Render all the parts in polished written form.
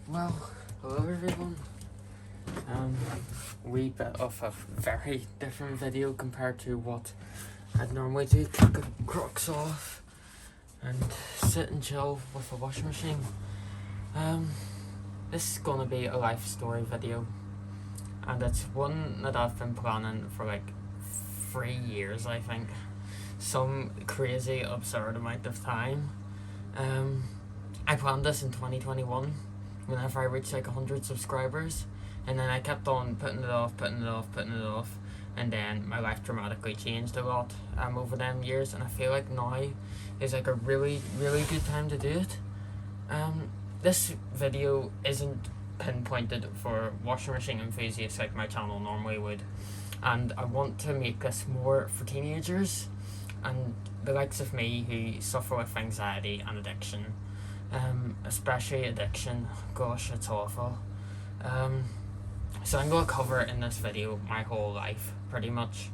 Well, hello everyone. Wee bit of a very different video compared to what I'd normally do. Kick the crocs off and sit and chill with a washing machine. This is gonna be a life story video, and it's one that I've been planning for like 3 years, I think. Some crazy, absurd amount of time. I planned this in 2021 whenever I reached like 100 subscribers, and then I kept on putting it off, and then my life dramatically changed a lot over them years, and I feel like now is like a really good time to do it. This video isn't pinpointed for washing machine enthusiasts like my channel normally would, and I want to make this more for teenagers and the likes of me who suffer with anxiety and addiction. Especially addiction. Gosh, it's awful. So I'm going to cover in this video my whole life, pretty much,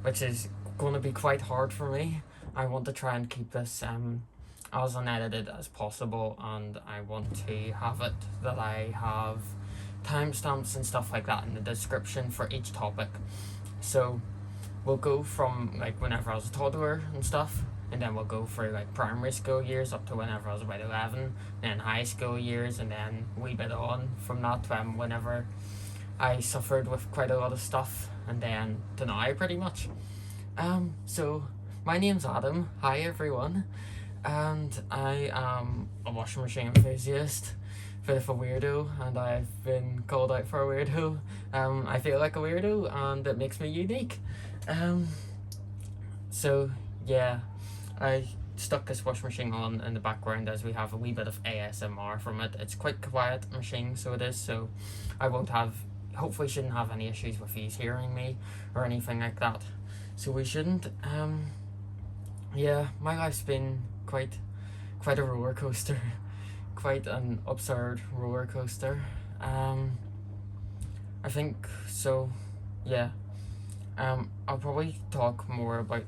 which is going to be quite hard for me. I want to try and keep this as unedited as possible, and I want to have it that I have timestamps and stuff like that in the description for each topic. So we'll go from like whenever I was a toddler and stuff, and then we'll go through like primary school years up to whenever I was about 11, then high school years, and then a wee bit on from that whenever I suffered with quite a lot of stuff, and then to now pretty much. So my name's Adam. Hi everyone, and I am a washing machine enthusiast, bit of a weirdo, and I've been called out for a weirdo. I feel like a weirdo, and it makes me unique. So yeah, I stuck this washing machine on in the background as we have a wee bit of ASMR from it. It's quite a quiet machine, so it is, so I hopefully shouldn't have any issues with you hearing me or anything like that. So we shouldn't. Yeah, my life's been quite a roller coaster, quite an absurd roller coaster. I think so. Yeah. I'll probably talk more about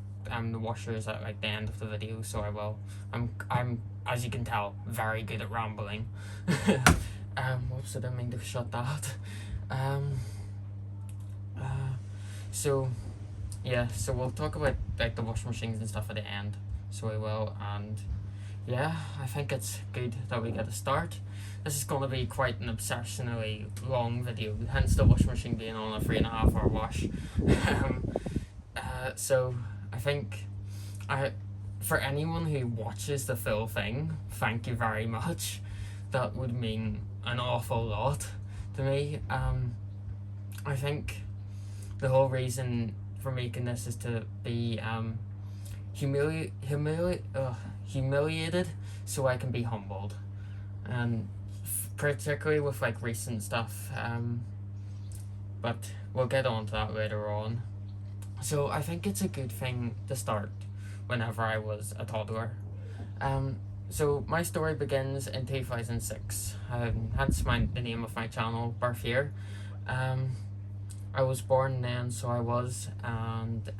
the washers at like the end of the video, so I will. I'm as you can tell very good at rambling. Whoops, I didn't mean to shut that. So yeah, so we'll talk about like the washing machines and stuff at the end, so I will. And yeah, I think it's good that we get a start. This is going to be quite an obsessionally long video, hence the washing machine being on a 3.5 hour wash. So I think for anyone who watches the full thing, thank you very much. That would mean an awful lot to me. I think the whole reason for making this is to be humiliated so I can be humbled, and particularly with like recent stuff, but we'll get on to that later on. So I think it's a good thing to start whenever I was a toddler. So my story begins in 2006, hence the name of my channel, Birth Year. I was born then, so I was, and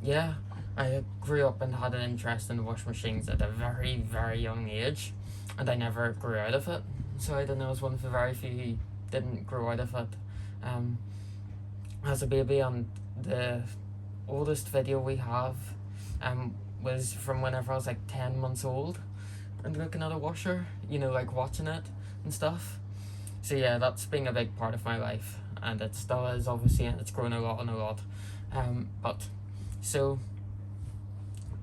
yeah, I grew up and had an interest in washing machines at a very young age, and I never grew out of it. So I don't know, I was one of the very few who didn't grow out of it as a baby. And the oldest video we have was from whenever I was like 10 months old and looking at a washer, like watching it and stuff. So yeah, that's been a big part of my life, and it still is, obviously, and it's grown a lot. But so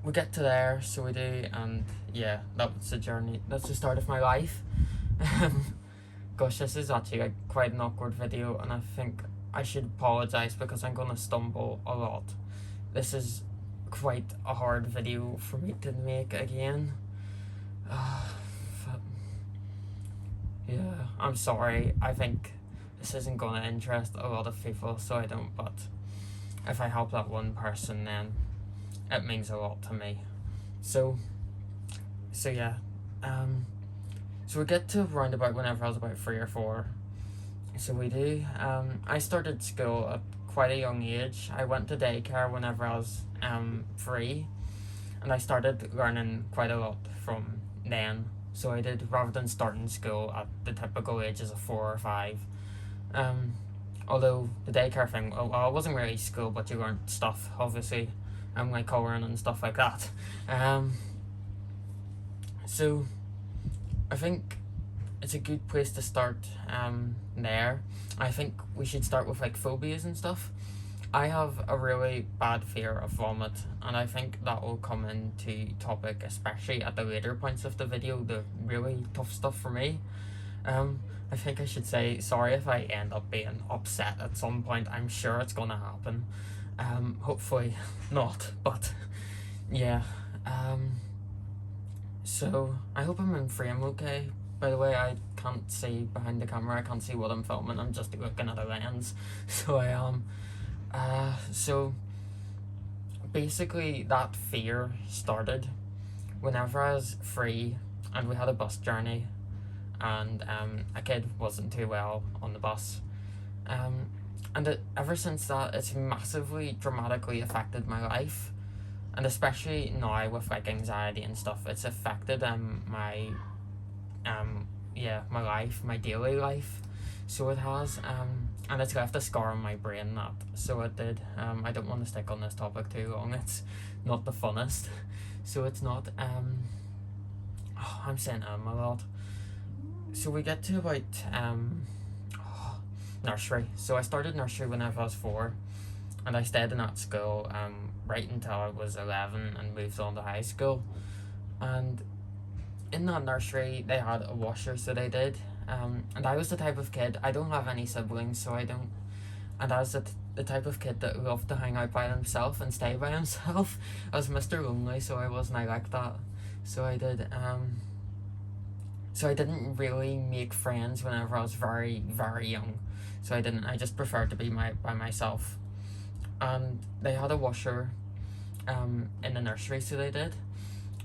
we get to there, so we do, and yeah, that was the journey. That's the start of my life. Gosh, this is actually like quite an awkward video, and I think I should apologize because I'm gonna stumble a lot. This is quite a hard video for me to make again. Yeah, I'm sorry. I think this isn't gonna interest a lot of people, so I don't, but if I help that one person, then it means a lot to me. So yeah, so we get to round about whenever I was about 3 or 4. So we do. I started school at quite a young age. I went to daycare whenever I was 3, and I started learning quite a lot from then. So I did, rather than starting school at the typical ages of 4 or 5. Although the daycare thing, well, it wasn't really school, but you learned stuff, obviously, like colouring and stuff like that. So I think it's a good place to start there. I think we should start with like phobias and stuff. I have a really bad fear of vomit, and I think that will come into topic, especially at the later points of the video, the really tough stuff for me. I think I should say sorry if I end up being upset at some point. I'm sure it's gonna happen. Hopefully not, but yeah. So I hope I'm in frame okay. By the way, I can't see behind the camera. I can't see what I'm filming. I'm just looking at a lens. So I am. So basically that fear started whenever I was free and we had a bus journey, and a kid wasn't too well on the bus. And ever since that, it's massively dramatically affected my life, and especially now with like anxiety and stuff, it's affected my life, my daily life. So it has, and it's left a scar on my brain, that, so it did. I don't want to stick on this topic too long, it's not the funnest. So it's not, I'm saying a lot. So we get to about, nursery. So I started nursery whenever I was 4, and I stayed in that school, right until I was 11 and moved on to high school. And in that nursery, they had a washer, so they did. And I was the type of kid, I don't have any siblings, so I don't, and I was the type of kid that loved to hang out by himself and stay by himself. I was Mr. Lonely, so I like that. So I did, so I didn't really make friends whenever I was very, very young. So I just preferred to be by myself. And they had a washer, in the nursery, so they did.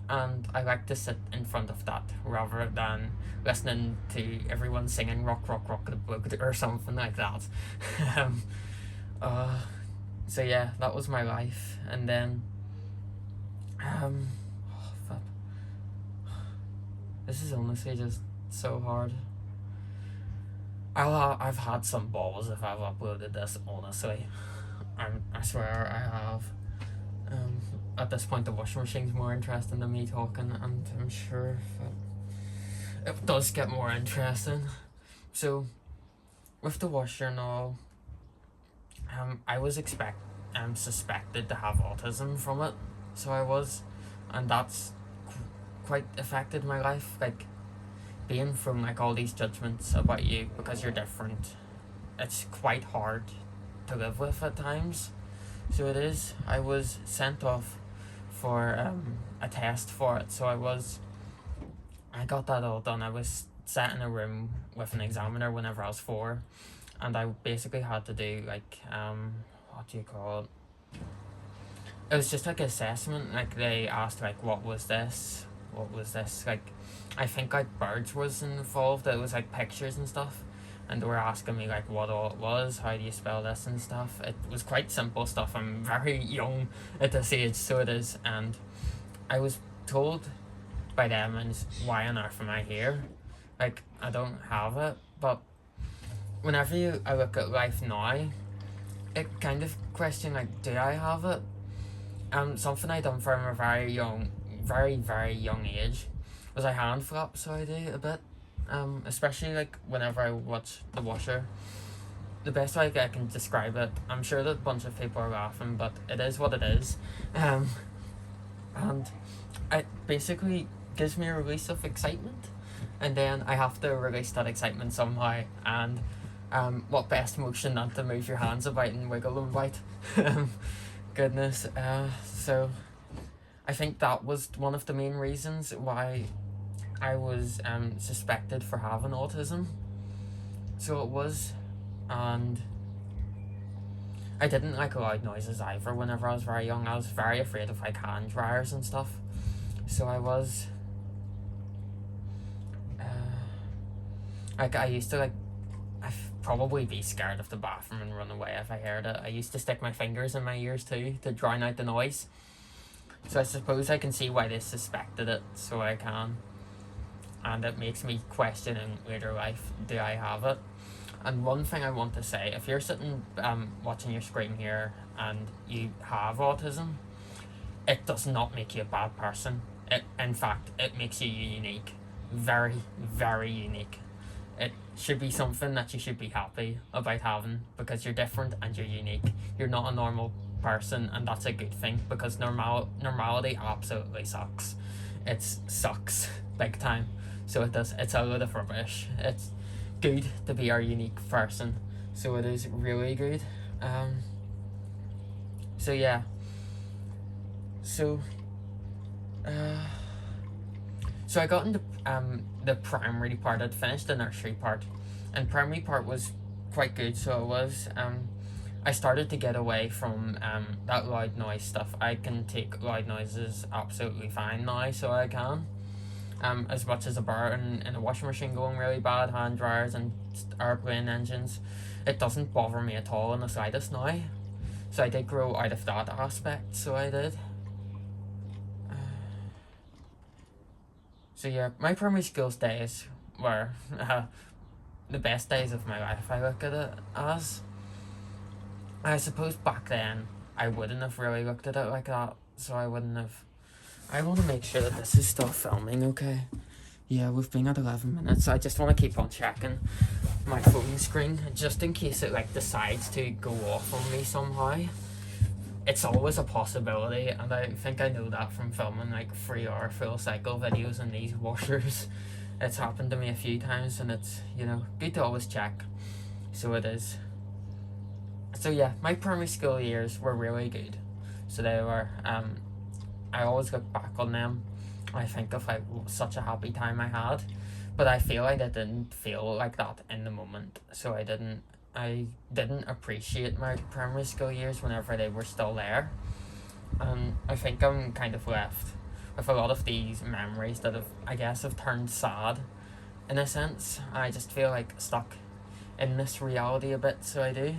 And I like to sit in front of that rather than listening to everyone singing rock the book or something like that. So yeah, that was my life. And then this is honestly just so hard. I've had some balls if I've uploaded this, honestly. I swear I have. At this point, the washing machine's more interesting than me talking, and I'm sure it does get more interesting. So, with the washer and all, I was suspected to have autism from it, so I was, and that's quite affected my life, like, being from, like, all these judgments about you because you're different. It's quite hard to live with at times. So it is. I was sent off for a test for it, so I got that all done. I was sat in a room with an examiner whenever I was 4, and I basically had to do like, what do you call it? It was just like assessment, like they asked like what was this, like, I think like birds was involved. It was like pictures and stuff, and they were asking me like what all it was, how do you spell this and stuff. It was quite simple stuff. I'm very young at this age, so it is. And I was told by them, and why on earth am I here? Like, I don't have it. But whenever I look at life now, it kind of question like, do I have it? Something I done from a very young age was I hand flap, so I do a bit. Especially like whenever I watch The Washer. The best way I can describe it, I'm sure that a bunch of people are laughing, but it is what it is. And it basically gives me a release of excitement, and then I have to release that excitement somehow. And what best motion than to move your hands about and wiggle them about. Goodness. So I think that was one of the main reasons why I was suspected for having autism. So it was. And I didn't like loud noises either whenever I was very young. I was very afraid of like hand dryers and stuff. So I was like, I used to like, I'd probably be scared of the bathroom and run away if I heard it. I used to stick my fingers in my ears too to drown out the noise. So I suppose I can see why they suspected it, so I can. and it makes me question in later life, do I have it? And one thing I want to say, if you're sitting watching your screen here and you have autism, it does not make you a bad person. In fact, it makes you unique. Very, very unique. It should be something that you should be happy about having, because you're different and you're unique. You're not a normal person, and that's a good thing, because normality absolutely sucks. It sucks big time. So it does. It's a load of rubbish. It's good to be our unique person. So it is really good. So yeah. So I got into the primary part. I'd finished the nursery part, and primary part was quite good. So it was I started to get away from that loud noise stuff. I can take loud noises absolutely fine now, so I can. As much as a bar in a washing machine going really bad, hand dryers and airplane engines, it doesn't bother me at all in the slightest now. So I did grow out of that aspect, so I did. So yeah, my primary schools days were the best days of my life, I look at it as. I suppose back then I wouldn't have really looked at it like that, so I wouldn't have. I want to make sure that this is still filming, okay? Yeah, we've been at 11 minutes. I just want to keep on checking my phone screen, just in case it like decides to go off on me somehow. It's always a possibility, and I think I know that from filming like 3-hour full cycle videos in these washers. It's happened to me a few times, and it's, you know, good to always check. So it is. So yeah, my primary school years were really good. So they were, I always look back on them. I think of like such a happy time I had, but I feel like I didn't feel like that in the moment. So I didn't appreciate my primary school years whenever they were still there. And I think I'm kind of left with a lot of these memories that have turned sad in a sense. I just feel like stuck in this reality a bit, so I do.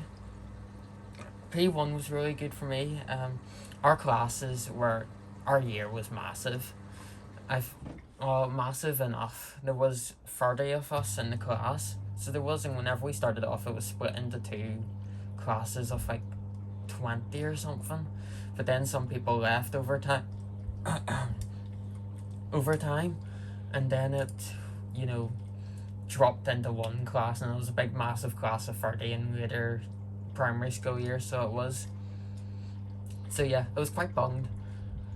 P1 was really good for me. Our year was massive. Massive enough. There was 30 of us in the class. So there wasn't, whenever we started off, it was split into 2 classes of like 20 or something. But then some people left over time. And then it, you know, dropped into 1 class, and it was a big massive class of 30 in later primary school year, so it was. So yeah, it was quite bummed.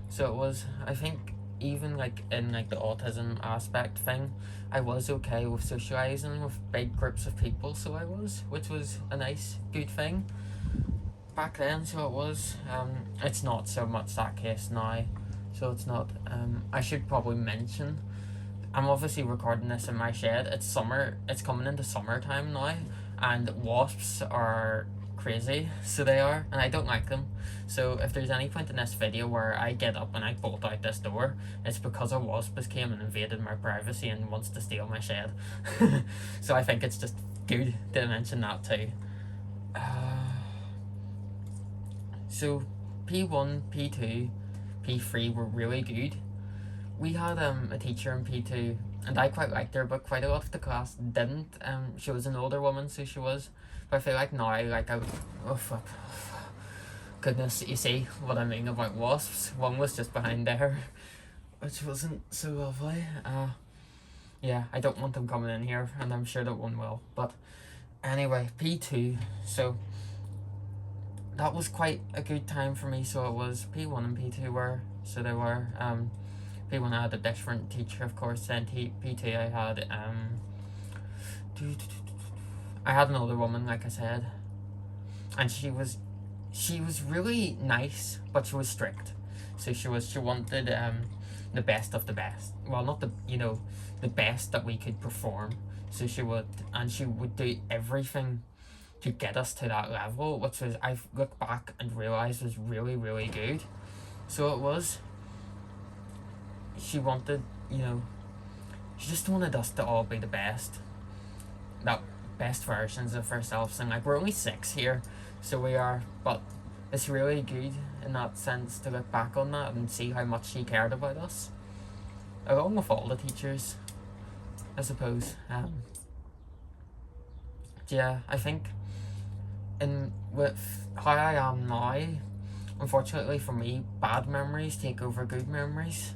So it was, I think, even like in like the autism aspect thing, I was okay with socializing with big groups of people, so I was, which was a nice, good thing back then. So it was. It's not so much that case now, so it's not. I should probably mention, I'm obviously recording this in my shed. It's summer. It's coming into summertime now, and wasps are crazy, so they are, and I don't like them. So if there's any point in this video where I get up and I bolt out this door, it's because a wasp has came and invaded my privacy and wants to steal my shed. So I think it's just good to mention that too. So P1, P2, P3 were really good. We had a teacher in P2, and I quite liked her, but quite a lot of the class didn't. She was an older woman, so she was. But I feel like now, like oh fuck, goodness, you see what I mean about wasps. One was just behind there, which wasn't so lovely. Yeah, I don't want them coming in here, and I'm sure that one will. But anyway, P2, so that was quite a good time for me. So it was P1 and P2 were, so they were. P1 I had a different teacher, of course. Then P2 I had I had an older woman, like I said, and she was really nice, but she was strict. So she wanted the best of the best. Well, not the best that we could perform. So she would do everything to get us to that level, which was, I look back and realized, was really, really good. So it was. She wanted, she just wanted us to all be the best. That best versions of ourselves, and like, we're only 6 here, so we are, but it's really good in that sense to look back on that and see how much she cared about us, along with all the teachers. I suppose. Yeah, I think with how I am now, unfortunately for me, bad memories take over good memories.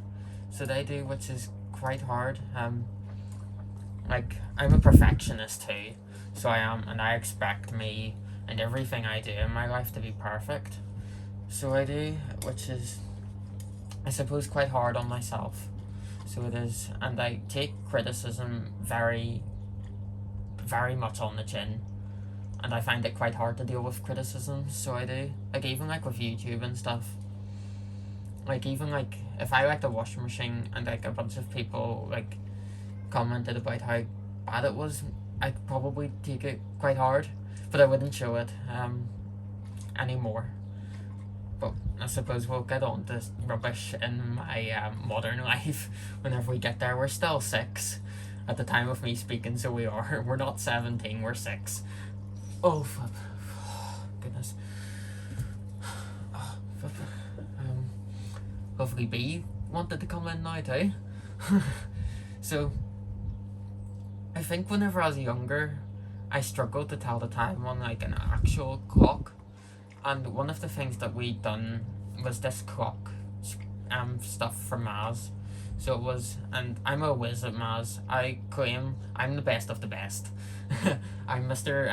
So they do, which is quite hard. Like, I'm a perfectionist too, so I am, and I expect me and everything I do in my life to be perfect. So I do, which is, I suppose, quite hard on myself. So it is, and I take criticism very, very much on the chin, and I find it quite hard to deal with criticism. So I do, like, even like with YouTube and stuff. Like, even like if I like the washing machine and like a bunch of people like commented about how bad it was, I'd probably take it quite hard, but I wouldn't show it anymore. But I suppose we'll get on to rubbish in my modern life whenever we get there. We're still 6 at the time of me speaking, so we are. We're not 17, we're 6. Oh, fuck. Goodness. Lovely B wanted to come in now too. So, I think whenever I was younger, I struggled to tell the time on like an actual clock. And one of the things that we'd done was this clock stuff for Maz. So it was, and I'm a whiz at Maz. I claim I'm the best of the best. I'm Mr.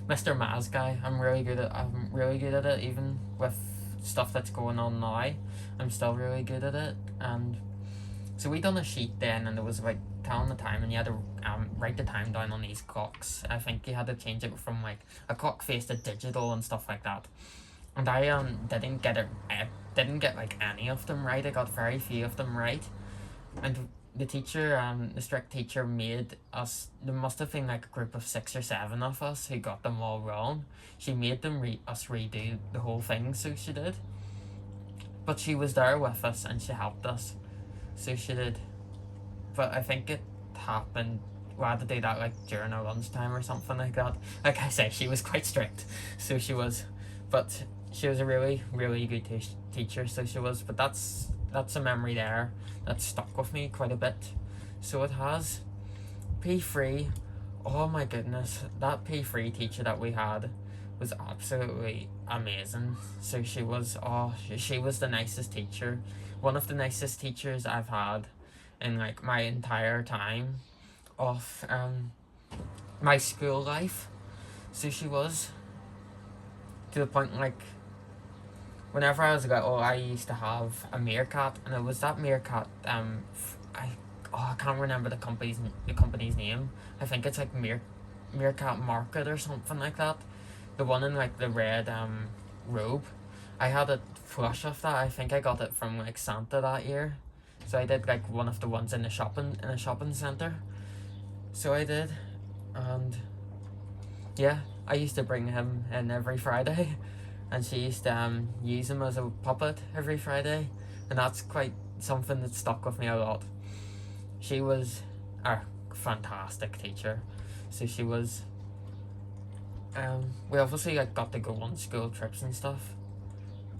Mr. Maz guy. I'm really good at it, even with stuff that's going on now. I'm still really good at it. And so we done a sheet then, and it was like telling the time, and you had to write the time down on these clocks. I think you had to change it from like a clock face to digital and stuff like that. And I didn't get like any of them right. I got very few of them right. And the teacher, the strict teacher, made us. There must have been like a group of 6 or 7 of us who got them all wrong. She made them us redo the whole thing, so she did. But she was there with us and she helped us, so she did. But I think it happened. We had to do that like during our lunchtime or something like that. Like I say, she was quite strict, so she was. But she was a really, really good teacher, so she was. But that's a memory there that's stuck with me quite a bit. So it has. P3, oh my goodness, that P3 teacher that we had was absolutely amazing. So she was the nicest teacher. One of the nicest teachers I've had in like my entire time of my school life. So she was, to the point like whenever I was like, I used to have a meerkat, and it was that meerkat I can't remember the company's name. I think it's like Meerkat Market or something like that. The one in like the red robe. I had a flush of that. I think I got it from like Santa that year. So I did like one of the ones in a shopping centre. So I did, and yeah, I used to bring him in every Friday, and she used to use him as a puppet every Friday, and that's quite something that stuck with me a lot. She was a fantastic teacher. So she was. We obviously like got to go on school trips and stuff.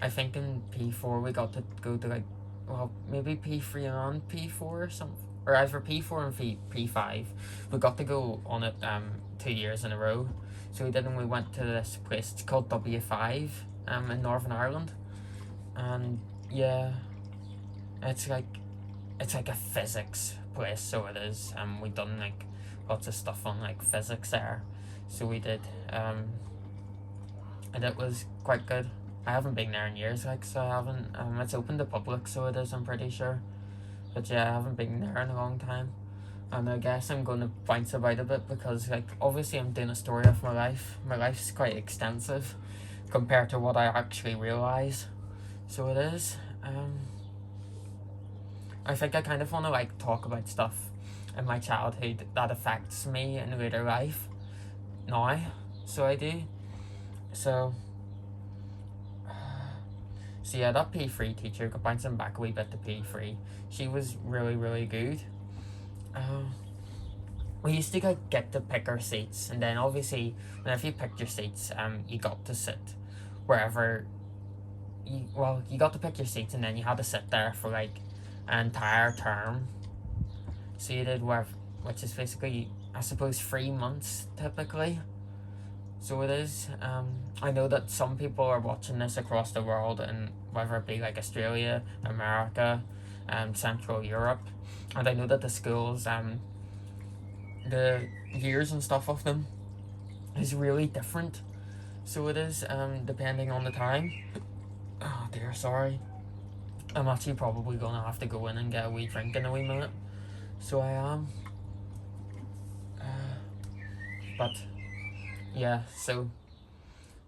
I think in P4 we got to go to like, well, maybe P3 and P4 or something, or either P4 and P5. We got to go on it 2 years in a row. So we did, and we went to this place. It's called W5 in Northern Ireland, and yeah, it's like a physics place. So it is. We done like lots of stuff on like physics there. So we did, and it was quite good. I haven't been there in years, like, so I haven't. It's open to public, so it is. I'm pretty sure, but yeah, I haven't been there in a long time, and I guess I'm going to bounce about a bit because, like, obviously I'm doing a story of my life. My life's quite extensive compared to what I actually realise. So it is. I think I kind of want to like talk about stuff in my childhood that affects me in later life now. So I do. So yeah, that P3 teacher, bouncing back a wee bit to P3, she was really, really good. We used to like get to pick our seats, and then obviously whenever you picked your seats, you got to sit wherever you got to pick your seats, and then you had to sit there for like an entire term. So you did which is basically, I suppose, 3 months typically. So it is. I know that some people are watching this across the world, and whether it be like Australia, America, Central Europe, and I know that the schools, the years and stuff of them is really different. So it is, depending on the time. Oh dear, sorry. I'm actually probably gonna have to go in and get a wee drink in a wee minute. So I am. But yeah, so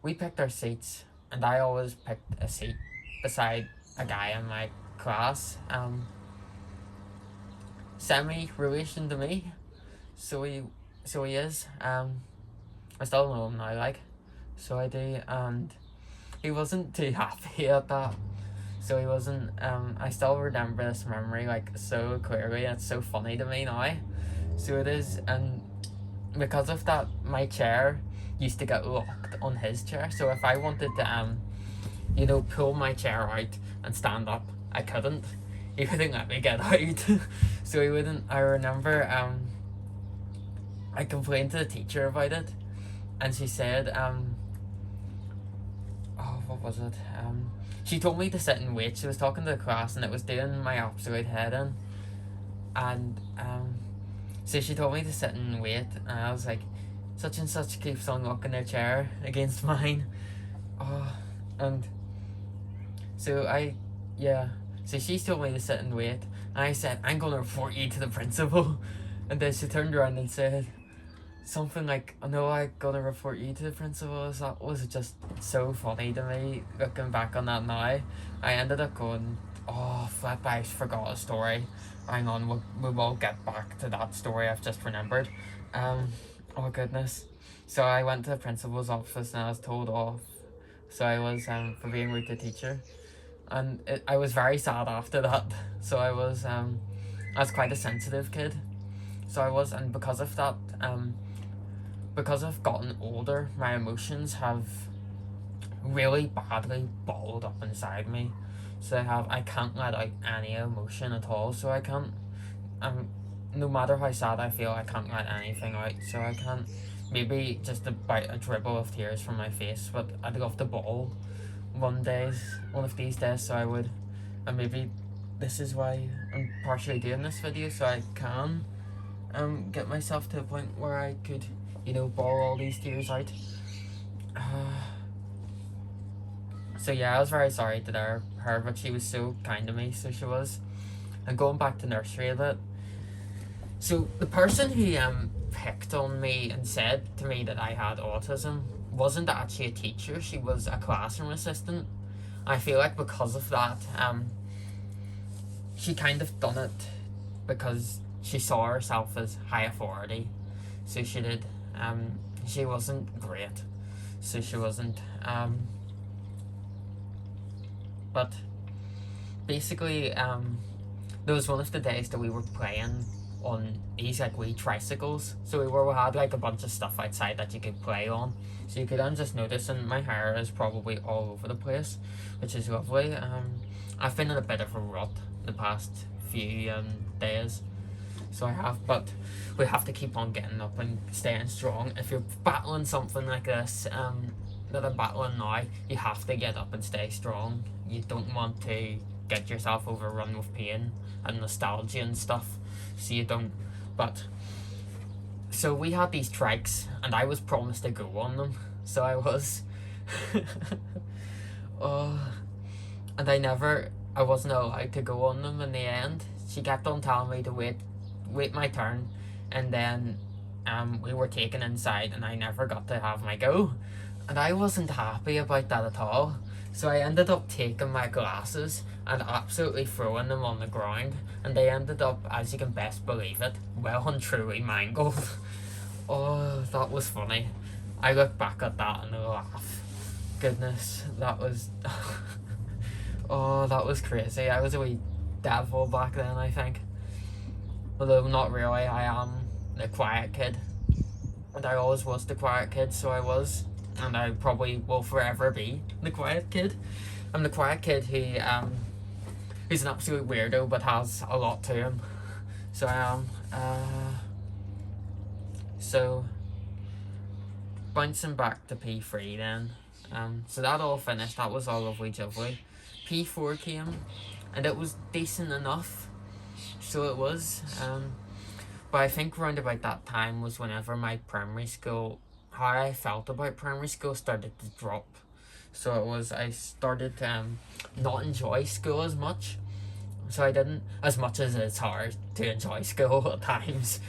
we picked our seats, and I always picked a seat beside a guy in my class, semi-relation to me. So he is. I still know him now, like, so I do, and he wasn't too happy at that. So he wasn't. I still remember this memory like so clearly. It's so funny to me now. So it is, and because of that, my chair used to get locked on his chair. So if I wanted to, pull my chair out and stand up, I couldn't. He wouldn't let me get out. So he wouldn't. I remember, I complained to the teacher about it, and she said, what was it? She told me to sit and wait. She was talking to the class, and it was doing my absolute head in. And so she told me to sit and wait, and I was like, such and such keeps on locking their chair against mine. And so so she told me to sit and wait, and I said, I'm gonna report you to the principal. And then she turned around and said something like, no, I'm gonna report you to the principal. That was just so funny to me, looking back on that now. I ended up going, oh flip, I forgot a story. Hang on, we will get back to that story I've just remembered. Oh goodness. So I went to the principal's office, and I was told off. So I was for being rude to teacher, and I was very sad after that. So I was quite a sensitive kid. So I was, and because of that, because I've gotten older, my emotions have really badly bottled up inside me. So I can't let out any emotion at all. So I can't, no matter how sad I feel, I can't let anything out. So I can't, maybe just about a dribble of tears from my face, but I'd love to bawl one of these days. So I would, and maybe this is why I'm partially doing this video, so I can get myself to a point where I could, bawl all these tears out. So yeah, I was very sorry to her, but she was so kind to me, so she was. And going back to nursery a bit, so the person who picked on me and said to me that I had autism wasn't actually a teacher, she was a classroom assistant. I feel like because of that, she kind of done it because she saw herself as high authority. So she did. She wasn't great, so she wasn't. But basically, there was one of the days that we were playing on these like wee tricycles. So we had like a bunch of stuff outside that you could play on. So you could just notice, and my hair is probably all over the place, which is lovely. I've been in a bit of a rut the past few days. So I have, but we have to keep on getting up and staying strong. If you're battling something like this, that I'm battling now, you have to get up and stay strong. You don't want to get yourself overrun with pain and nostalgia and stuff, so you don't. But so we had these trikes, and I was promised to go on them, so I was. And I wasn't allowed to go on them in the end. She kept on telling me to wait my turn, and then we were taken inside, and I never got to have my go, and I wasn't happy about that at all. So I ended up taking my glasses and absolutely throwing them on the ground, and they ended up, as you can best believe it, well and truly mangled. Oh, that was funny. I look back at that and laugh. Goodness, that was oh, that was crazy. I was a wee devil back then, I think. Although not really, I am the quiet kid. And I always was the quiet kid, so I was. And I probably will forever be the quiet kid. I'm the quiet kid who's an absolute weirdo but has a lot to him. So I am. So bouncing back to P3 then. So that all finished. That was all lovely jubbly. P4 came, and it was decent enough. So it was. But I think round about that time was whenever my primary school, how I felt about primary school started to drop. So it was, I started to not enjoy school as much. So I didn't, as much as it's hard to enjoy school at times,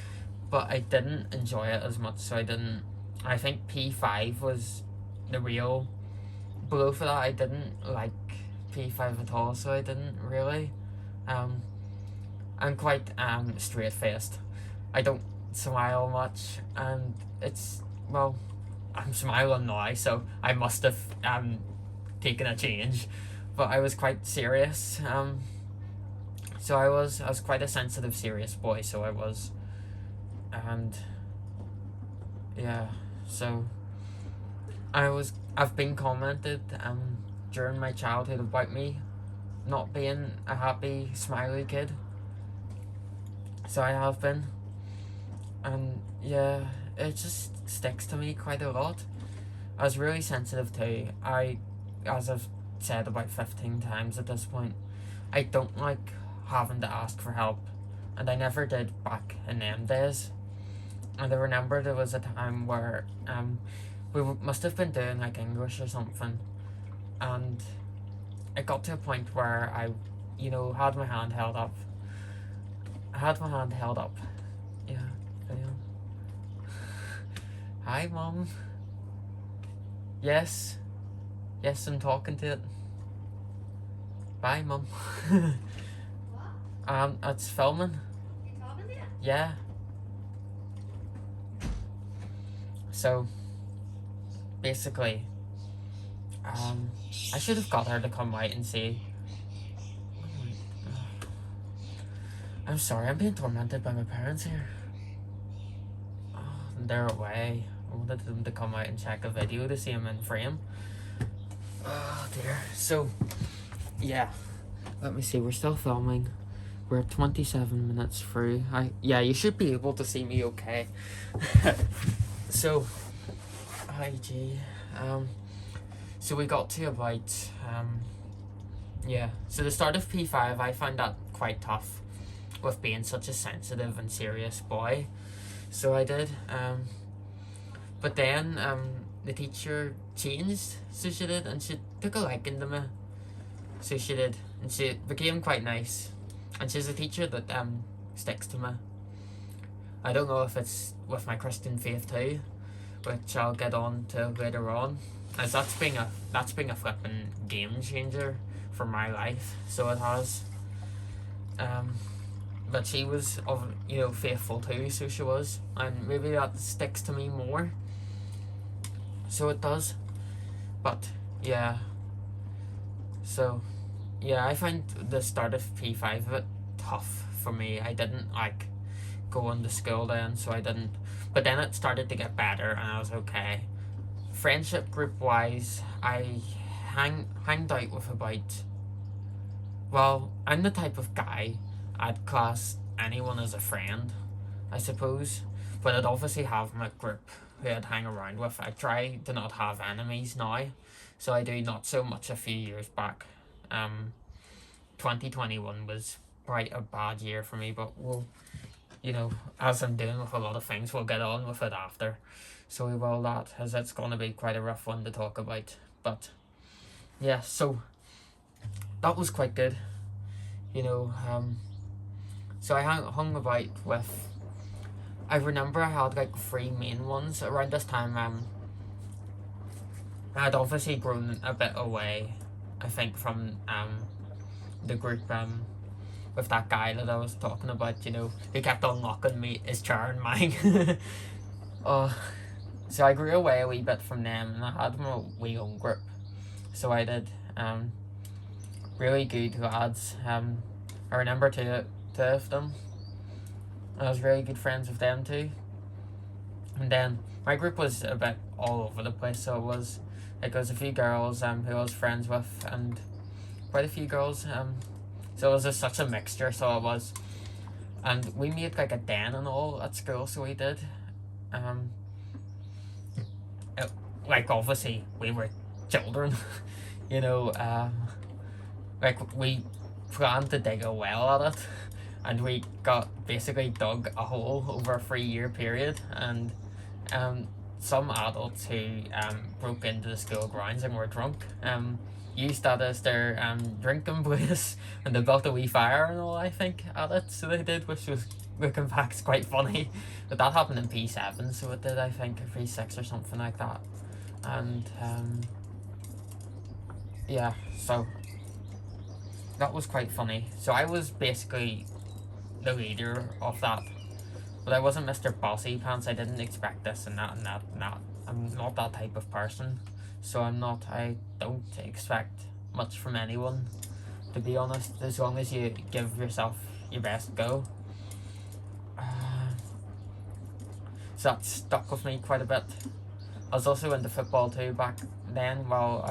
but I didn't enjoy it as much. So I think P5 was the real blow for that. I didn't like P5 at all, so I didn't really. I'm quite straight faced. I don't smile much, and I'm smiling now, so I must have taken a change, but I was quite serious. So I was quite a sensitive, serious boy. So I was, and yeah. So I've been commented during my childhood about me not being a happy, smiley kid. So I have been. And yeah, it just sticks to me quite a lot. I was really sensitive too. As I've said about 15 times at this point, I don't like having to ask for help. And I never did back in them days. And I remember there was a time where we must have been doing like English or something. And it got to a point where I, had my hand held up. Yeah. Hi, Mom. Yes, I'm talking to it. Bye, Mum. What? It's filming. You talking to it? Yeah. So, basically, I should have got her to come out and see. I'm sorry, I'm being tormented by my parents here. Oh, they're away. I wanted them to come out and check a video to see him in frame. Oh dear. So, yeah. Let me see, we're still filming. We're 27 minutes through. Yeah, you should be able to see me okay. So, IG. So we got to about, so the start of P5, I found that quite tough with being such a sensitive and serious boy. So I did, but then, the teacher changed, so she did, and she took a liking to me. So she did, and she became quite nice. And she's a teacher that sticks to me. I don't know if it's with my Christian faith too, which I'll get on to later on, as that's been a flipping game changer for my life. So it has. But she was faithful too, so she was, and maybe that sticks to me more. So it does. But yeah. So yeah, I find the start of P5 a bit tough for me. I didn't like going to school then, so I didn't. But then it started to get better, and I was okay. Friendship group wise, I hanged out with about. Well, I'm the type of guy I'd class anyone as a friend, I suppose. But I'd obviously have my group who I'd hang around with. I try to not have enemies now, so I do not so much a few years back. 2021 was quite a bad year for me, but we'll, as I'm doing with a lot of things, we'll get on with it after. So we will that, as it's going to be quite a rough one to talk about. But yeah, so that was quite good. So I hung about with. I remember I had like 3 main ones around this time. I'd obviously grown a bit away, I think, from the group with that guy that I was talking about, who kept unlocking me his chair and mine. So I grew away a wee bit from them, and I had my wee own group. So I did. Really good lads. I remember two of them. I was really good friends with them too. And then my group was a bit all over the place, so it was a few girls who I was friends with, and quite a few girls. So it was just such a mixture. So it was And we made like a den and all at school, so we did. Um, it, like obviously we were children, you know. Like we planned to dig a well at it, and we got basically dug a hole over a 3 year period, and some adults who broke into the school grounds and were drunk used that as their drinking place, and they built a wee fire and all, I think, at it, so they did, which was, looking back, it's quite funny. But that happened in P7, so it did, I think, or P6 or something like that. And yeah, so that was quite funny. So I was basically the leader of that, but I wasn't Mr. Bossy Pants. I didn't expect this and that and that and that. I'm not that type of person, so I don't expect much from anyone, to be honest, as long as you give yourself your best go. So that stuck with me quite a bit. I was also into football too back then. Well,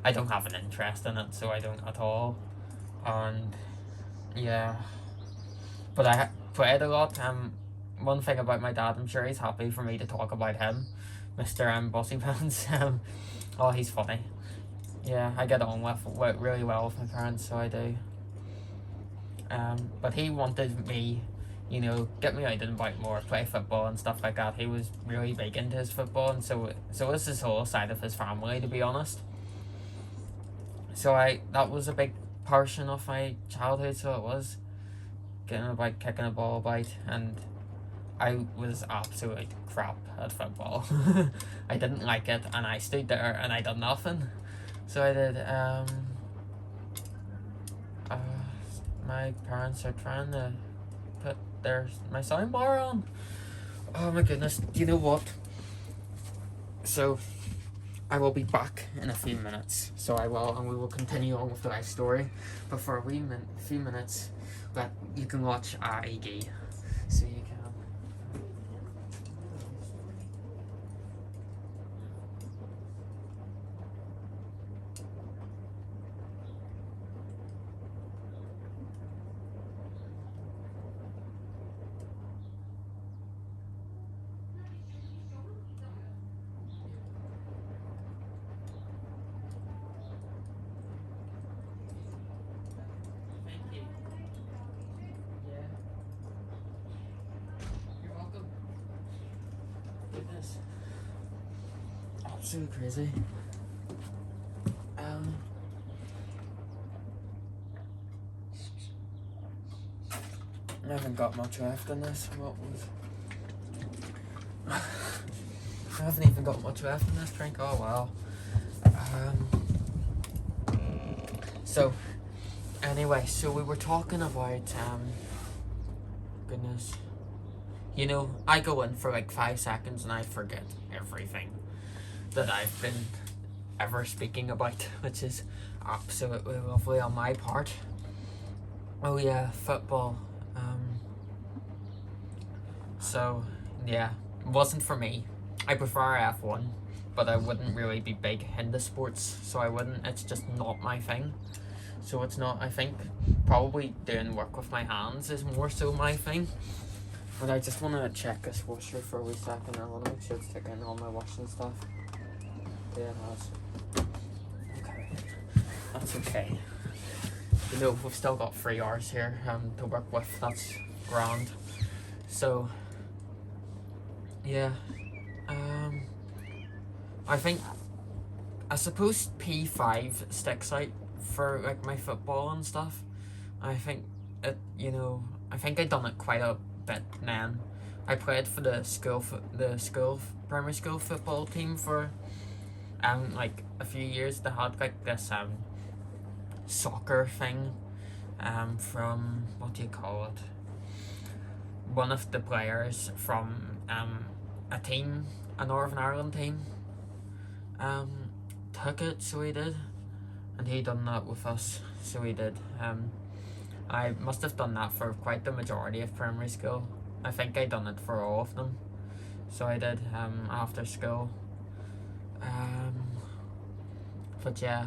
I don't have an interest in it, so I don't at all. And yeah, but I played a lot. One thing about my dad, I'm sure he's happy for me to talk about him, Mr. Bossy Pants. Oh, he's funny. Yeah, I get on with really well with my parents, so I do. But he wanted me, you know, get me out and about more, play football and stuff like that. He was really big into his football, and so was his whole side of his family, to be honest. So that was a big portion of my childhood, so it was getting about, kicking a ball about, and I was absolute crap at football. I didn't like it, and I stood there and I did nothing. So I did. My parents are trying to put my soundbar on. Oh my goodness! Do you know what? So I will be back in a few minutes. So I will, and we will continue on with the life story. But for a few minutes, that you can watch AEG. So you can. Absolutely crazy. I haven't got much left in this. I haven't even got much left in this drink. Oh wow. So anyway, so we were talking about goodness. You know, I go in for like 5 seconds and I forget everything that I've been ever speaking about, which is absolutely lovely on my part. Oh yeah, football. So yeah, it wasn't for me. I prefer F1, but I wouldn't really be big into sports, so I wouldn't. It's just not my thing. So it's not. I think probably doing work with my hands is more so my thing. But I just want to check this washer for a wee second. I want to make sure it's taking all my washing stuff. Yeah, it has. Okay, that's okay. You know, we've still got 3 hours here to work with. That's grand. So yeah, I suppose P5 sticks out for like my football and stuff. I think I think I done it quite a bit then. I played for the primary school football team for like a few years. They had like this soccer thing from, what do you call it? One of the players from a team, a Northern Ireland team, took it, so he did, and he done that with us, so he did. I must have done that for quite the majority of primary school. I think I done it for all of them, so I did after school. But yeah,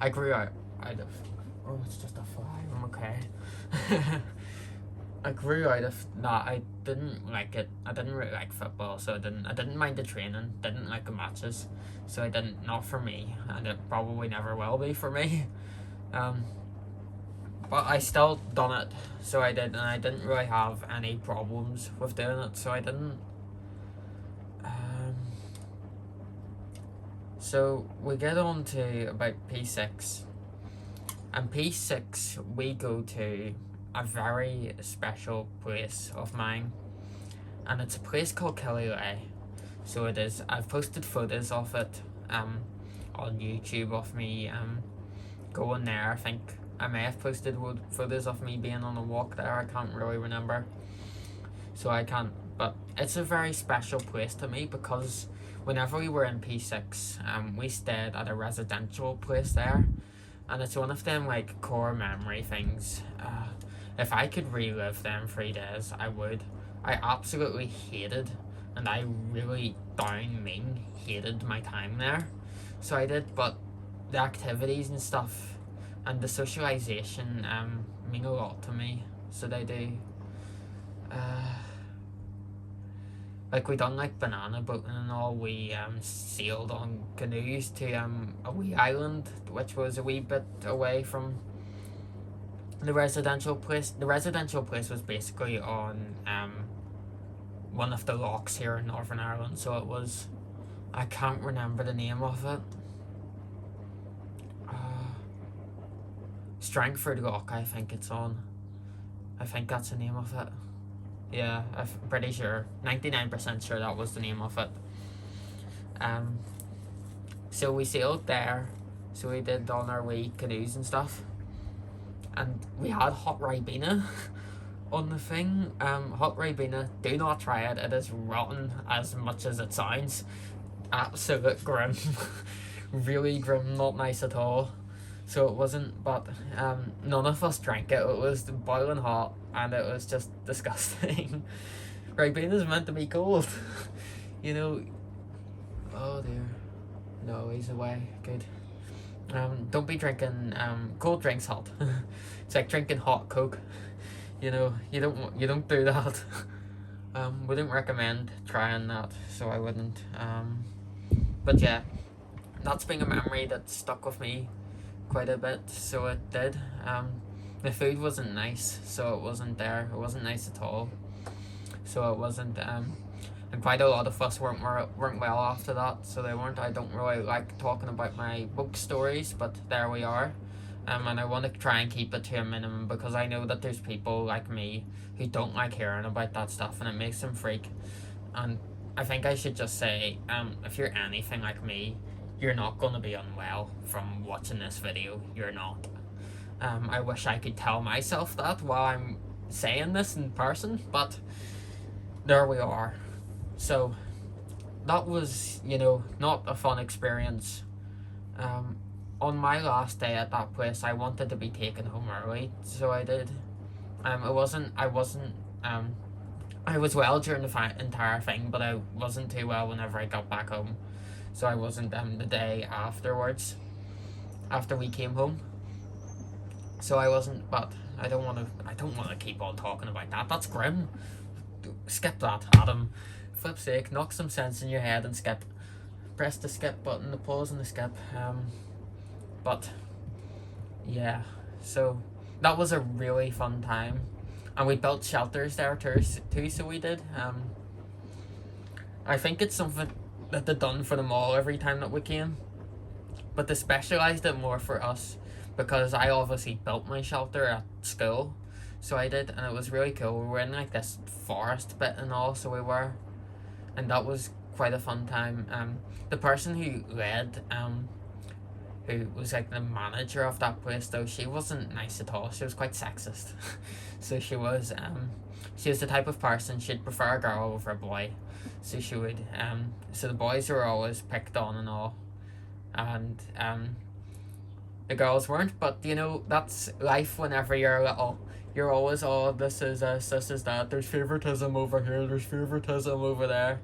I grew out of. Oh, it's just a fly. I'm okay. I grew out of that. I didn't like it. I didn't really like football, so I didn't mind the training, didn't like the matches, so I didn't, not for me, and it probably never will be for me. Um, but I still done it, so I did, and I didn't really have any problems with doing it, so I didn't. So we get on to about P6, and P6 we go to a very special place of mine, and it's a place called Killyleagh. So it is. I've posted photos of it on YouTube of me going there. I think I may have posted photos of me being on a walk there. I can't really remember, so I can't. But it's a very special place to me because whenever we were in P6, we stayed at a residential place there, and it's one of them like core memory things. If I could relive them 3 days, I would. I absolutely hated, and I really hated my time there. So I did, but the activities and stuff and the socialization mean a lot to me. So they do. Like we done like banana boating and all. We sailed on canoes to a wee island which was a wee bit away from the residential place. The residential place was basically on one of the lochs here in Northern Ireland, so it was, I can't remember the name of it. Strangford Loch, I think it's on. I think that's the name of it. Yeah, I'm pretty sure, 99% sure that was the name of it. So we sailed there, so we did on our wee canoes and stuff, and we had hot ribena on the thing. Hot ribena, do not try it. It is rotten as much as it sounds. Absolute grim. Really grim, not nice at all. So it wasn't, but none of us drank it. It was boiling hot and it was just disgusting. Ribena's meant to be cold. You know. Oh dear. No, he's away. Good. Don't be drinking cold drinks hot. It's like drinking hot Coke. You know, you don't do that. We don't recommend trying that, so I wouldn't. But yeah, that's been a memory that stuck with me quite a bit, so it did. The food wasn't nice, so it wasn't there. It wasn't nice at all, so it wasn't. And quite a lot of us weren't well after that, so they weren't. I don't really like talking about my book stories, but there we are. And I want to try and keep it to a minimum because I know that there's people like me who don't like hearing about that stuff and it makes them freak. And I think I should just say, if you're anything like me, you're not going to be unwell from watching this video. You're not. I wish I could tell myself that while I'm saying this in person, but there we are. So that was, not a fun experience. On my last day at that place, I wanted to be taken home early, so I did. I was well during the entire thing, but I wasn't too well whenever I got back home. So I wasn't the day afterwards, after we came home. So I wasn't, but I don't want to keep on talking about that. That's grim. Skip that, Adam. Flip's sake, knock some sense in your head and skip. Press the skip button, the pause and the skip. But yeah, so that was a really fun time, and we built shelters there too. So we did. I think it's something that they done for them all every time that we came, but they specialised it more for us because I obviously built my shelter at school, so I did, and it was really cool. We were in like this forest bit and all, so we were, and that was quite a fun time. The person who led who was like the manager of that place, though, she wasn't nice at all. She was quite sexist. So she was the type of person, she'd prefer a girl over a boy. So she would, so the boys were always picked on and all, and the girls weren't. But that's life whenever you're little. You're always, this is this is that, there's favoritism over here, there's favoritism over there.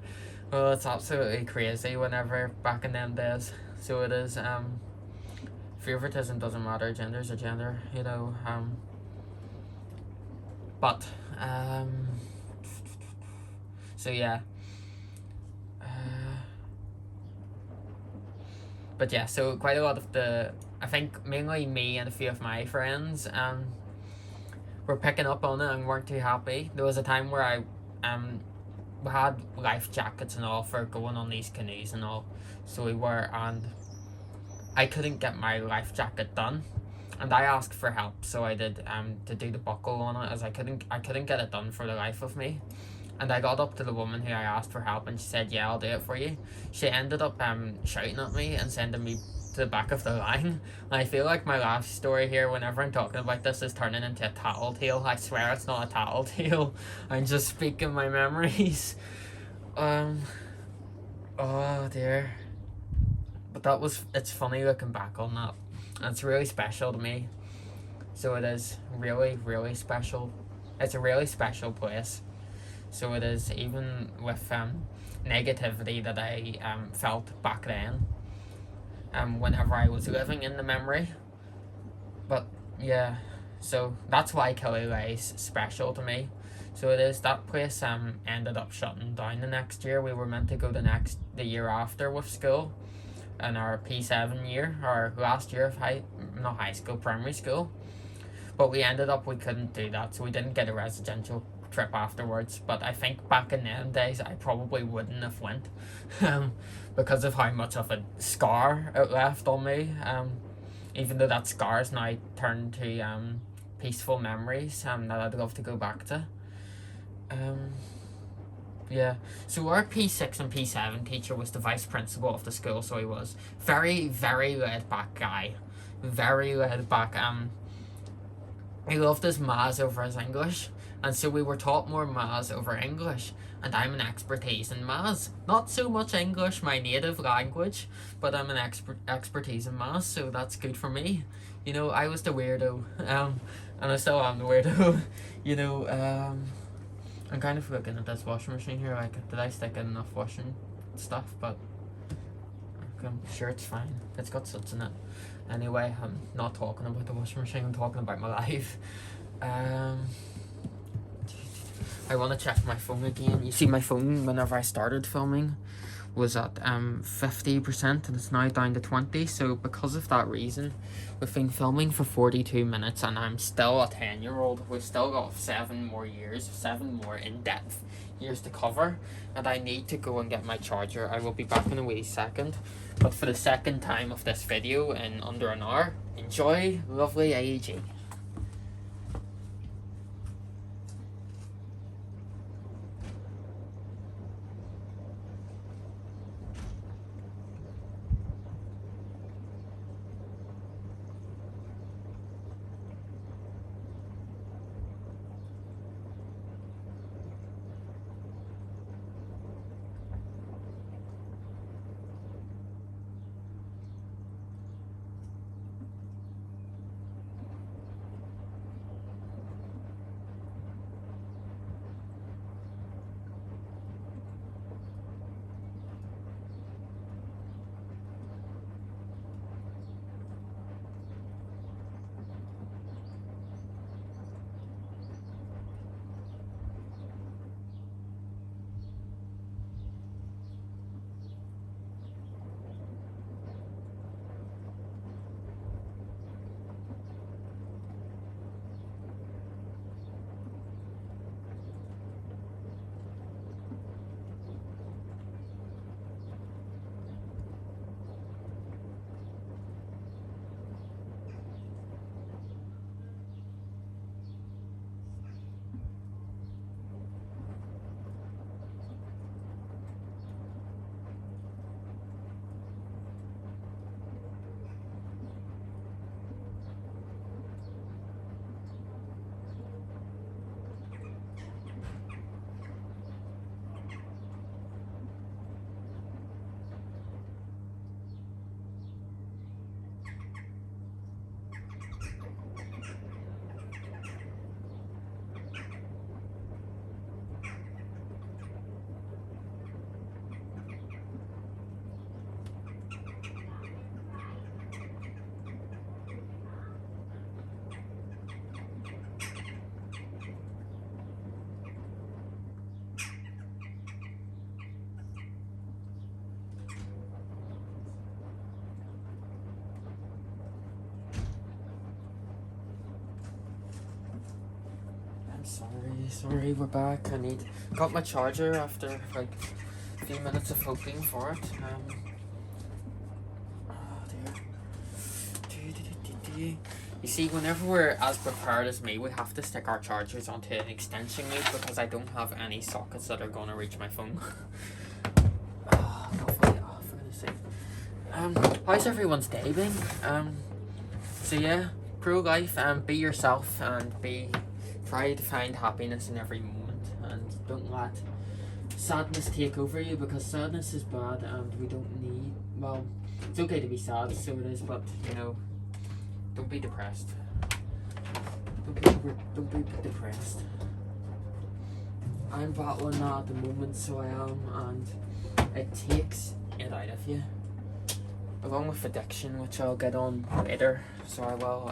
Well, it's absolutely crazy whenever back in them days. So it is, favoritism doesn't matter, gender's a gender, but So yeah. But yeah, so quite a lot of I think mainly me and a few of my friends were picking up on it and weren't too happy. There was a time where we had life jackets and all for going on these canoes and all, so we were, and I couldn't get my life jacket done, and I asked for help, so I did to do the buckle on it, as I couldn't get it done for the life of me. And I got up to the woman who I asked for help, and she said, "Yeah, I'll do it for you." She ended up shouting at me and sending me to the back of the line. And I feel like my life story here, whenever I'm talking about this, is turning into a tattletale. I swear it's not a tattletale. I'm just speaking my memories. Oh dear. But it's funny looking back on that. And it's really special to me. So it is really, really special. It's a really special place. So it is, even with negativity that I felt back then, whenever I was living in the memory. But yeah, so that's why Killyleagh is special to me. So it is. That place ended up shutting down the next year. We were meant to go the year after with school, in our P7 year, our last year of primary school. But we couldn't do that, so we didn't get a residential trip afterwards. But I think back in them days, I probably wouldn't have went, because of how much of a scar it left on me. Even though that scar's now turned to peaceful memories that I'd love to go back to. Yeah, so our P6 and P7 teacher was the vice principal of the school, so he was very, very laid back guy. Very laid back. He loved his maths over his English, and so we were taught more maths over English, and I'm an expertise in maths. Not so much English, my native language, but I'm an expertise in maths, so that's good for me. You know, I was the weirdo, and I still am the weirdo. You know, I'm kind of looking at this washing machine here, like, did I stick in enough washing stuff? But I'm sure it's fine. It's got suds in it. Anyway, I'm not talking about the washing machine, I'm talking about my life. I want to check my phone again. You see, my phone, whenever I started filming, was at 50%, and it's now down to 20. So because of that reason, we've been filming for 42 minutes, and I'm still a 10-year-old. We've still got 7 more in-depth years to cover, and I need to go and get my charger. I will be back in a wee second, but for the second time of this video in under an hour, enjoy lovely AEG. Sorry, we're back. Got my charger after like a few minutes of hoping for it. Oh dear. You see, whenever we're as prepared as me, we have to stick our chargers onto an extension lead because I don't have any sockets that are gonna reach my phone. Hopefully, for goodness sake. How's everyone's day been? So yeah, pro life, be yourself and try to find happiness in every moment, and don't let sadness take over you, because sadness is bad and we don't need, well, it's okay to be sad, so it is, but you know, don't be depressed. Don't be depressed. I'm battling that at the moment, so I am, and it takes it out of you. Along with addiction, which I'll get on later, so I will,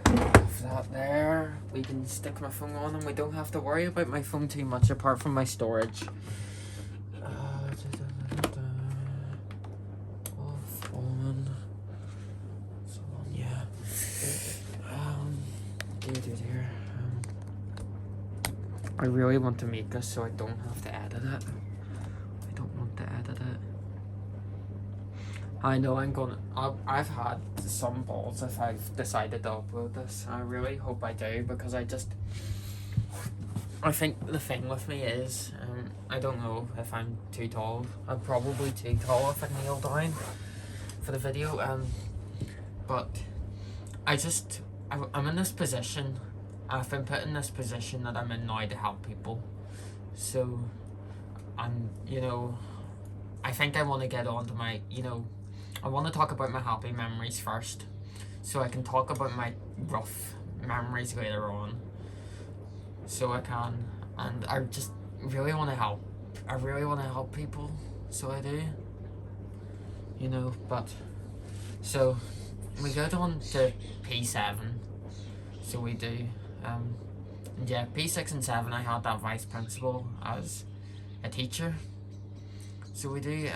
with that there, we can stick my phone on and we don't have to worry about my phone too much apart from my storage. Off, on, so on, yeah. Dear. I really want to make this so I don't have to edit it. I don't want to edit it. I know I've had some balls if I've decided to upload this. I really hope I do, because I think the thing with me is, I don't know if I'm too tall. I'm probably too tall if I kneel down for the video, but I'm in this position. I've been put in this position that I'm in now to help people. So, I think I want to get on to my, I want to talk about my happy memories first, so I can talk about my rough memories later on. So I can, and I just really want to help. I really want to help people, so I do. But, so, we go on to P7, so we do, yeah, P6 and 7 I had that vice principal as a teacher, so we do,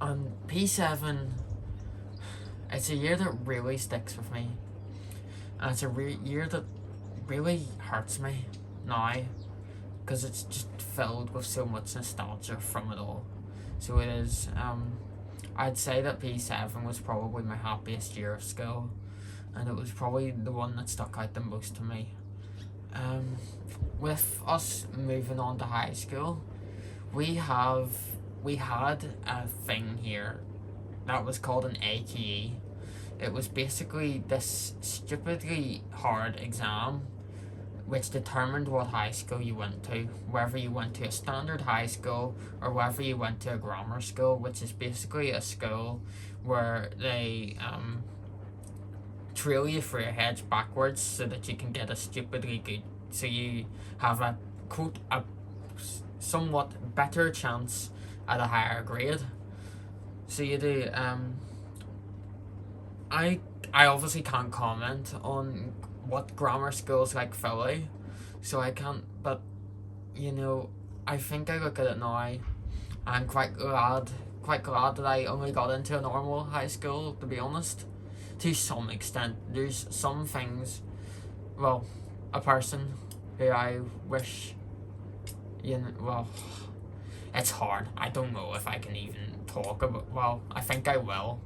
and P7, it's a year that really sticks with me, and it's a year that really hurts me now, because it's just filled with so much nostalgia from it all. So it is, I'd say that P7 was probably my happiest year of school, and it was probably the one that stuck out the most to me. With us moving on to high school, we had a thing here that was called an AQE. It was basically this stupidly hard exam which determined what high school you went to, whether you went to a standard high school or whether you went to a grammar school, which is basically a school where they trail you through your heads backwards so that you can get a stupidly good, so you have a quote a somewhat better chance at a higher grade. So you do, I obviously can't comment on what grammar schools like fully, so I can't, but I think I look at it now, I'm quite glad that I only got into a normal high school, to be honest, to some extent. There's some things, well, a person who I wish, it's hard. I don't know if I can even talk about, well, I think I will,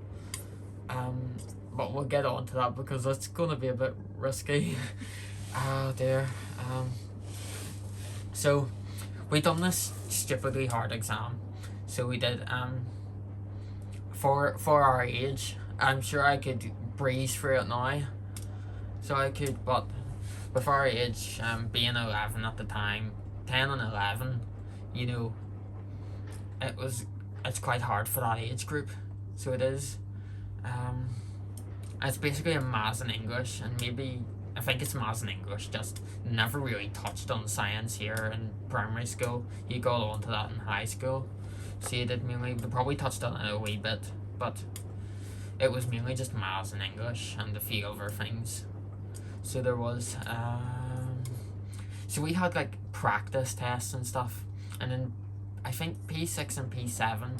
but we'll get on to that because it's going to be a bit risky. Oh dear. So we done this stupidly hard exam. So we did, for our age, I'm sure I could breeze through it now. So I could, but with our age, being 11 at the time, 10 and 11, it's quite hard for that age group. So it is. It's basically a maths and English, and I think it's maths and English, just never really touched on science here in primary school. You got on to that in high school. So you did mainly, they probably touched on it a wee bit, but it was mainly just maths and English and a few other things. So there was, so we had like practice tests and stuff, and then I think P6 and P7,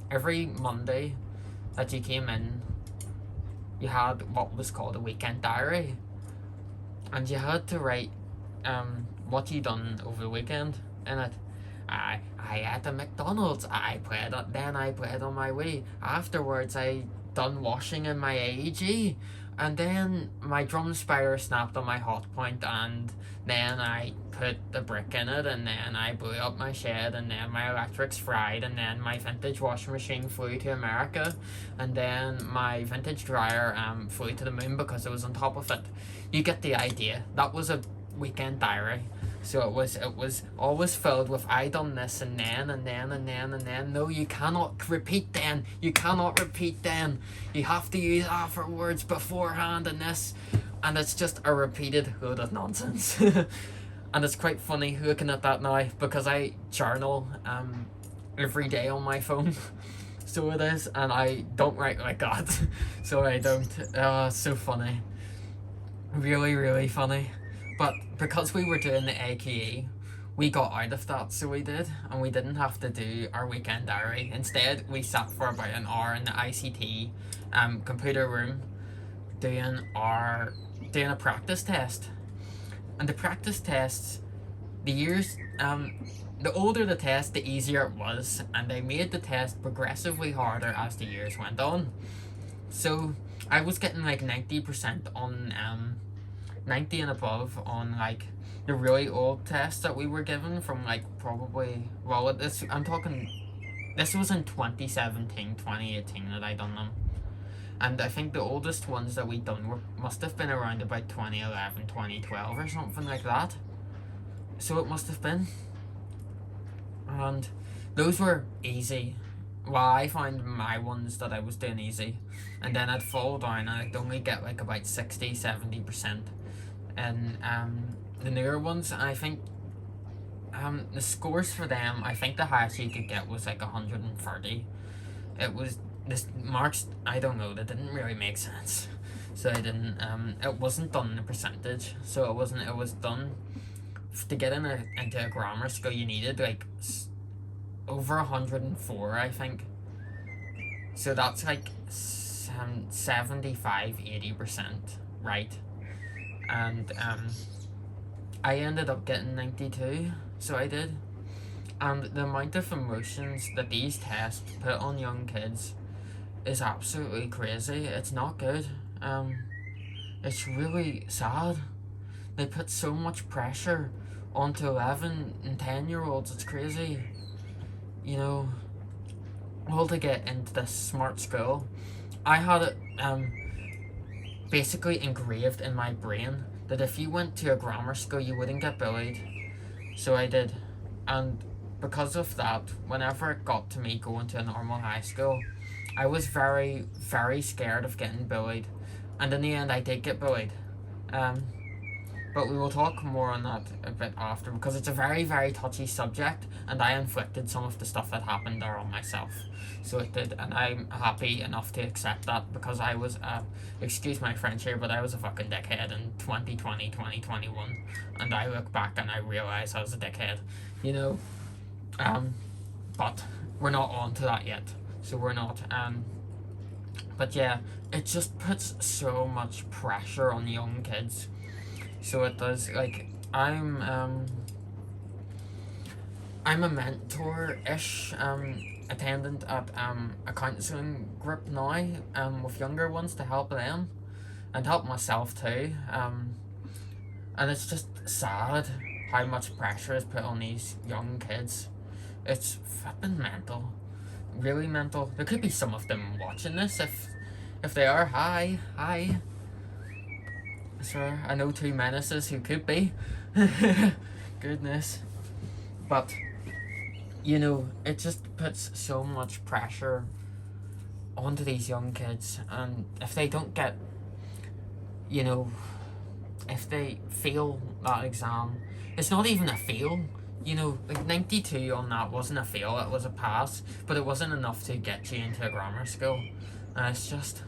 every Monday that you came in, you had what was called a weekend diary, and you had to write what you done over the weekend in it. I ate a McDonald's. Then I played on my Wii. Afterwards, I done washing in my AEG, and then my drum spider snapped on my hot point, and then I put the brick in it, and then I blew up my shed, and then my electrics fried, and then my vintage washing machine flew to America, and then my vintage dryer flew to the moon because it was on top of it. You get the idea. That was a weekend diary. So it was always filled with I done this and then and then and then and then. No, you cannot repeat then. You cannot repeat then. You have to use afterwards, beforehand, and this. And it's just a repeated load of nonsense. And it's quite funny looking at that now, because I journal every day on my phone. So it is, and I don't write like that. So I don't. It's so funny. Really, really funny. But because we were doing the AQE, we got out of that, so we did, and we didn't have to do our weekend diary. Instead, we sat for about an hour in the ICT computer room doing a practice test. And the practice tests, the older the test, the easier it was, and they made the test progressively harder as the years went on. So I was getting like 90% on 90 and above on like the really old tests that we were given from like probably, well, this was in 2017, 2018 that I done them. And I think the oldest ones that we done must have been around about 2011, 2012 or something like that. So it must have been. And those were easy. Well, I found my ones that I was doing easy. And then I'd fall down and I'd only get like about 60, 70%. And the newer ones, I think the scores for them, I think the highest you could get was like 130. It was, this marks, I don't know, that didn't really make sense. So I didn't, it wasn't done in a percentage. So it was done, to get into a grammar school you needed like over 104, I think. So that's like 75-80%, right? And I ended up getting 92, so I did. And the amount of emotions that these tests put on young kids is absolutely crazy. It's not good. It's really sad. They put so much pressure onto 11 and 10-year-olds. It's crazy. You know, all to get into this smart school. I had it basically engraved in my brain that if you went to a grammar school you wouldn't get bullied. So I did. And because of that, whenever it got to me going to a normal high school, I was very, very scared of getting bullied. And in the end I did get bullied. But we will talk more on that a bit after, because it's a very, very touchy subject, and I inflicted some of the stuff that happened there on myself. So it did, and I'm happy enough to accept that, because I was, excuse my French here, but I was a fucking dickhead in 2020, 2021, and I look back and I realise I was a dickhead, you know. But we're not on to that yet, so we're not. But yeah, it just puts so much pressure on young kids. So it does, like, I'm a mentor-ish attendant at a counselling group now with younger ones to help them and help myself too. And it's just sad how much pressure is put on these young kids. It's flipping mental, really mental. There could be some of them watching this. If they are, hi. Sure, I know two menaces who could be. Goodness. But, you know, it just puts so much pressure onto these young kids. And if they don't get, you know, if they fail that exam, it's not even a fail. You know, like 92 on that wasn't a fail, it was a pass. But it wasn't enough to get you into a grammar school. And it's just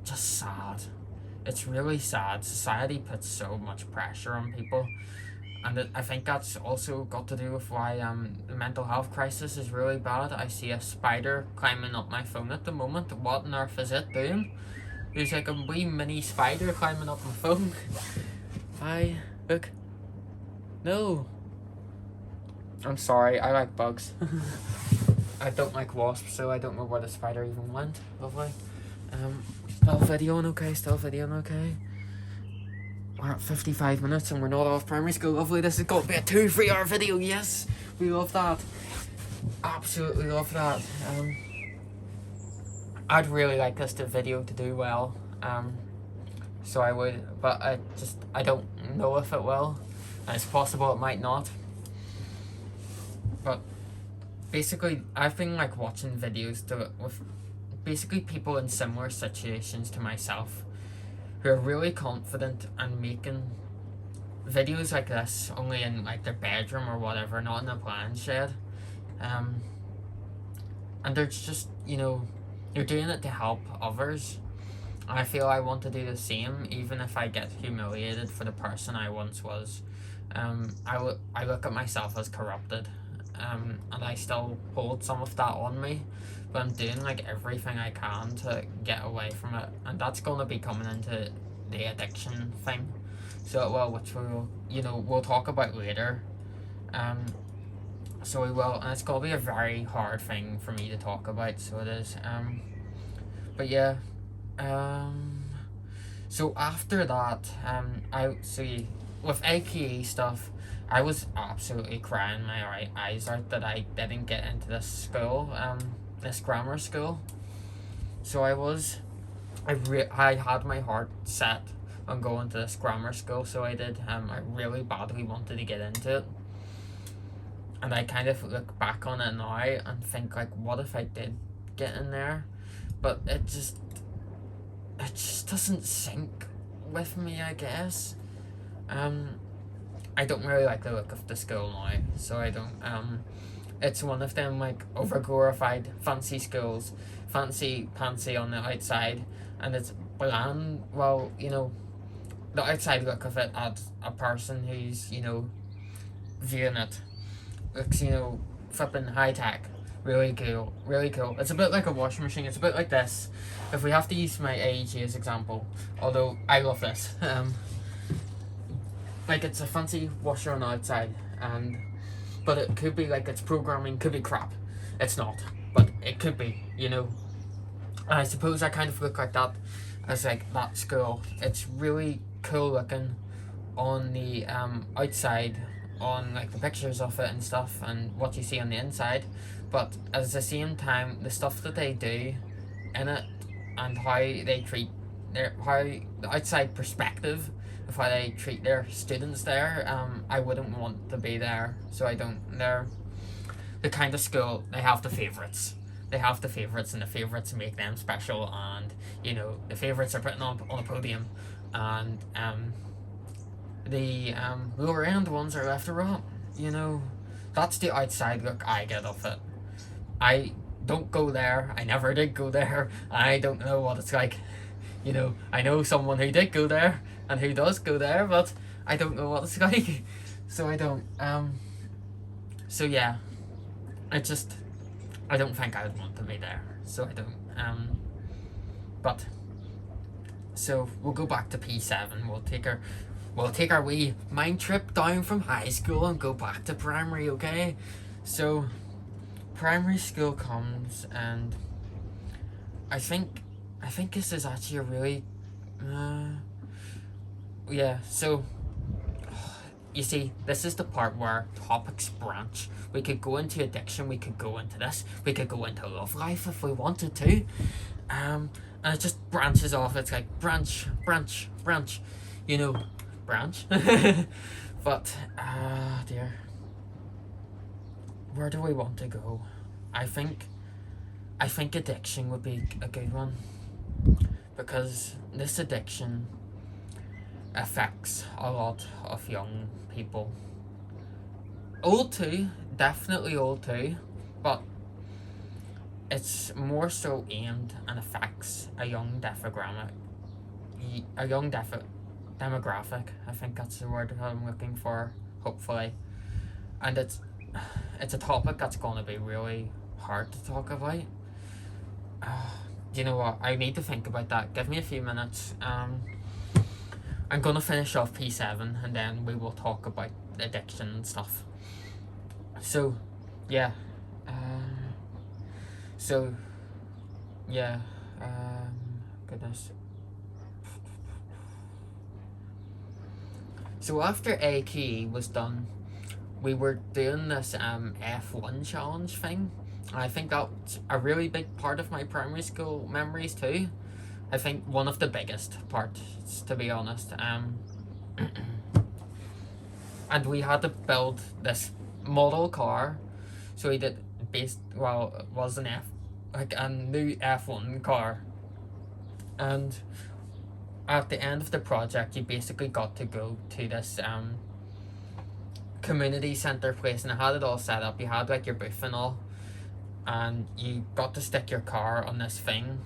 sad. It's really sad. Society puts so much pressure on people, and I think that's also got to do with why the mental health crisis is really bad. I see a spider climbing up my phone at the moment. What on earth is it doing? There's like a wee mini spider climbing up my phone. Hi, look. No. I'm sorry, I like bugs. I don't like wasps, so I don't know where the spider even went. Lovely. Still videoing okay, still videoing okay. We're at 55 minutes and we're not off primary school. Lovely, this has got to be a 2-3 hour video, yes! We love that. Absolutely love that. I'd really like this video to do well. So I would, but I don't know if it will. And it's possible it might not. But basically, I've been like watching videos with basically people in similar situations to myself who are really confident and making videos like this only in like their bedroom or whatever, not in a plant shed. And they're just, you know, you're doing it to help others. And I feel I want to do the same, even if I get humiliated for the person I once was. I look at myself as corrupted, and I still hold some of that on me, but I'm doing like everything I can to get away from it, and that's going to be coming into the addiction thing. So, well, which we'll talk about later. So we will, and it's going to be a very hard thing for me to talk about, so it is. But yeah, so after that, with APE stuff, I was absolutely crying my eyes out that I didn't get into this school, this grammar school. So I had my heart set on going to this grammar school, so I did. I really badly wanted to get into it. And I kind of look back on it now and think, like, what if I did get in there? But it just doesn't sync with me, I guess. I don't really like the look of the school now, so I don't. It's one of them like over-glorified fancy schools, fancy pantsy on the outside, and it's bland. Well, you know, the outside look of it as a person who's, you know, viewing it looks, you know, flipping high tech, really cool, really cool. It's a bit like a washing machine. It's a bit like this. If we have to use my AEG as example, although I love this, like it's a fancy washer on the outside, but it could be like its programming could be crap. It's not, but it could be, you know. And I suppose I kind of look like that as like that school. It's really cool looking on the outside, on like the pictures of it and stuff, and what you see on the inside, but at the same time the stuff that they do in it and how they treat how the outside perspective of how they treat their students there, I wouldn't want to be there, so I don't. They're the kind of school, they have the favourites, and the favourites make them special, and you know the favourites are putting on a podium, and the lower end ones are left to rot. You know, that's the outside look I get of it. I don't go there. I never did go there. I don't know what it's like. You know, I know someone who did go there and who does go there, but I don't know what it's like. So I don't. So yeah, I don't think I would want to be there. So I don't. But so we'll go back to P7. We'll take our wee mind trip down from high school and go back to primary, okay? So, primary school comes, and I think this is actually a really, yeah, so, you see, this is the part where topics branch. We could go into addiction, we could go into this, we could go into love life if we wanted to, and it just branches off. It's like branch, you know, branch. But dear, where do we want to go? I think addiction would be a good one, because this addiction affects a lot of young people. Old too, definitely old too, but it's more so aimed and affects a young demographic. I think that's the word I'm looking for, hopefully. And it's a topic that's going to be really hard to talk about. you know what? I need to think about that. Give me a few minutes. I'm gonna finish off P7 and then we will talk about addiction and stuff. So, yeah. So, yeah. Goodness. So after AQE was done, we were doing this F1 challenge thing. I think that's a really big part of my primary school memories too. I think one of the biggest parts, to be honest. And we had to build this model car. So we did it was a new F1 car. And at the end of the project, you basically got to go to this community centre place, and it had it all set up. You had like your booth and all, and you got to stick your car on this thing,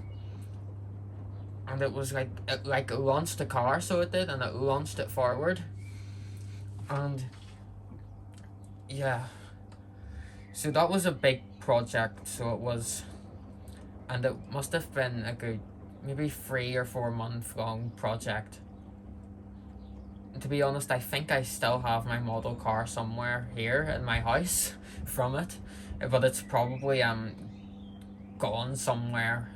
and it was it launched the car, so it did, and it launched it forward. And yeah, so that was a big project. So it was, and it must have been a good maybe 3 or 4 month long project. To be honest, I think I still have my model car somewhere here in my house from it, but it's probably gone somewhere.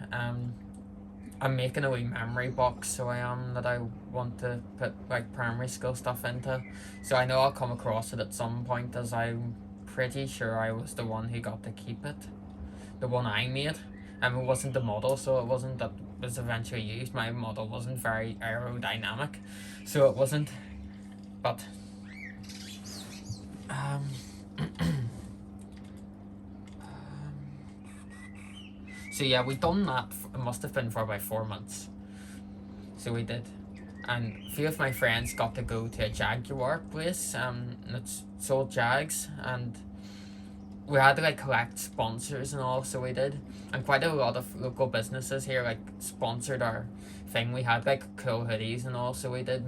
I'm making a wee memory box, so I am, that I want to put like primary school stuff into. So I know I'll come across it at some point, as I'm pretty sure I was the one who got to keep it, the one I made. It wasn't the model, so it wasn't that was eventually used. My model wasn't very aerodynamic, so it wasn't. But so yeah, we done that. It must have been for about 4 months. So we did, and a few of my friends got to go to a Jaguar place. That sold Jags, and we had to like collect sponsors and all, so we did. And quite a lot of local businesses here like sponsored our thing. We had like cool hoodies and all, so we did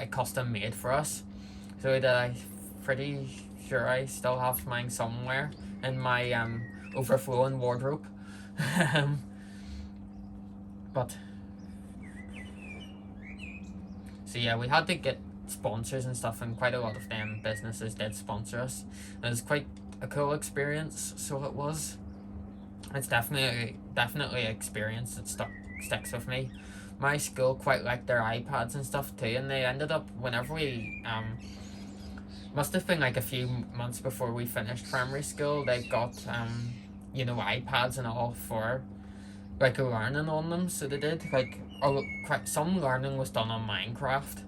custom made for us. So we did. I'm pretty sure I still have mine somewhere in my overflowing wardrobe. But so yeah, we had to get sponsors and stuff, and quite a lot of them businesses did sponsor us. And it was quite a cool experience, so it was. It's definitely an experience that sticks with me. My school quite liked their iPads and stuff too, and they ended up, whenever we must have been like a few months before we finished primary school, they got iPads and all for like learning on them. So they did some learning was done on Minecraft.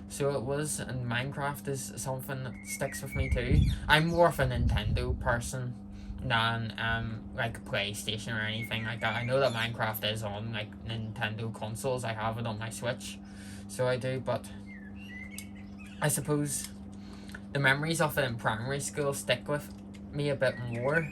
So it was, and Minecraft is something that sticks with me too. I'm more of a Nintendo person than like PlayStation or anything like that. I know that Minecraft is on like Nintendo consoles. I have it on my Switch, so I do. But I suppose the memories of it in primary school stick with me a bit more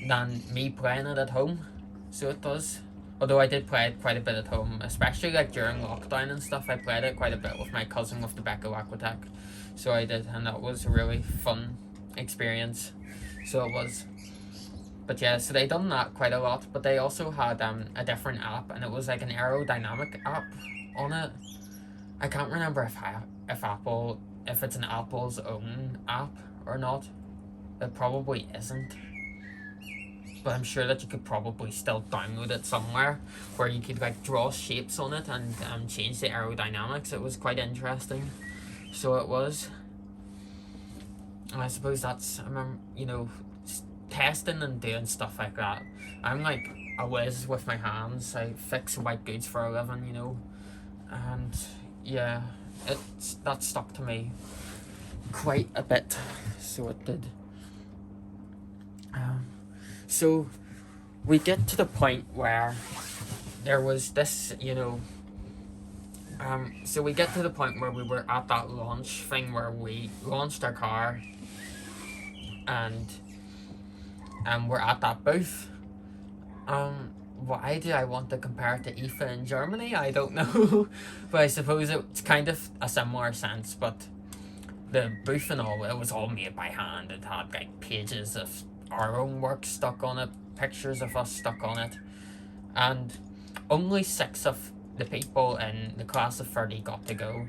than me playing it at home. So it does. Although I did play it quite a bit at home, especially like during lockdown and stuff. I played it quite a bit with my cousin with the Becco Aquatech. So I did, and that was a really fun experience. So it was. But yeah, so they done that quite a lot, but they also had a different app, and it was like an aerodynamic app on it. I can't remember if it's an Apple's own app or not. It probably isn't. But I'm sure that you could probably still download it somewhere where you could like draw shapes on it and change the aerodynamics. It was quite interesting. So it was. And I suppose that's, testing and doing stuff like that. I'm like a whiz with my hands. I fix white goods for a living, and yeah, that stuck to me quite a bit. So it did. So we get to the point where there was this, so we get to the point where we were at that launch thing where we launched our car, and we're at that booth. Why do I want to compare it to IFA in Germany? I don't know. But I suppose it's kind of a similar sense, but the booth and all, it was all made by hand. It had like pages of our own work stuck on it, pictures of us stuck on it, and only 6 of the people in the class of 30 got to go.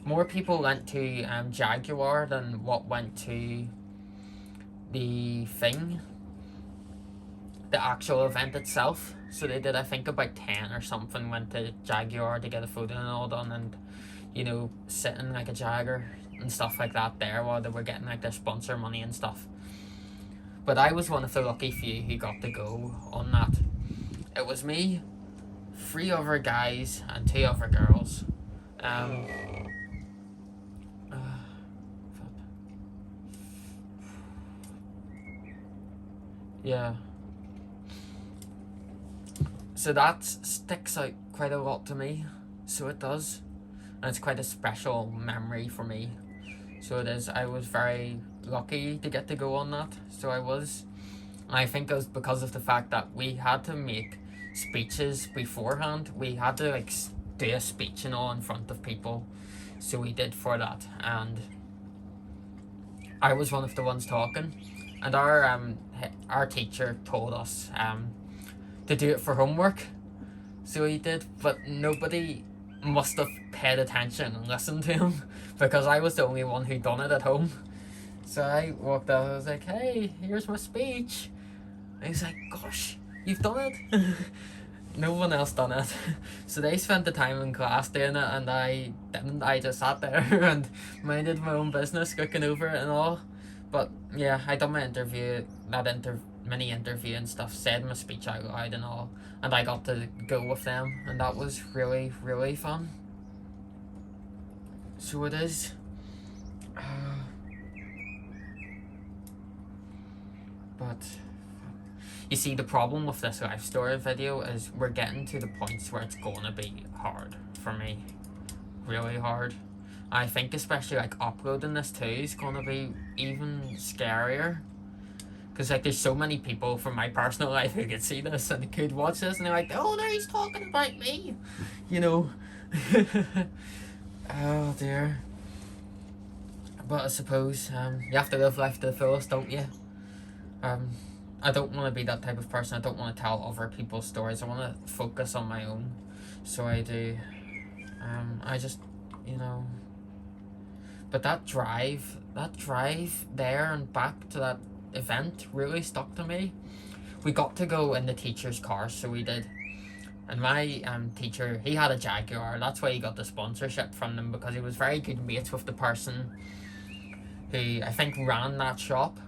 More people went to Jaguar than what went to the thing, the actual event itself. So they did, I think, about 10 or something went to Jaguar to get a photo and all done, and, you know, sitting like a Jagger and stuff like that there while they were getting like their sponsor money and stuff. But I was one of the lucky few who got to go on that. It was me, 3 other guys, and 2 other girls. Yeah. So that sticks out quite a lot to me. So it does. And it's quite a special memory for me. So it is. I was very lucky to get to go on that. So I was. And I think it was because of the fact that we had to make speeches beforehand. We had to like do a speech and all in front of people. So we did for that. And I was one of the ones talking. And our teacher told us to do it for homework. So he did, but nobody must have paid attention and listened to him because I was the only one who done it at home. So I walked out, I was like, hey, here's my speech. And he's like, gosh, you've done it? No one else done it. So they spent the time in class doing it and I didn't. I just sat there and minded my own business, cooking over it and all. But yeah, I done my interview, mini interview and stuff, said my speech out loud and all, and I got to go with them, and that was really, really fun. So it is. But you see, the problem with this life story video is we're getting to the points where it's gonna be hard for me. Really hard. I think especially like uploading this too is gonna be even scarier. Because like there's so many people from my personal life who could see this and could watch this and they're like, oh, there he's talking about me. You know. Oh dear. But I suppose you have to live life to the fullest, don't you? I don't want to be that type of person. I don't want to tell other people's stories. I want to focus on my own. So I do. I just, you know. But that drive there and back to that event really stuck to me. We got to go in the teacher's car, so we did. And my teacher, he had a Jaguar. That's why he got the sponsorship from them, because he was very good mates with the person who I think ran that shop.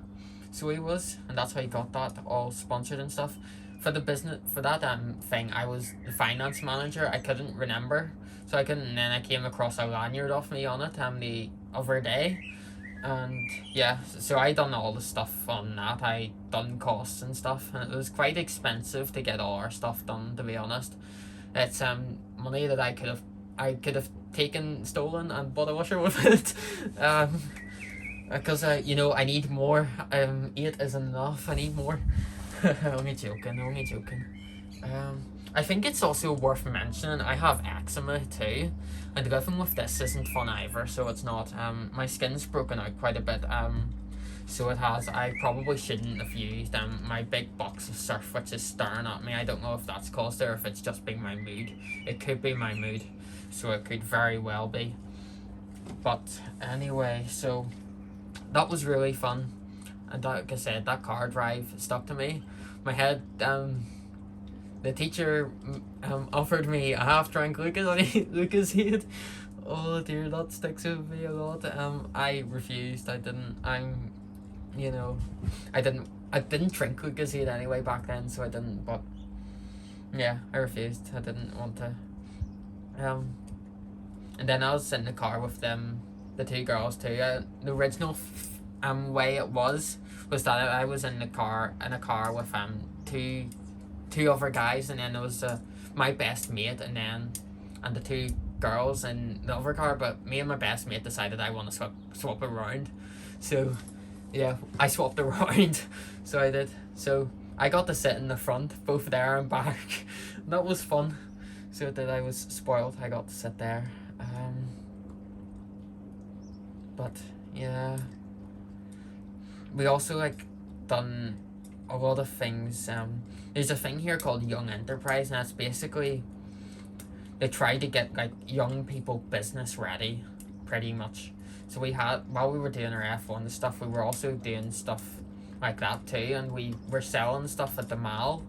So he was, and that's how he got that all sponsored and stuff. For the business, for that thing, I was the finance manager. I couldn't remember, so I couldn't. And then I came across a lanyard off me on it the other day, and yeah, so I done all the stuff on that. I done costs and stuff, and it was quite expensive to get all our stuff done. To be honest, it's money that I could have stolen and bought a washer with it. Because you know, I need more. 8 isn't enough. I need more. Only joking. I think it's also worth mentioning I have eczema too, and living with this isn't fun either. So it's not. My skin's broken out quite a bit. So it has. I probably shouldn't have used my big box of surf, which is staring at me. I don't know if that's caused it or if it's just been my mood. It could be my mood, so it could very well be. But anyway, so that was really fun, and like I said, that car drive stuck to me. My head, the teacher offered me a half-drunk Lucozade. Oh dear, that sticks with me a lot. I refused. I didn't. I didn't drink Lucozade anyway back then, so I didn't. But yeah, I refused. I didn't want to. And then I was in the car with them, the 2 girls too. The original way it was that I was in a car with two other guys, and then there was my best mate and the 2 girls in the other car. But me and my best mate decided I want to swap around, so yeah, I swapped around. So I did. So I got to sit in the front, both there and back. That was fun. So that I was spoiled. I got to sit there. But yeah, we also done a lot of things. There's a thing here called Young Enterprise, and that's basically they try to get like young people business ready, pretty much. So we had, while we were doing our F1 stuff, we were also doing stuff like that too, and we were selling stuff at the mall.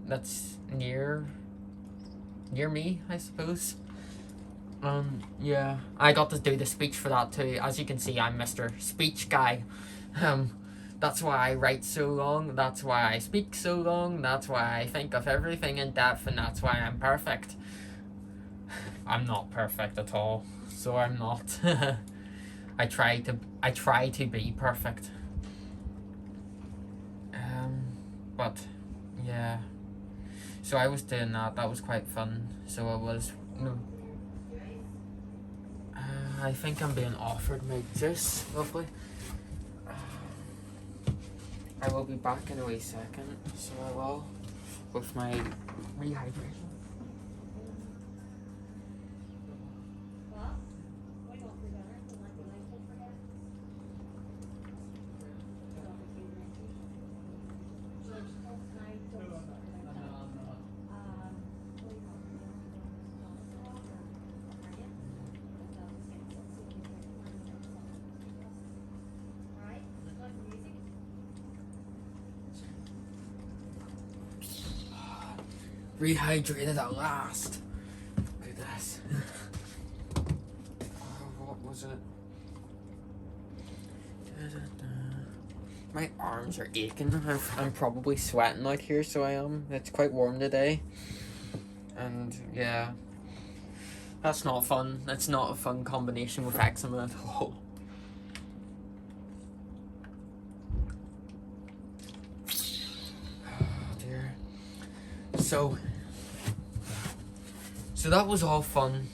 That's near me, I suppose. Yeah, I got to do the speech for that too. As you can see, I'm Mr. Speech Guy. That's why I write so long, that's why I speak so long, that's why I think of everything in depth, and that's why I'm perfect. I'm not perfect at all, so I'm not. I try to be perfect. But yeah. So I was doing that. That was quite fun. So I was. I think I'm being offered my juice. Lovely. I will be back in a wee second. So I will, with my rehydration. Rehydrated at last. Look at this. What was it? My arms are aching. I'm probably sweating out here, so I am. It's quite warm today. And yeah, that's not fun. That's not a fun combination with eczema at all. Oh dear. So that was all fun,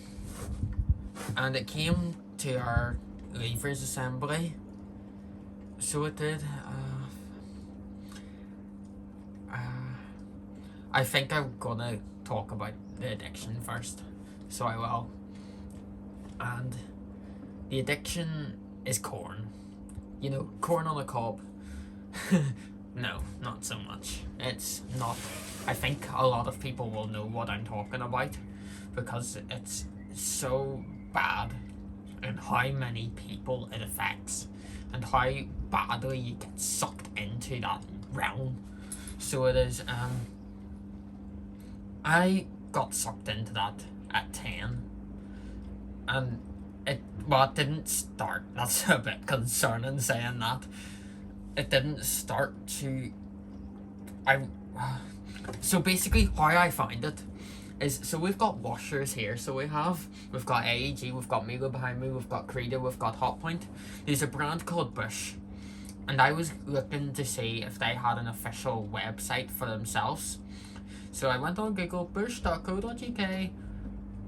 and it came to our leavers assembly. So it did. I think I'm gonna talk about the addiction first, so I will. And the addiction is corn. You know, corn on the cob. No, not so much. It's not. I think a lot of people will know what I'm talking about, because it's so bad and how many people it affects and how badly you get sucked into that realm. So it is. I got sucked into that at 10, and it didn't start. That's a bit concerning saying that. It didn't start to. So basically, how I find it is, so we've got washers here. So we've got AEG, we've got Miele behind me, we've got Credo, we've got Hotpoint. There's a brand called Bush, and I was looking to see if they had an official website for themselves. So I went on Google, bush.co.uk,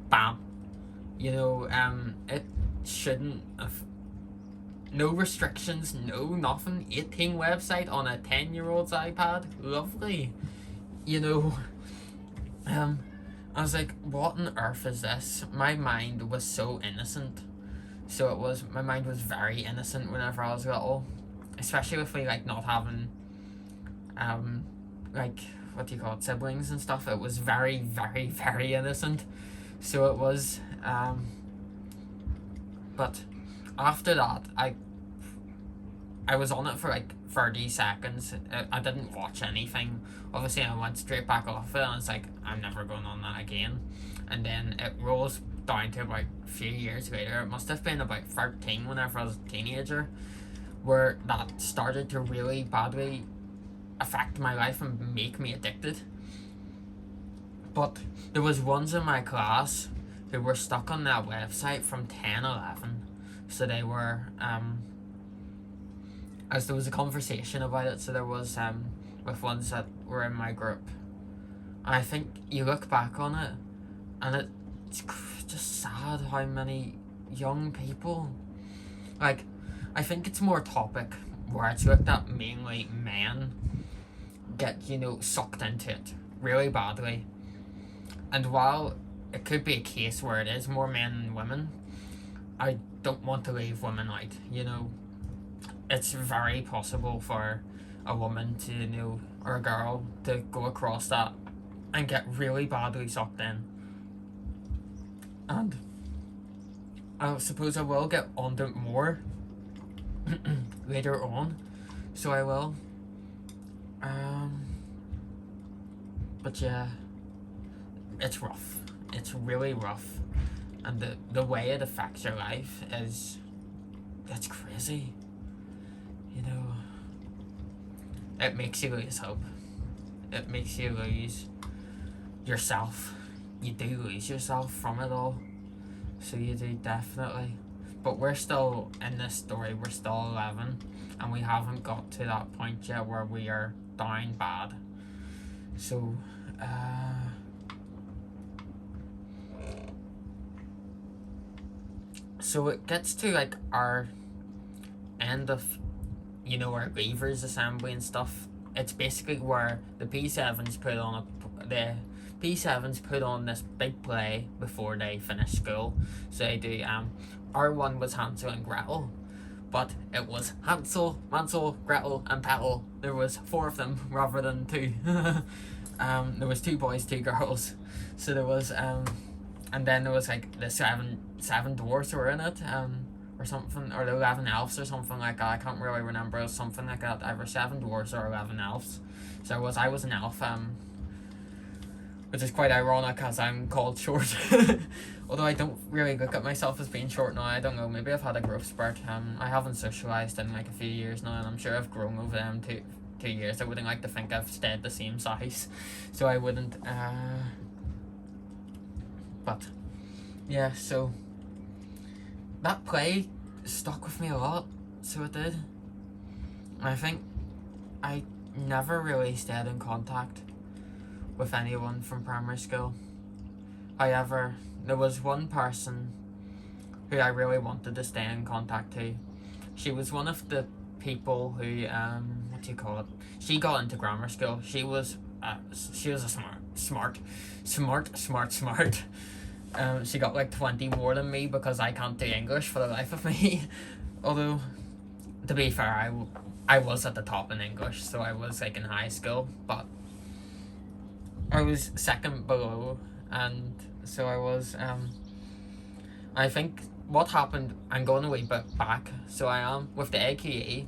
bam. You know, it shouldn't have, no restrictions, no nothing, 18 website on a 10-year-old's iPad, lovely. You know, I was like, what on earth is this? My mind was so innocent. My mind was very innocent whenever I was little. Especially with me, like, not having, like, what do you call it, siblings and stuff. It was very, very, very innocent. So it was, but after that, I was on it for like 30 seconds. I didn't watch anything. Obviously, I went straight back off it, and it's like, I'm never going on that again. And then it rolls down to about a few years later. It must have been about 13 whenever I was a teenager, where that started to really badly affect my life and make me addicted. But there was ones in my class who were stuck on that website from 10, 11. So they were, as there was a conversation about it, so there was, with ones that were in my group. And I think you look back on it, and it's just sad how many young people, like, I think it's more topic where it's looked at mainly men get, you know, sucked into it really badly. And while it could be a case where it is more men than women, I don't want to leave women out, you know. It's very possible for a woman to, or a girl to go across that and get really badly sucked in. And I suppose I will get onto it more later on, so I will. But yeah, it's rough. It's really rough, and the way it affects your life it's crazy. It makes you lose hope. It makes you lose yourself. You do lose yourself from it all. So you do, definitely. But we're still in this story. We're still 11, and we haven't got to that point yet where we are down bad. So, so it gets to like our end of, our leavers assembly and stuff. It's basically where the P7s put on this big play before they finish school. So they do, our one was Hansel and Gretel, but it was Hansel, Mansell, Gretel and Petal. There was 4 of them rather than 2. There was 2 boys, 2 girls. So there was, and then there was like the seven dwarfs were in it, or something, or the 11 elves or something like that. I can't really remember. It was something like that, either 7 dwarfs or 11 elves. So I was an elf, which is quite ironic as I'm called short. Although I don't really look at myself as being short now. I don't know, maybe I've had a growth spurt. I haven't socialised in like a few years now, and I'm sure I've grown over them 2 years. I wouldn't like to think I've stayed the same size, so I wouldn't, but yeah, so that play stuck with me a lot, so it did. I think I never really stayed in contact with anyone from primary school. However, there was one person who I really wanted to stay in contact to. She was one of the people who, what do you call it? She got into grammar school. She was a smart. She got like 20 more than me because I can't do English for the life of me. Although, to be fair, I was at the top in English, so I was like in high school, but I was second below, and so I was, I think what happened, I'm going a wee bit back, so I am, with the AQE,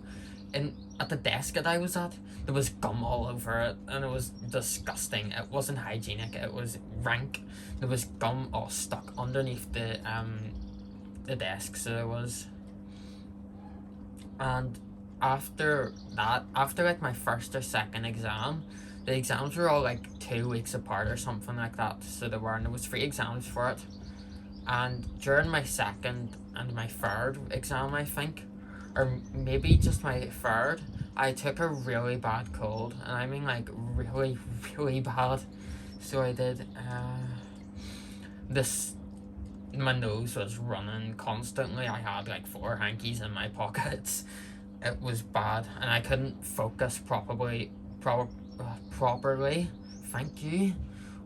at the desk that I was at, there was gum all over it, and it was disgusting. It wasn't hygienic, it was rank. There was gum all stuck underneath the desk, so there was. And after that, after like my first or second exam, the exams were all like 2 weeks apart or something like that, so there was 3 exams for it. And during my second and my third exam, I think, or maybe just my third, I took a really bad cold, and I mean like really, really bad. So I did, my nose was running constantly. I had like 4 hankies in my pockets. It was bad, and I couldn't focus properly, thank you,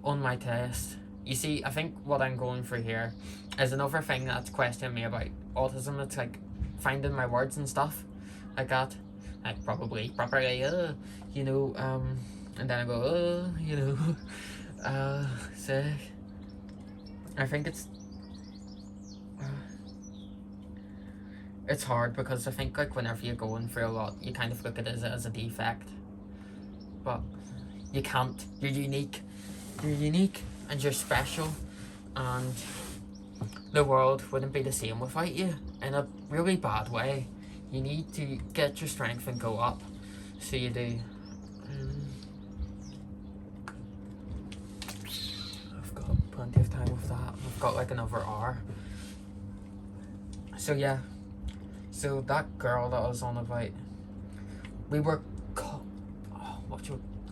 on my test. You see, I think what I'm going through here is another thing that's questioning me about autism. It's like finding my words and stuff like that, like properly, and then I go, sick. I think it's hard because I think like whenever you're going through a lot, you kind of look at it as a defect, but you can't. You're unique and you're special, and the world wouldn't be the same without you in a really bad way. You need to get your strength and go up, so you do. I've got plenty of time with that. I've got like another hour. So yeah, so that girl that I was on about, we were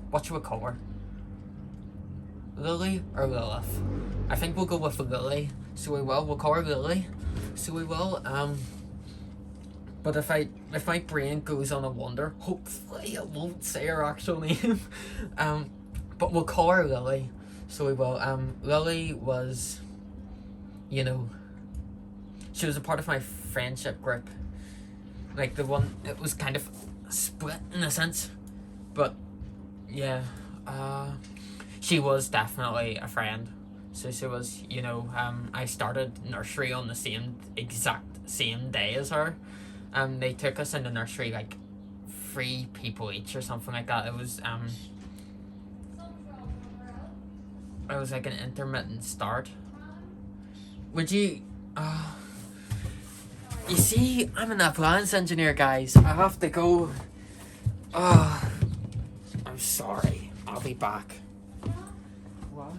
what should we call her? Lily or Lilith? I think we'll go with Lily. So we'll call her Lily. So we will, but if my brain goes on a wander, hopefully it won't say her actual name. But we'll call her Lily. So we will. Lily was, she was a part of my friendship group. Like the one, it was kind of split in a sense. But yeah, she was definitely a friend. So she was, I started nursery on the exact same day as her. They took us into nursery like 3 people each or something like that. It was like an intermittent start. Would you, you see, I'm an appliance engineer, guys. I have to go. I'm sorry. I'll be back. What?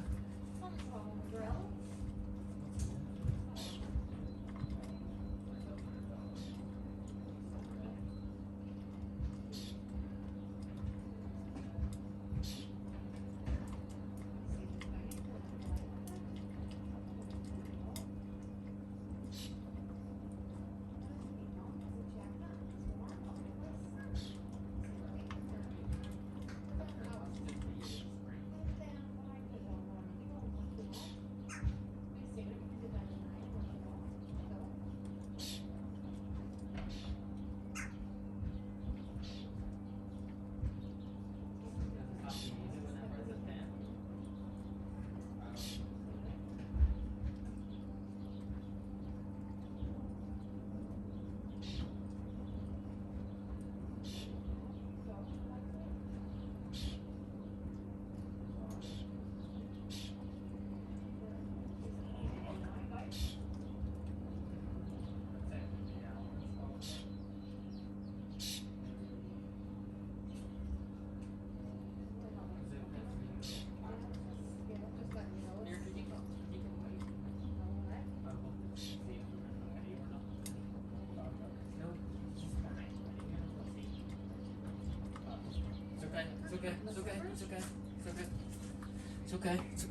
It's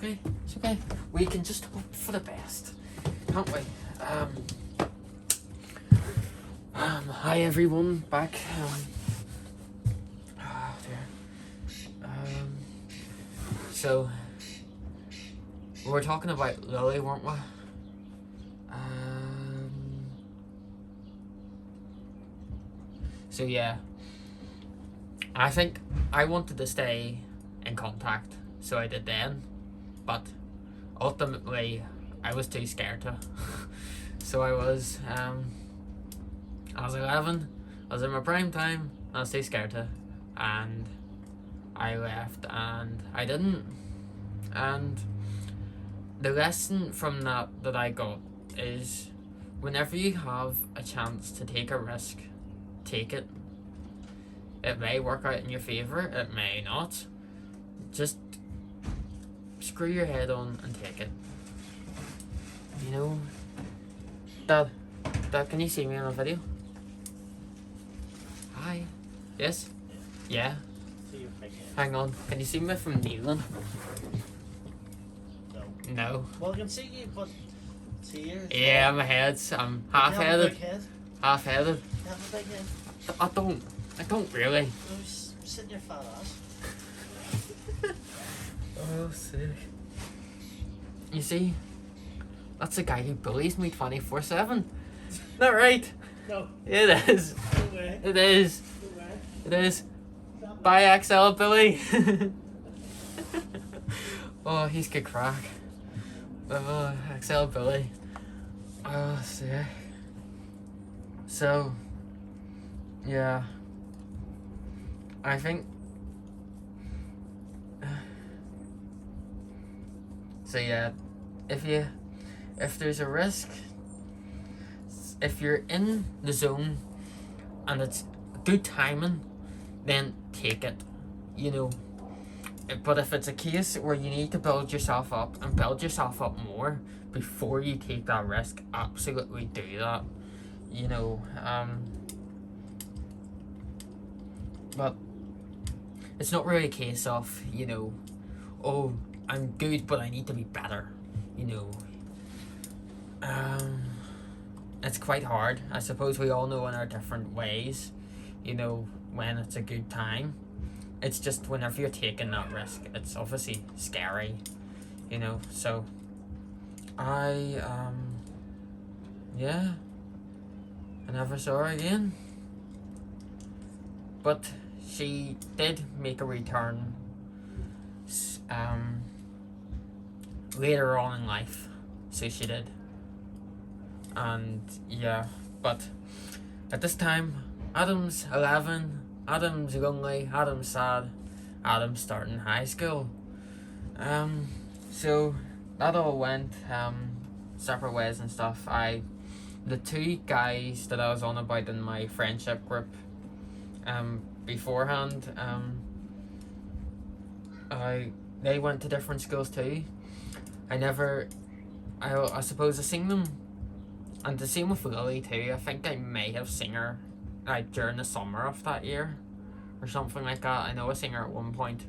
okay. We can just hope for the best, can't we? Hi everyone, back. So we were talking about Lily, weren't we? So yeah, I think I wanted to stay in contact, so I did then, but ultimately I was too scared to. So I was 11, I was in my prime time, I was too scared to, and I left and I didn't. And the lesson from that I got is, whenever you have a chance to take a risk, take it. It may work out in your favour, it may not. Just screw your head on and take it. Dad, can you see me on a video? Hi. Yes? Yeah? Hang on, can you see me from kneeling? No. Well, I can see you, but see you. Yeah, my head's, I'm half-headed. Half-headed. You have a big head. I don't really. Sit in your fat ass. Oh, sick. You see, that's the guy who bullies me 24/7. Not right? No. It is. No way. It is. No way. It is. Bye, XL Billy. Oh, he's good crack. Oh, XL Billy. Oh, sick. So, yeah. I think. So yeah, if there's a risk, if you're in the zone and it's good timing, then take it, But if it's a case where you need to build yourself up and build yourself up more before you take that risk, absolutely do that, But it's not really a case of, oh, I'm good, but I need to be better, It's quite hard. I suppose we all know in our different ways, when it's a good time. It's just whenever you're taking that risk, it's obviously scary, So, I never saw her again. But she did make a return later on in life, so she did. And yeah, but at this time, Adam's 11, Adam's lonely, Adam's sad, Adam's starting high school. So that all went separate ways and stuff. The two guys that I was on about in my friendship group beforehand, they went to different schools too. I suppose I seen them, and the same with Lily too. I think I may have seen her like during the summer of that year or something like that. I know I seen her at one point,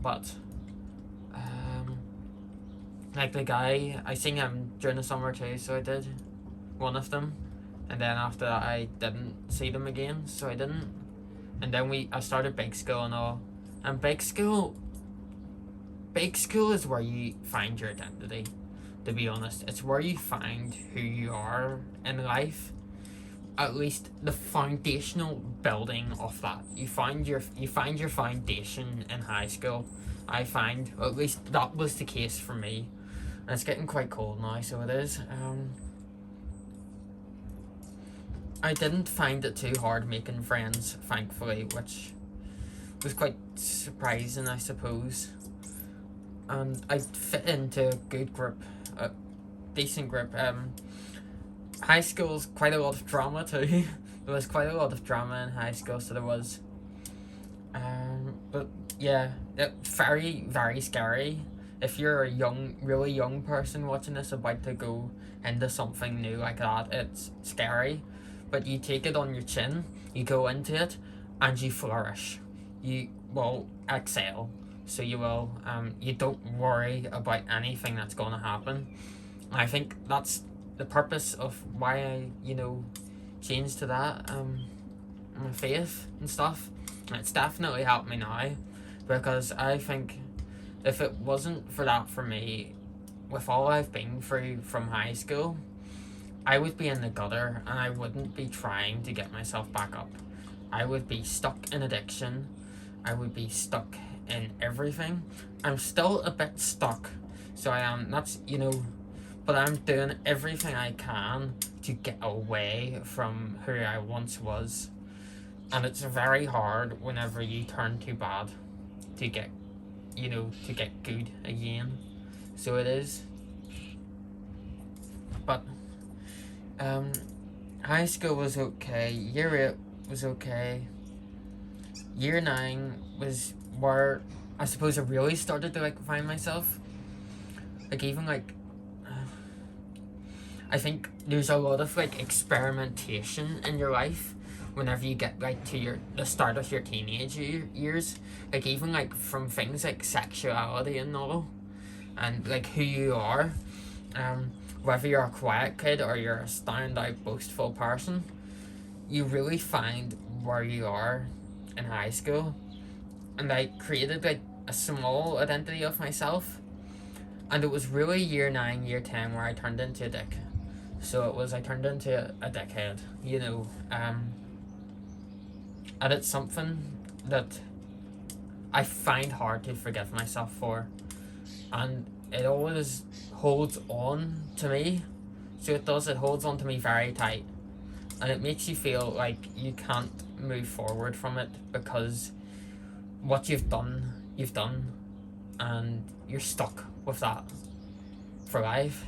but like the guy, I seen him during the summer too, so I did, one of them, and then after that I didn't see them again, so I didn't. And then I started big school and all, and big school is where you find your identity, to be honest. It's where you find who you are in life, at least the foundational building of that. You find your foundation in high school. I find, or at least that was the case for me. And it's getting quite cold now, so it is. I didn't find it too hard making friends, thankfully, which was quite surprising, I suppose. And I fit into a good group, a decent group. High school's quite a lot of drama too. There was quite a lot of drama in high school, so there was. But yeah, very, very scary. If you're a really young person watching this, about to go into something new like that, it's scary. But you take it on your chin, you go into it, and you flourish. You will excel. So you will, you don't worry about anything that's going to happen. And I think that's the purpose of why I, changed to that, my faith and stuff. And it's definitely helped me now, because I think if it wasn't for that for me, with all I've been through from high school, I would be in the gutter and I wouldn't be trying to get myself back up. I would be stuck in addiction. I would be stuck in everything. I'm still a bit stuck, so I am, but I'm doing everything I can to get away from who I once was. And it's very hard whenever you turn too bad to get good again. So it is. But high school was okay. Year 8 was okay. Year 9 was where I suppose I really started to find myself. I think there's a lot of experimentation in your life whenever you get to the start of your teenage years, even from things like sexuality and all, and who you are, whether you're a quiet kid or you're a standout boastful person, you really find where you are in high school. And I created a small identity of myself, and it was really year 9, year 10 where I turned into a dick. So I turned into a dickhead, and it's something that I find hard to forgive myself for, and it always holds on to me. So it holds on to me very tight, and it makes you feel like you can't move forward from it, because what you've done, and you're stuck with that for life.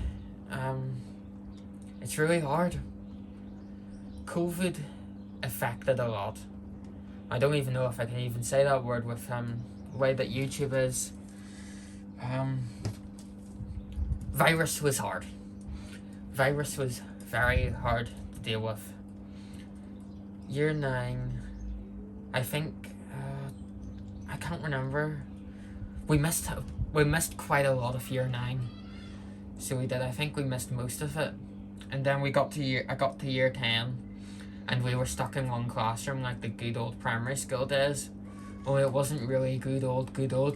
It's really hard. COVID affected a lot. I don't even know if I can even say that word with the way that YouTube is. Virus was hard. Virus was very hard to deal with. Year 9, I think, I can't remember. We missed quite a lot of year 9. So we did. I think we missed most of it. And then I got to year 10, and we were stuck in one classroom like the good old primary school days. Only it wasn't really good old,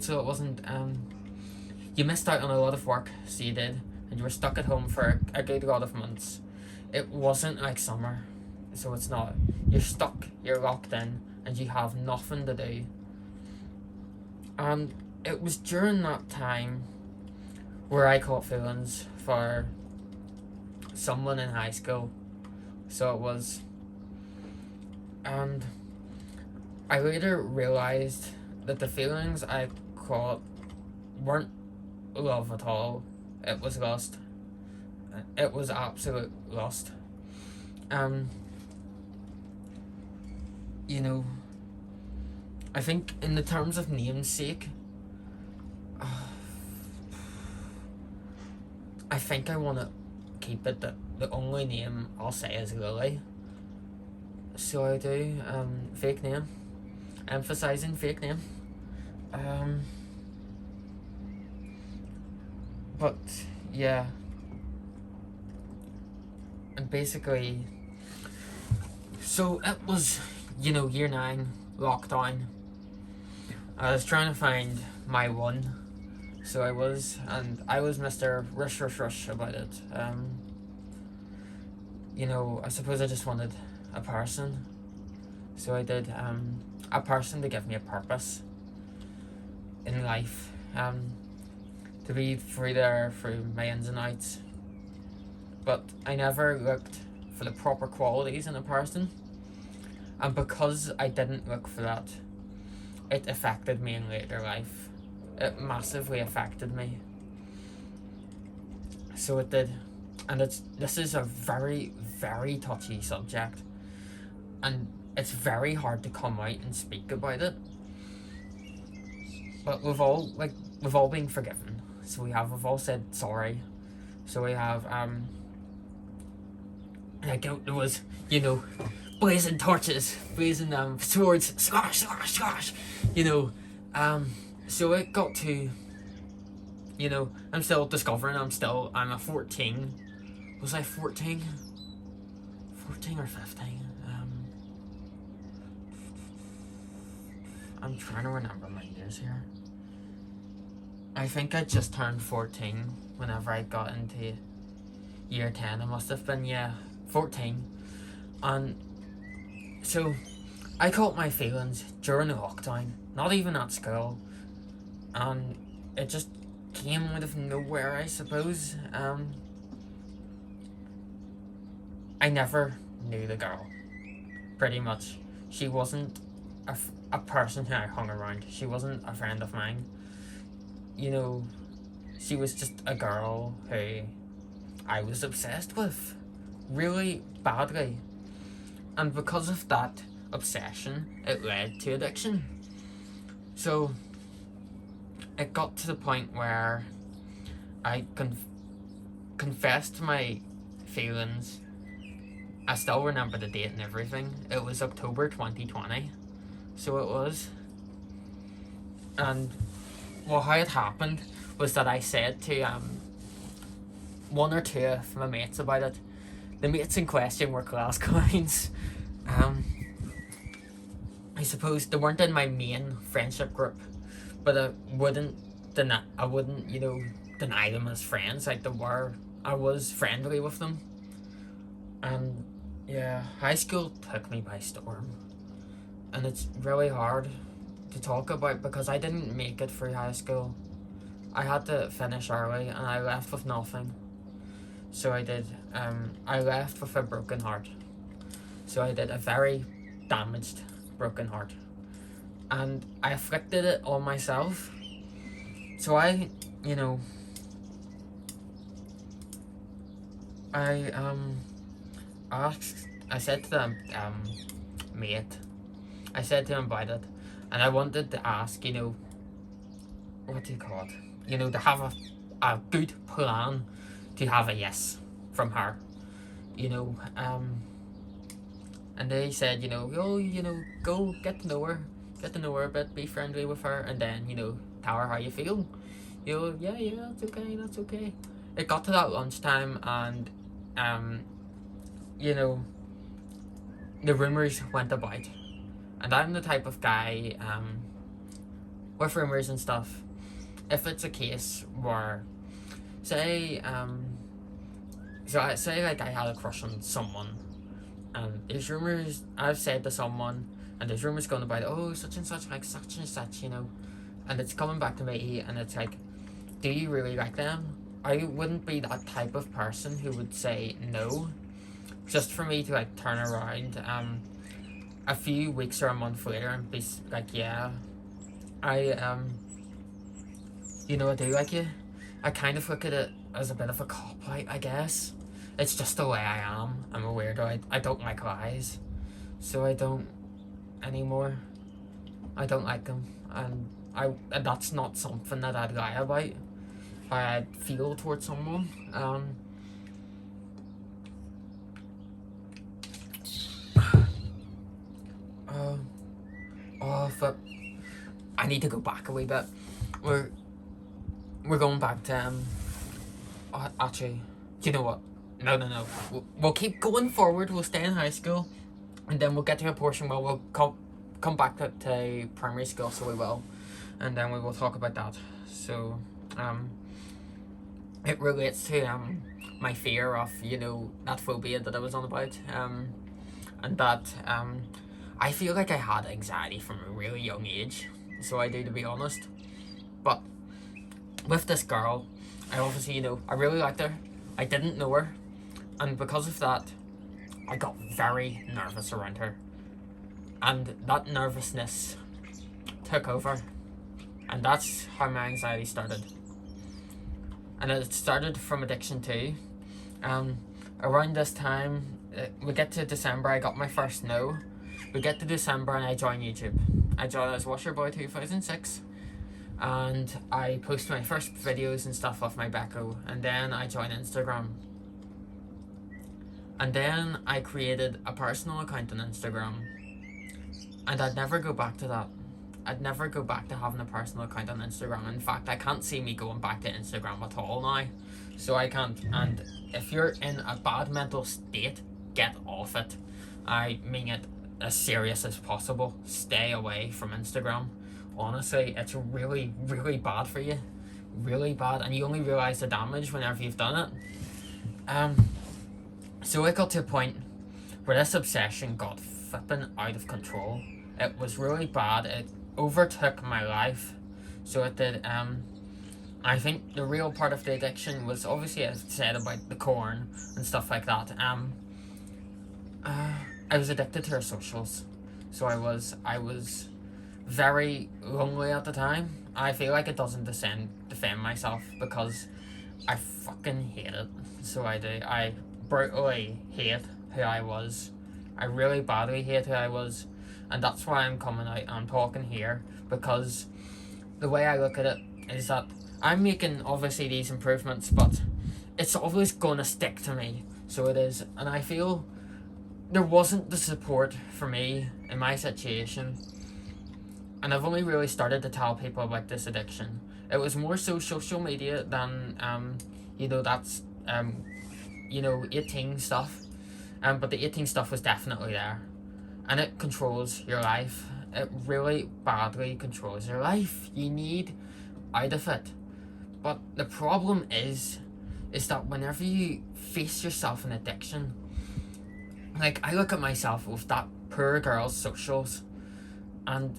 so it wasn't, you missed out on a lot of work, so you did, and you were stuck at home for a good lot of months. It wasn't like summer, so it's not. You're stuck, you're locked in, and you have nothing to do. And it was during that time where I caught feelings for someone in high school. So it was. And I later realised that the feelings I caught weren't love at all. It was lust. It was absolute lust. You know, I think in the terms of namesake, I think I want to keep it that the only name I'll say is Lily. So I do, fake name. Emphasizing fake name. But, yeah. And basically, so it was, year 9, lockdown. I was trying to find my one. So I was Mr. Rush about it. I suppose I just wanted a person. So I did, a person to give me a purpose in life. To be free there through my ins and outs. But I never looked for the proper qualities in a person. And because I didn't look for that, it affected me in later life. It massively affected me. So it did. And this is a very, very touchy subject. And it's very hard to come out and speak about it. But we've all been forgiven. So we've all said sorry. So we have, there was, blazing torches, blazing swords, slash, so it got to, I'm still discovering, I'm a 14, was I 14? 14 or 15? I'm trying to remember my years here. I think I just turned 14 whenever I got into year 10. I must have been, 14. And so I caught my feelings during the lockdown, not even at school. And it just came out of nowhere, I suppose. I never knew the girl, pretty much. She wasn't a person who I hung around. She wasn't a friend of mine. She was just a girl who I was obsessed with, really badly. And because of that obsession, it led to addiction. So it got to the point where I confessed my feelings. I still remember the date and everything. It was October 2020. So it was. And how it happened was that I said to one or two of my mates about it. The mates in question were class clowns. I suppose they weren't in my main friendship group, but I wouldn't deny them as friends. Like they were, I was friendly with them. And yeah, high school took me by storm, and it's really hard to talk about because I didn't make it through high school. I had to finish early, and I left with nothing. So I did. I left with a broken heart. So I did a very damaged, broken heart, and I afflicted it on myself. So I said to the mate, I said to him about it, and I wanted to ask, what do you call it? To have a good plan to have a yes from her, and they said, go get to know her a bit, be friendly with her, and then, tell her how you feel. Yeah, that's okay. It got to that lunchtime, and, the rumours went about. And I'm the type of guy, with rumours and stuff, if it's a case where, say like I had a crush on someone, and these rumours, I've said to someone and there's rumours going about, oh, such and such like such and such, you know, and it's coming back to me, and it's like, do you really like them? I wouldn't be that type of person who would say no, just for me to like turn around a few weeks or a month later and be like, yeah, I you know, I do like you. I kind of look at it as a bit of a cop-out, I guess. It's just the way I am. I'm a weirdo. I don't like lies, so I don't anymore. I don't like them, and that's not something that I'd lie about. How I feel towards someone. But I need to go back a wee bit. We're going back to actually, do you know what? No. We'll keep going forward. We'll stay in high school, and then we'll get to a portion where we'll come back to primary school. So we will, and then we will talk about that. So it relates to my fear of, you know, that phobia that I was on about, and that I feel like I had anxiety from a really young age. So I do, to be honest. But with this girl, I obviously, you know, I really liked her. I didn't know her, and because of that, I got very nervous around her, and that nervousness took over, and that's how my anxiety started. And it started from addiction too. Around this time, we get to December, I got my first no. We get to December and I join YouTube. I joined as Washer Boy 2006, and I post my first videos and stuff off my Becco, and then I joined Instagram. And then I created a personal account on Instagram, and I'd never go back to that. I'd never go back to having a personal account on Instagram. In fact, I can't see me going back to Instagram at all now. So I can't. And if you're in a bad mental state, get off it. I mean it as serious as possible. Stay away from Instagram. Honestly, it's really, really bad for you. Really bad. And you only realise the damage whenever you've done it. So it got to a point where this obsession got flipping out of control. It was really bad. It overtook my life. So it did. I think the real part of the addiction was obviously, as I said, about the corn and stuff like that. I was addicted to her socials. So I was very lonely at the time. I feel like it doesn't defend myself because I fucking hate it. So I do. I brutally hate who I was. I really badly hate who I was. And that's why I'm coming out and I'm talking here, because the way I look at it is that I'm making obviously these improvements, but it's always gonna stick to me. So it is. And I feel there wasn't the support for me in my situation. And I've only really started to tell people about this addiction. It was more so social media than you know, that's you know, 18 stuff. But the 18 stuff was definitely there. And it controls your life. It really badly controls your life. You need out of it. But the problem is that whenever you face yourself in addiction, like, I look at myself with that poor girl's socials, and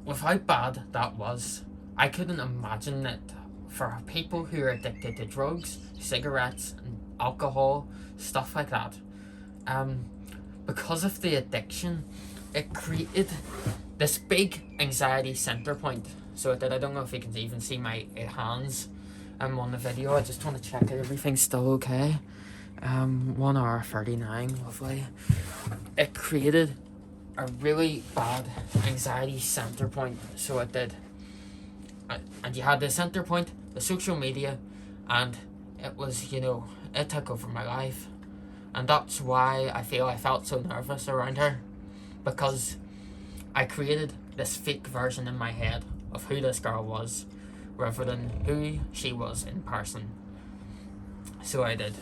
with how bad that was, I couldn't imagine it for people who are addicted to drugs, cigarettes, and alcohol, stuff like that. Because of the addiction, it created this big anxiety center point. So it did. I don't know if you can even see my hands on the video. I just want to check that everything's still okay. 1 hour 39, lovely. It created a really bad anxiety center point. So it did. And you had the center point, the social media, and it was, you know, it took over my life. And that's why I feel I felt so nervous around her, because I created this fake version in my head of who this girl was, rather than who she was in person. So I did.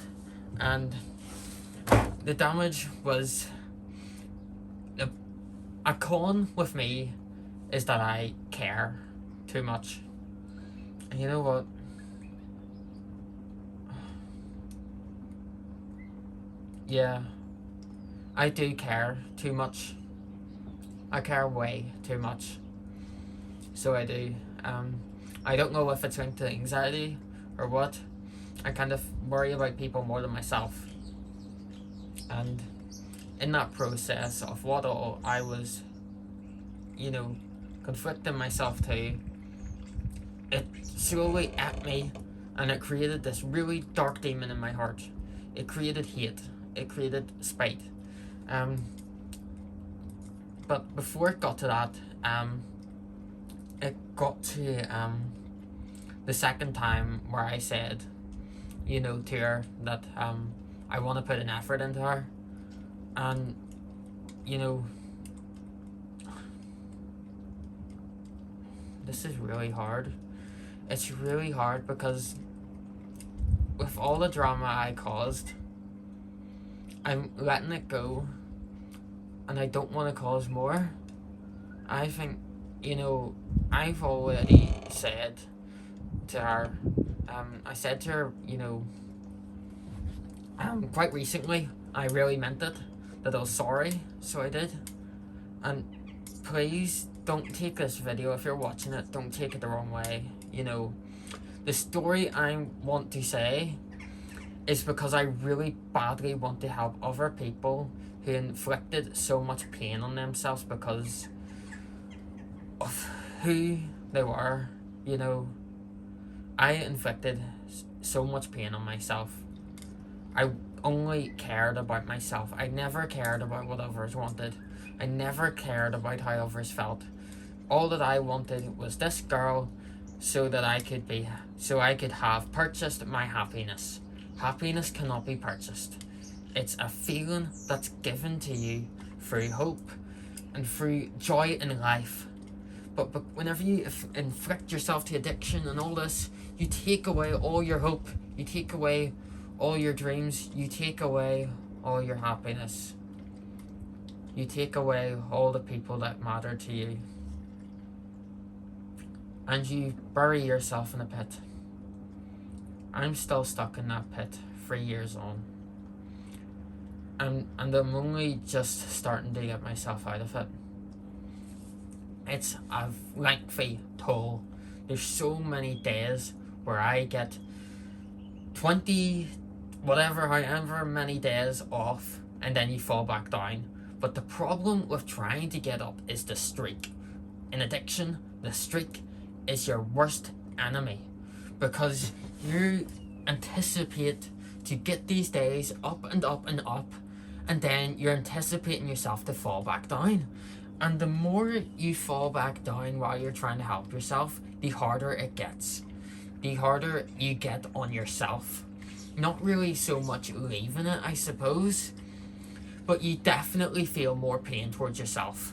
And the damage was, a con with me is that I care too much. And you know what? Yeah, I do care too much. I care way too much. So I do. I don't know if it's linked to anxiety or what. I kind of worry about people more than myself. And in that process of what all I was, conflicting myself to, it slowly ate me, and it created this really dark demon in my heart. It created hate. It created spite. But before it got to that, it got to the second time where I said, to her that I want to put an effort into her, and this is really hard. It's really hard because with all the drama I caused, I'm letting it go, and I don't want to cause more. I think, I've already said to her, I said to her, quite recently, I really meant it, that I was sorry, so I did. And please don't take this video, if you're watching it, don't take it the wrong way. The story I want to say is because I really badly want to help other people who inflicted so much pain on themselves because of who they were. I inflicted so much pain on myself. I only cared about myself. I never cared about what others wanted. I never cared about how others felt. All that I wanted was this girl so I could have purchased my happiness. Happiness cannot be purchased. It's a feeling that's given to you through hope and through joy in life. But whenever you inflict yourself to addiction and all this, you take away all your hope. You take away all your dreams. You take away all your happiness. You take away all the people that matter to you. And you bury yourself in a pit. I'm still stuck in that pit 3 years on. And I'm only just starting to get myself out of it. It's a lengthy toll. There's so many days where I get 20, however many days off, and then you fall back down. But the problem with trying to get up is the streak. In addiction, the streak is your worst enemy, because you anticipate to get these days up and up and up, and then you're anticipating yourself to fall back down. And the more you fall back down while you're trying to help yourself, the harder it gets. The harder you get on yourself. Not really so much leaving it, I suppose, but you definitely feel more pain towards yourself.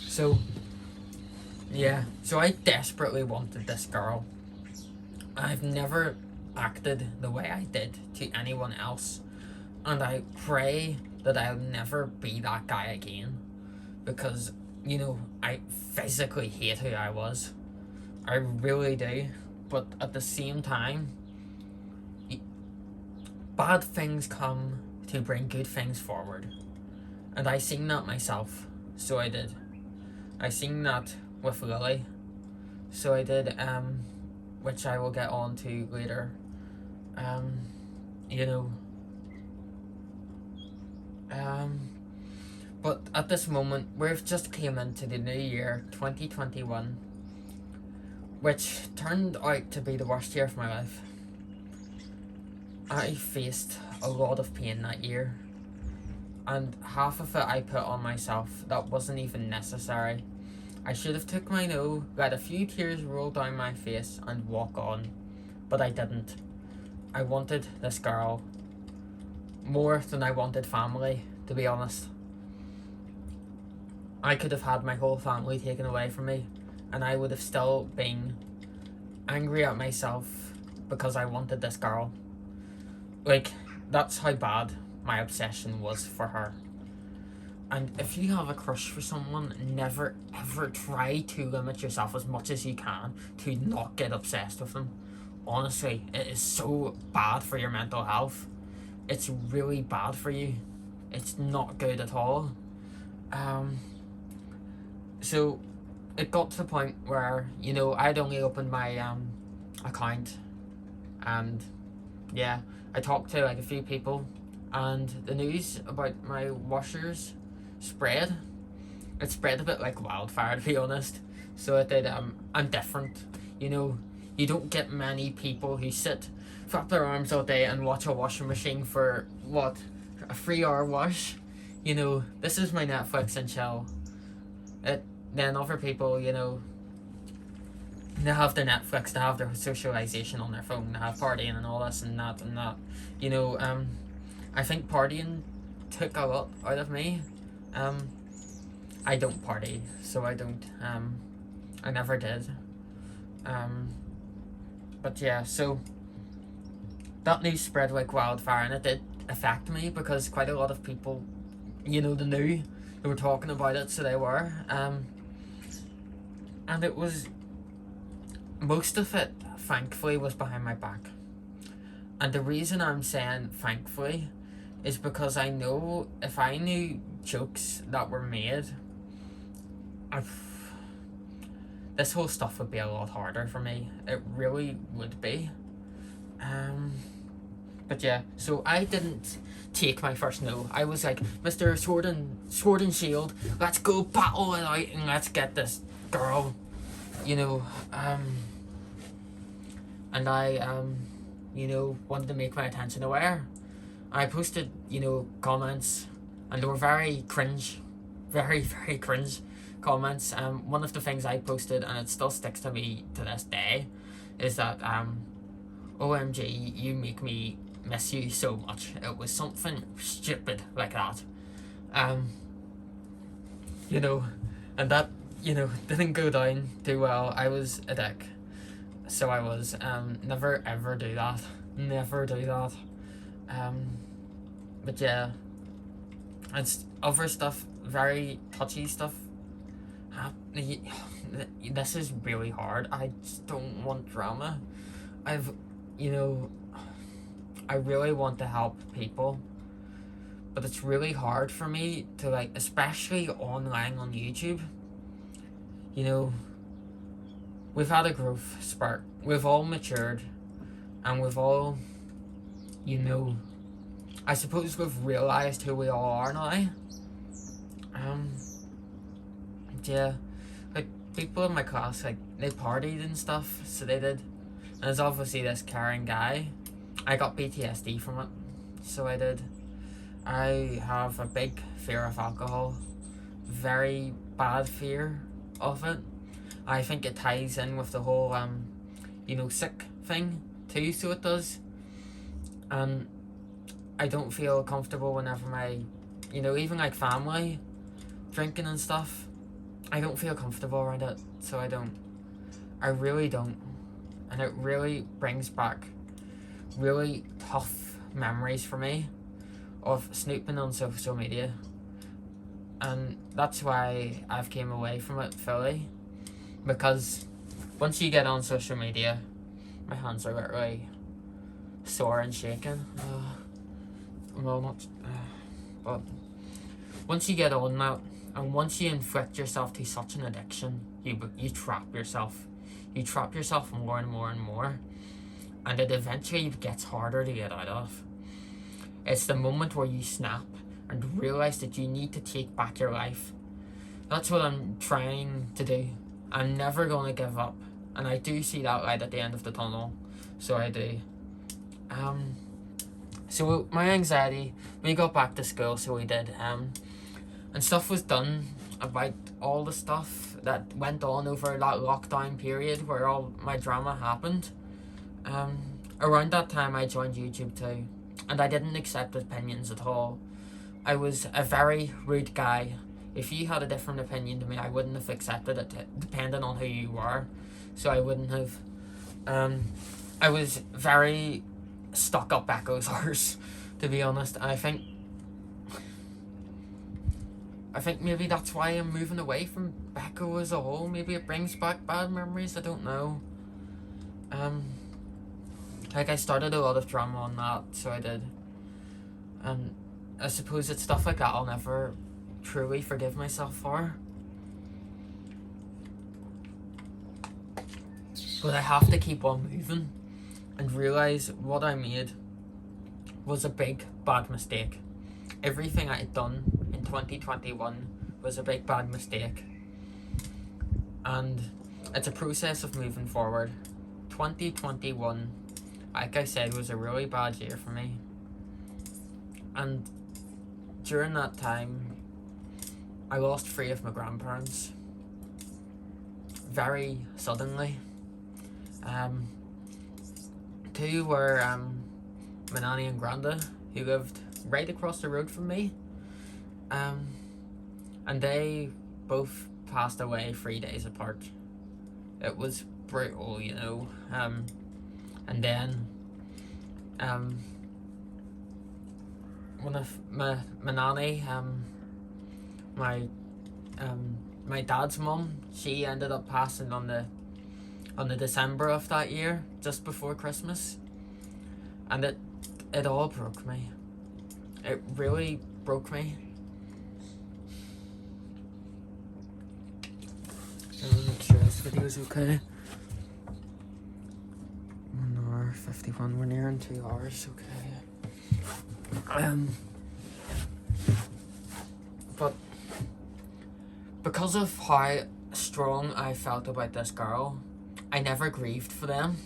So I desperately wanted this girl. I've never acted the way I did to anyone else, and I pray that I'll never be that guy again, because I physically hate who I was. I really do. But at the same time, bad things come to bring good things forward, and I seen that myself, so I did. I seen that with Lily, so I did, which I will get on to later. But at this moment, we've just came into the new year, 2021, which turned out to be the worst year of my life. I faced a lot of pain that year, and half of it I put on myself that wasn't even necessary. I should have took my no, let a few tears roll down my face and walk on, but I didn't. I wanted this girl more than I wanted family, to be honest. I could have had my whole family taken away from me, and I would have still been angry at myself because I wanted this girl. Like, that's how bad my obsession was for her. And if you have a crush for someone, never ever try to limit yourself as much as you can to not get obsessed with them. Honestly, it is so bad for your mental health. it's really bad for you. It's not good at all. So it got to the point where, you know, I'd only opened my account, and yeah, I talked to like a few people, and the news about my washers spread. It spread a bit like wildfire, to be honest. So it did. I'm different. You know, you don't get many people who sit, flap their arms all day and watch a washing machine for what, a 3-hour wash. You know, this is my Netflix and chill. Then other people, you know, they have their Netflix, they have their socialization on their phone, they have partying and all this and that and that. You know, I think partying took a lot out of me. I don't party, so I don't, I never did. But yeah, so that news spread like wildfire, and it did affect me because quite a lot of people, you know, they knew, they were talking about it, so they were. And it was, most of it, thankfully, was behind my back. And the reason I'm saying thankfully is because I know if I knew jokes that were made, this whole stuff would be a lot harder for me. It really would be. But yeah, so I didn't take my first no. I was like, Mr. Sword and Shield, let's go battle it out and let's get this girl, you know. And I, you know, wanted to make my attention aware. I posted, you know, comments, and they were very cringe, very, very cringe comments. One of the things I posted, and it still sticks to me to this day, is that, OMG, you make me miss you so much. It was something stupid like that. You know, and that, you know, didn't go down too well. I was a dick. So I was. Never ever do that. Never do that. But yeah. It's other stuff, very touchy stuff. This is really hard. I just don't want drama. You know, I really want to help people, but it's really hard for me to, like, especially online on YouTube. You know, we've had a growth spurt. We've all matured, and we've all, you know, I suppose we've realised who we all are now. Yeah, like, people in my class, like, they partied and stuff, so they did. And there's obviously this caring guy. I got PTSD from it, so I did. I have a big fear of alcohol, very bad fear of it. I think it ties in with the whole, you know, sick thing too, so it does. And I don't feel comfortable whenever my, you know, even like family drinking and stuff, I don't feel comfortable around it, so I don't. I really don't. And it really brings back really tough memories for me of snooping on social media, and that's why I've came away from it fully, because once you get on social media, my hands are literally sore and shaking. Well, not, but once you get on that, and once you inflict yourself to such an addiction, you trap yourself. You trap yourself more and more and more, and it eventually gets harder to get out of. It's the moment where you snap and realise that you need to take back your life. That's what I'm trying to do. I'm never going to give up, and I do see that light at the end of the tunnel, so I do. So my anxiety, we got back to school, so we did, and stuff was done about all the stuff that went on over that lockdown period where all my drama happened. Around that time I joined YouTube too, and I didn't accept opinions at all. I was a very rude guy. If you had a different opinion to me, I wouldn't have accepted it, depending on who you were. So I wouldn't have. I was very stuck up Becco's horse, to be honest. And I think maybe that's why I'm moving away from Becco as a whole. Maybe it brings back bad memories, I don't know. Like, I started a lot of drama on that, so I did. And I suppose it's stuff like that I'll never truly forgive myself for. But I have to keep on moving and realise what I made was a big bad mistake. Everything I had done in 2021 was a big bad mistake. And it's a process of moving forward. 2021, like I said, was a really bad year for me. And during that time, I lost 3 of my grandparents very suddenly. 2 were my nanny and granda, who lived right across the road from me. And they both passed away 3 days apart. It was brutal, you know. And then one of my nanny, my dad's mum, she ended up passing on the December of that year, just before Christmas. And it all broke me. It really broke me. Let me make sure this video's okay. 1 hour 51, we're nearing 2 hours, okay. But because of how strong I felt about this girl, I never grieved for them.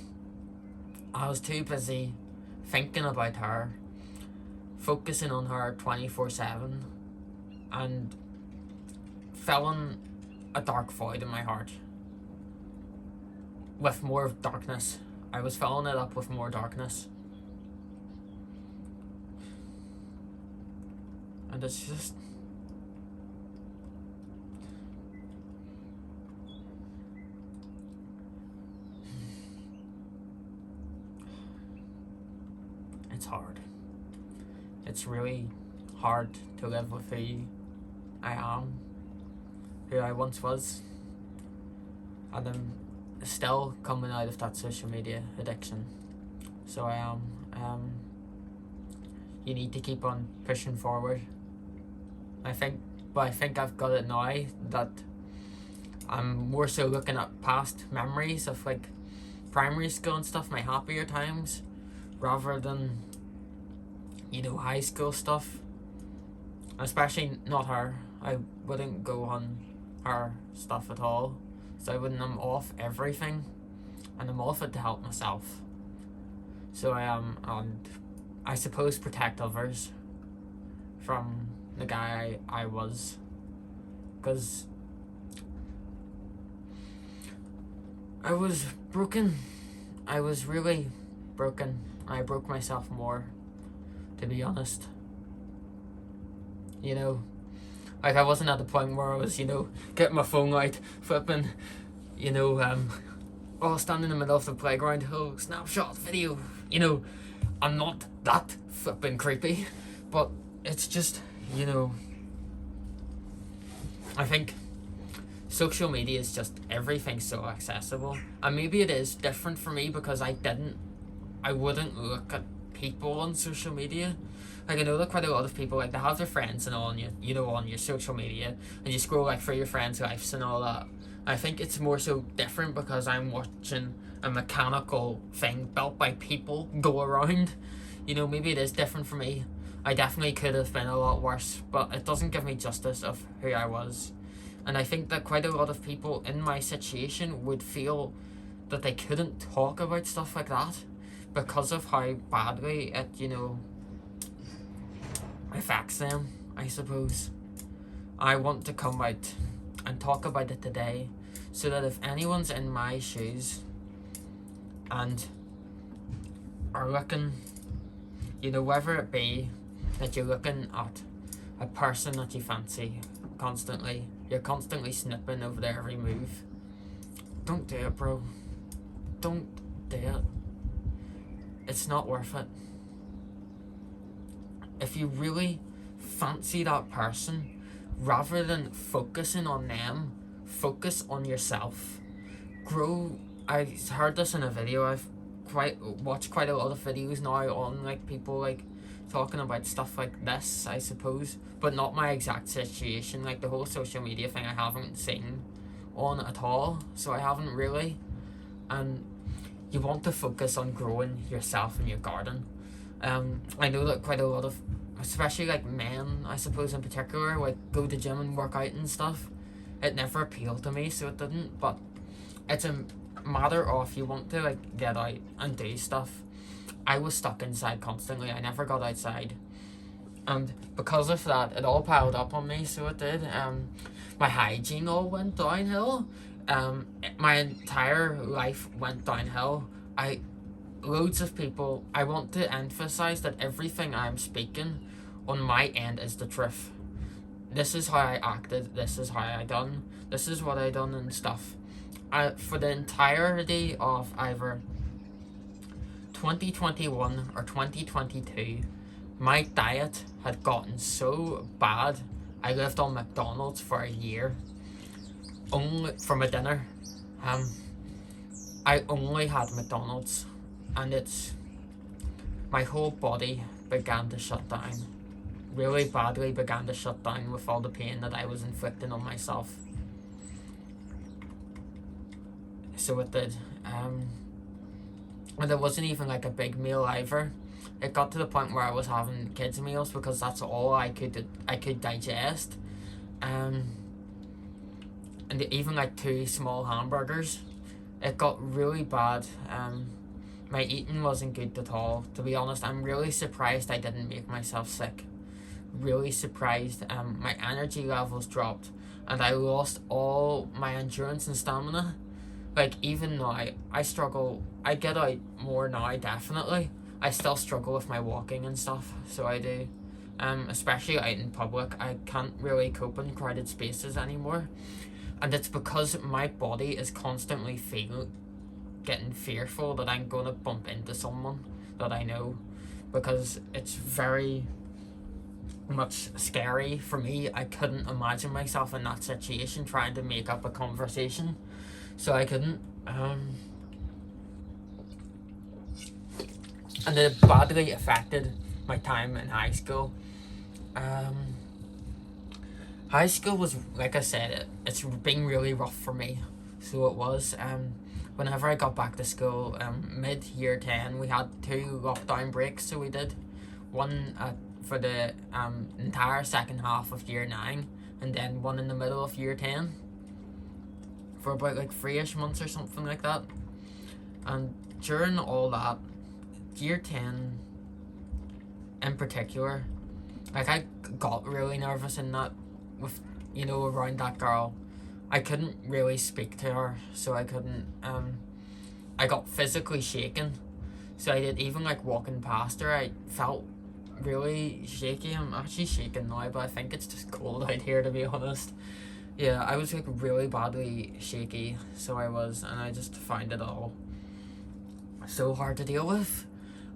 I was too busy thinking about her, focusing on her 24/7, and filling a dark void in my heart with more darkness. I was filling it up with more darkness. And it's just... it's hard. It's really hard to live with who I am, who I once was, and I'm still coming out of that social media addiction. So I am. You need to keep on pushing forward. I think I've got it now, that I'm more so looking at past memories of like primary school and stuff, my happier times, rather than, you know, high school stuff. Especially not her. I wouldn't go on her stuff at all. So I'm off everything, and I'm off it to help myself. So I am, and I suppose protect others from the guy I was, because I was broken. I was really broken. I broke myself more, to be honest. You know, like I wasn't at the point where I was, you know, getting my phone out, flipping, you know, standing in the middle of the playground, oh, snapshot video. You know, I'm not that flipping creepy, but it's just, you know, I think social media is just, everything's so accessible. And maybe it is different for me because I wouldn't look at people on social media. Like, I know that quite a lot of people, like, they have their friends and all on you know, on your social media, and you scroll like through your friends' lives and all that. I think it's more so different because I'm watching a mechanical thing built by people go around. You know, maybe it is different for me. I definitely could have been a lot worse, but it doesn't give me justice of who I was. And I think that quite a lot of people in my situation would feel that they couldn't talk about stuff like that because of how badly it, you know, affects them, I suppose. I want to come out and talk about it today, so that if anyone's in my shoes and are looking, you know, whether it be that you're looking at a person that you fancy constantly, you're constantly snipping over their every move, don't do it, bro. Don't do it. It's not worth it. If you really fancy that person, rather than focusing on them, focus on yourself. Grow. I heard this in a video. I've watched quite a lot of videos now on like people like talking about stuff like this, I suppose, but not my exact situation. Like the whole social media thing I haven't seen on at all, so I haven't really. And you want to focus on growing yourself in your garden. I know that quite a lot of, especially like men, I suppose in particular, like go to gym and work out and stuff. It never appealed to me, so it didn't. But it's a matter of you want to like get out and do stuff. I was stuck inside constantly. I never got outside, and because of that, it all piled up on me. So it did. My hygiene all went downhill. My entire life went downhill. Loads of people. I want to emphasize that everything I'm speaking on my end is the truth. This is how I acted. This is how I done. This is what I done and stuff. For the entirety of either 2021 or 2022, my diet had gotten so bad. I lived on McDonald's for a year, only for my dinner. I only had McDonald's, and my whole body began to shut down. Really badly began to shut down with all the pain that I was inflicting on myself. So it did. And it wasn't even like a big meal either. It got to the point where I was having kids' meals because that's all I could digest. And even like 2 small hamburgers. It got really bad. My eating wasn't good at all. To be honest, I'm really surprised I didn't make myself sick. Really surprised. My energy levels dropped, and I lost all my endurance and stamina. Like even now, I struggle. I get out more now, definitely. I still struggle with my walking and stuff, so I do. Especially out in public, I can't really cope in crowded spaces anymore. And it's because my body is constantly getting fearful that I'm gonna bump into someone that I know, because it's very much scary for me. I couldn't imagine myself in that situation trying to make up a conversation, so I couldn't. And it badly affected my time in high school. High school was, like I said, it's been really rough for me. So it was. Whenever I got back to school, mid-year 10, we had 2 lockdown breaks. So we did one for the entire second half of year 9, and then one in the middle of year 10 for about like 3-ish months or something like that. And during all that, year 10 in particular, like I got really nervous in that with, around that girl. I couldn't really speak to her, so I couldn't, I got physically shaken. So I did, even like walking past her, I felt really shaky. I'm actually shaking now, but I think it's just cold out here, to be honest. Yeah, I was like really badly shaky, so I was, and I just found it all so hard to deal with.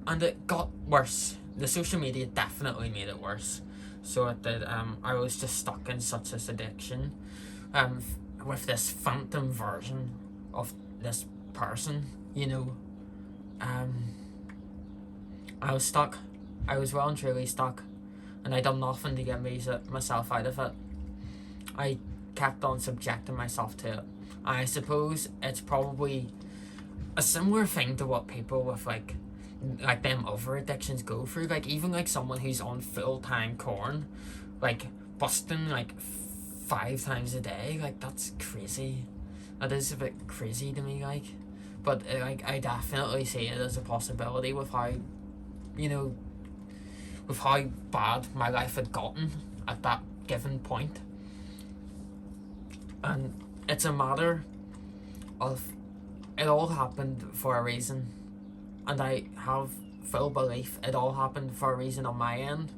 And it got worse. The social media definitely made it worse. So it did. I was just stuck in such this addiction, with this phantom version of this person. I was stuck. I was well and truly stuck, and I done nothing to get myself out of it. I kept on subjecting myself to it. I suppose it's probably a similar thing to what people with like them other addictions go through. Like even like someone who's on full-time corn, like busting like 5 times a day, like that's crazy. That is a bit crazy to me, like. But like I definitely see it as a possibility with how, with how bad my life had gotten at that given point. And it's a matter of, it all happened for a reason. And I have full belief it all happened for a reason on my end.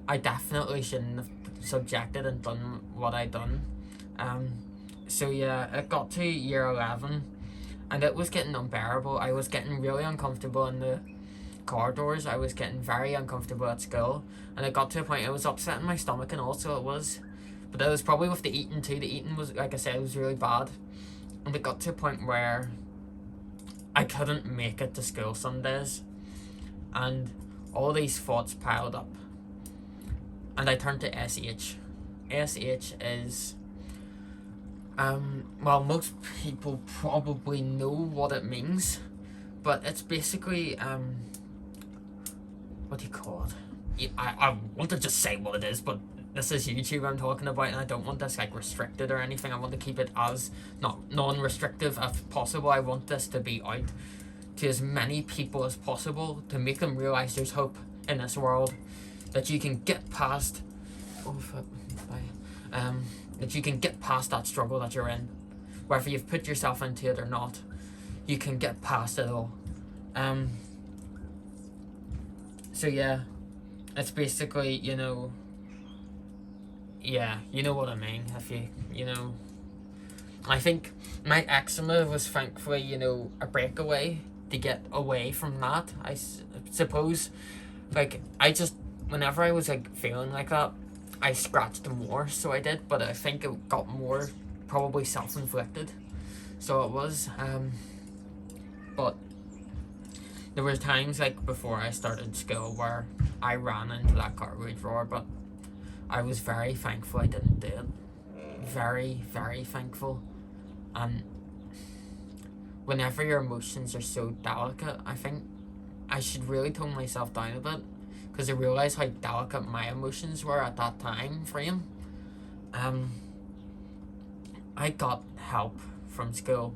I definitely shouldn't have subjected and done what I done. So yeah, it got to year 11, and it was getting unbearable. I was getting really uncomfortable in the corridors. I was getting very uncomfortable at school, and it got to a point it was upsetting my stomach, and also it was. But it was probably with the eating too. The eating was, like I said, it was really bad. And it got to a point where I couldn't make it to school some days. And all these thoughts piled up, and I turned to SH. SH is, well, most people probably know what it means, but it's basically, what do you call it? I want to just say what it is, but this is YouTube I'm talking about, and I don't want this like restricted or anything. I want to keep it as not non-restrictive as possible. I want this to be out to as many people as possible, to make them realize there's hope in this world, that you can get past that you can get past that struggle that you're in, whether you've put yourself into it or not. You can get past it all. So yeah, it's basically, you know, yeah, you know what I mean. If you know, I think my eczema was thankfully, you know, a breakaway to get away from that. I suppose, like, I just, whenever I was like feeling like that, I scratched more, so I did, but I think it got more probably self-inflicted, so it was, but there were times like before I started school where I ran into that cardboard drawer, but I was very thankful I didn't do it. Very, very thankful. And whenever your emotions are so delicate, I think I should really tone myself down a bit, because I realised how delicate my emotions were at that time frame. I got help from school,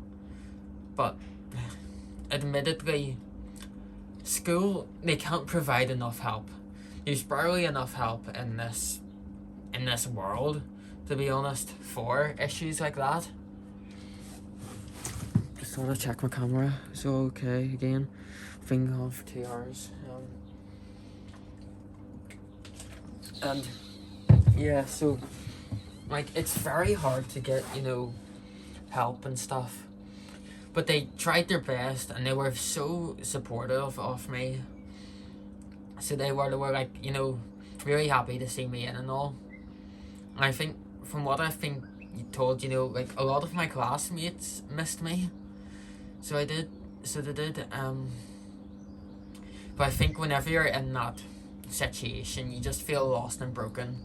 but admittedly, school, they can't provide enough help. There's barely enough help in this world, to be honest, for issues like that. Just want to check my camera. It's all okay again. Been gone for 2 hours. And yeah, so like it's very hard to get, you know, help and stuff. But they tried their best, and they were so supportive of me. So they were like, you know, really happy to see me in and all. And I think, from what I've been told, you know, like a lot of my classmates missed me. So they did. But I think whenever you're in that situation, you just feel lost and broken.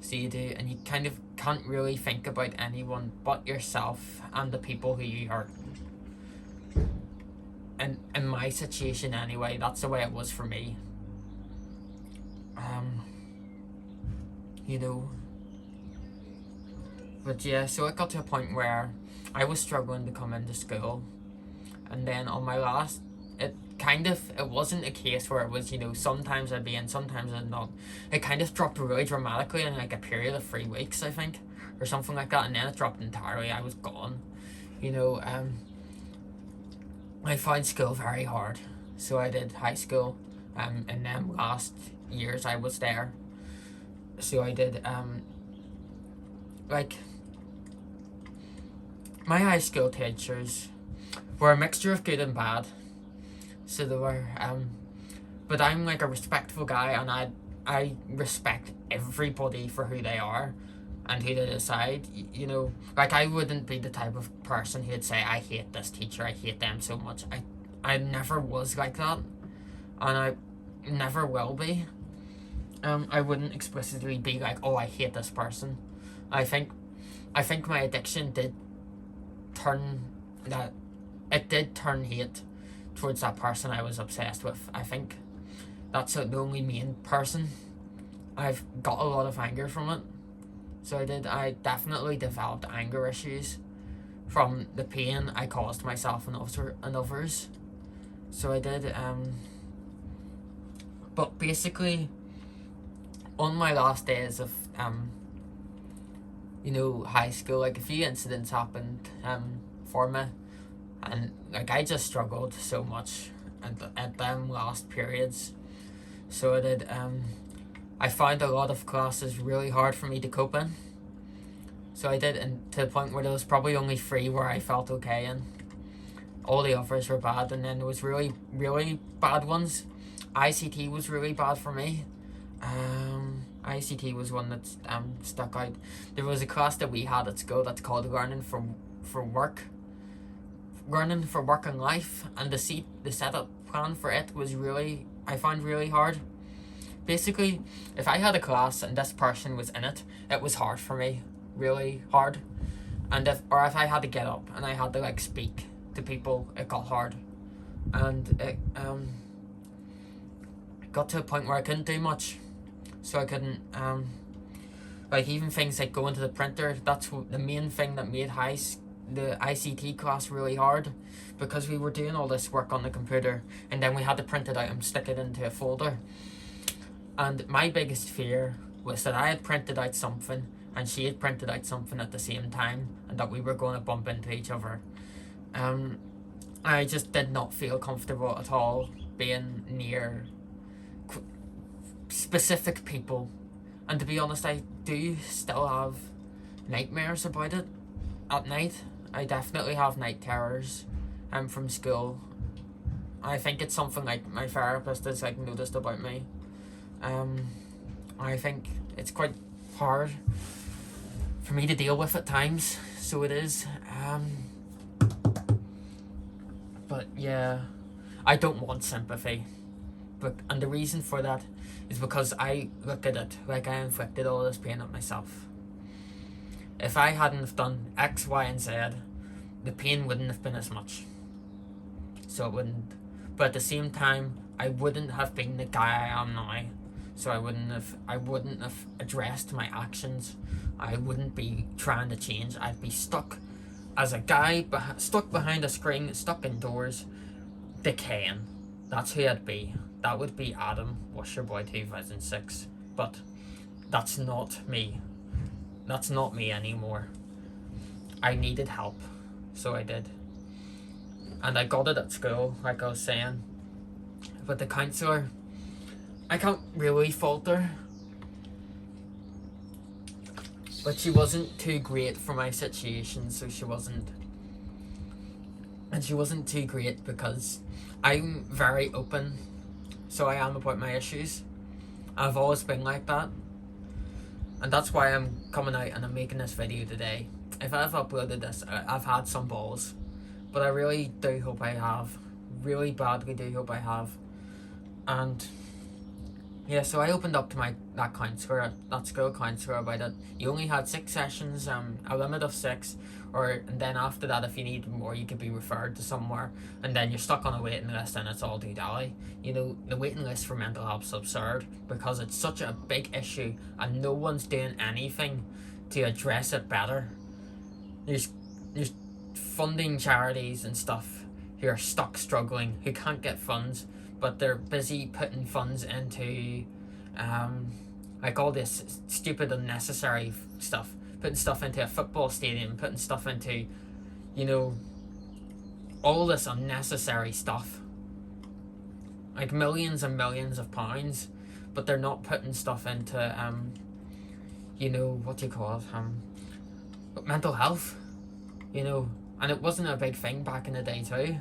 So you do, and you kind of can't really think about anyone but yourself and the people who you hurt. And in my situation anyway, that's the way it was for me. You know. But yeah, so it got to a point where I was struggling to come into school. And then on my last, it wasn't a case where it was, you know, sometimes I'd be in, sometimes I'd not. It kind of dropped really dramatically in like a period of 3 weeks, I think, or something like that, and then it dropped entirely. I was gone, you know. I found school very hard, so I did high school, in them last years I was there. So I did, like, my high school teachers were a mixture of good and bad. So they were, but I'm like a respectful guy, and I respect everybody for who they are and who they decide, you know. Like, I wouldn't be the type of person who'd say, I hate this teacher, I hate them so much. I never was like that, and I never will be. I wouldn't explicitly be like, oh, I hate this person. I think my addiction did turn hate towards that person I was obsessed with. I think that's the only main person. I've got a lot of anger from it. So I definitely developed anger issues from the pain I caused myself and others. So I did, but basically, on my last days of, you know, high school, like a few incidents happened, for me. And like I just struggled so much at them last periods. So I did, I found a lot of classes really hard for me to cope in. So I did, and to the point where there was probably only 3 where I felt okay in. All the others were bad, and then there was really, really bad ones. ICT was really bad for me. ICT was one that stuck out. There was a class that we had at school that's called Learning for Work and Life, and the setup plan for it was really I found really hard. Basically, if I had a class and this person was in it, it was hard for me, really hard. And if I had to get up and I had to like speak to people, it got hard. And it got to a point where I couldn't do much. So I couldn't, like even things like going to the printer, that's the main thing that made the ICT class really hard, because we were doing all this work on the computer and then we had to print it out and stick it into a folder. And my biggest fear was that I had printed out something and she had printed out something at the same time and that we were going to bump into each other. I just did not feel comfortable at all being near specific people. And to be honest, I do still have nightmares about it at night. I definitely have night terrors from school. I think it's something like my therapist has like noticed about me. I think it's quite hard for me to deal with at times, so it is. But yeah, I don't want sympathy. And the reason for that is because I look at it like I inflicted all this pain on myself. If I hadn't have done X, Y, and Z, the pain wouldn't have been as much. So it wouldn't. But at the same time, I wouldn't have been the guy I am now. So I wouldn't have addressed my actions. I wouldn't be trying to change. I'd be stuck as a guy, stuck behind a screen, stuck indoors, decaying. That's who I'd be. That would be Adam, Washer Boy 2006. But that's not me. That's not me anymore. I needed help, so I did. And I got it at school, like I was saying. But the counsellor, I can't really fault her. But she wasn't too great for my situation, so she wasn't. And she wasn't too great because I'm very open, so I am about my issues. I've always been like that. And that's why I'm coming out and I'm making this video today. If I've uploaded this, I've had some balls. But I really do hope I have. Really badly do hope I have. And yeah, so I opened up to that counsellor, that school counsellor, about it. You only had 6 sessions, a limit of 6, and then after that, if you need more, you could be referred to somewhere, and then you're stuck on a waiting list, and it's all doo-dally. You know, the waiting list for mental health is absurd because it's such a big issue, and no one's doing anything to address it better. There's funding charities and stuff who are stuck struggling, who can't get funds, but they're busy putting funds into like all this stupid unnecessary stuff, putting stuff into a football stadium, putting stuff into, you know, all this unnecessary stuff, like millions and millions of pounds, but they're not putting stuff into you know, what do you call it, mental health, you know. And it wasn't a big thing back in the day too.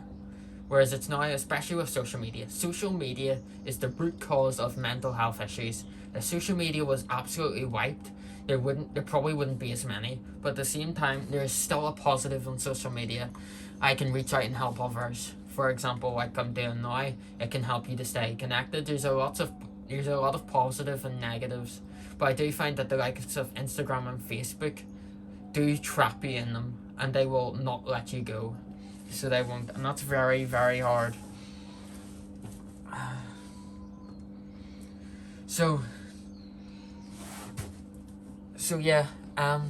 Whereas it's now, especially with social media. Social media is the root cause of mental health issues. If social media was absolutely wiped, there probably wouldn't be as many. But at the same time, there is still a positive on social media. I can reach out and help others. For example, like I'm doing now, it can help you to stay connected. There's a lot of positive and negatives. But I do find that the likes of Instagram and Facebook do trap you in them, and they will not let you go. So they won't, and that's very, very hard. So yeah, I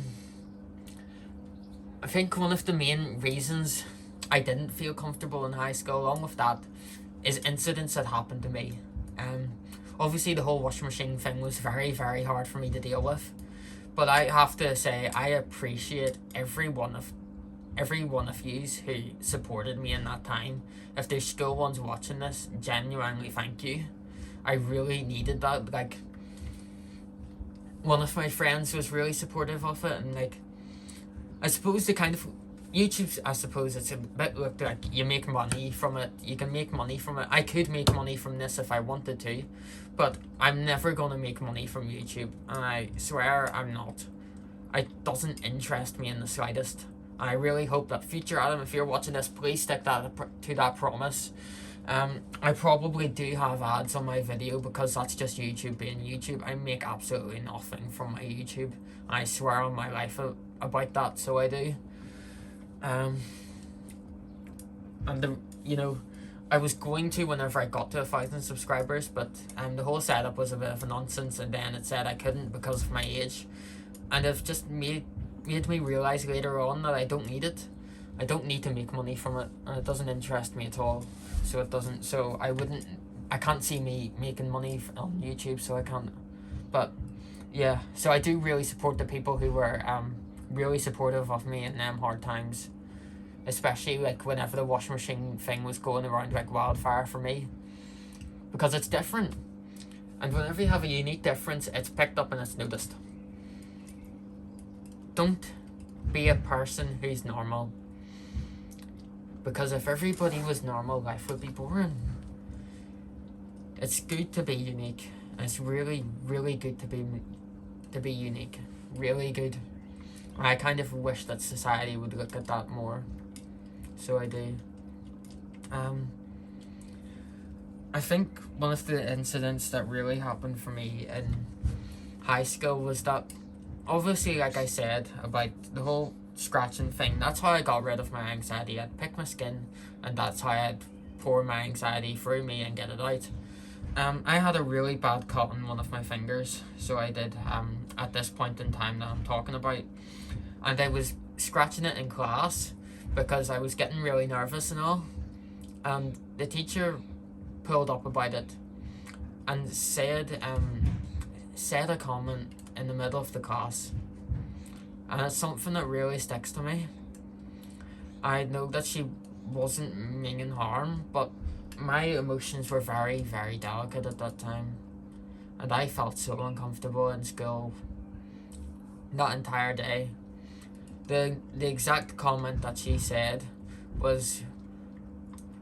think one of the main reasons I didn't feel comfortable in high school, along with that, is incidents that happened to me. Obviously the whole washing machine thing was very, very hard for me to deal with, but I have to say I appreciate every one of you who supported me in that time. If there's school ones watching this, genuinely thank you. I really needed that. Like, one of my friends was really supportive of it, and like, I suppose the kind of YouTube, I suppose it's a bit like you make money from it. You can make money from it. I could make money from this if I wanted to, but I'm never gonna make money from YouTube, and I swear I'm not. It doesn't interest me in the slightest. I really hope that future Adam, if you're watching this, please stick to that promise. I probably do have ads on my video because that's just YouTube being YouTube. I make absolutely nothing from my YouTube. I swear on my life about that, so I do. And I was going to whenever I got to 1,000 subscribers, but the whole setup was a bit of a nonsense, and then it said I couldn't because of my age, and it just made me realize later on that I don't need it. I don't need to make money from it, and it doesn't interest me at all. So I can't see me making money on YouTube, so I can't. But yeah, so I do really support the people who were really supportive of me in them hard times, especially like whenever the washing machine thing was going around like wildfire for me, because it's different, and whenever you have a unique difference, it's picked up and it's noticed. Don't be a person who's normal, because if everybody was normal, life would be boring. It's good to be unique. It's really, really good to be unique. Really good. I kind of wish that society would look at that more. So I do. I think one of the incidents that really happened for me in high school was that, obviously, like I said about the whole scratching thing, that's how I got rid of my anxiety. I'd pick my skin, and that's how I'd pour my anxiety through me and get it out. I had a really bad cut on one of my fingers, so I did, at this point in time that I'm talking about, and I was scratching it in class because I was getting really nervous and all, and the teacher pulled up about it and said a comment in the middle of the class, and it's something that really sticks to me. I know that she wasn't meaning harm, but my emotions were very, very delicate at that time, and I felt so uncomfortable in school that entire day. The exact comment that she said was,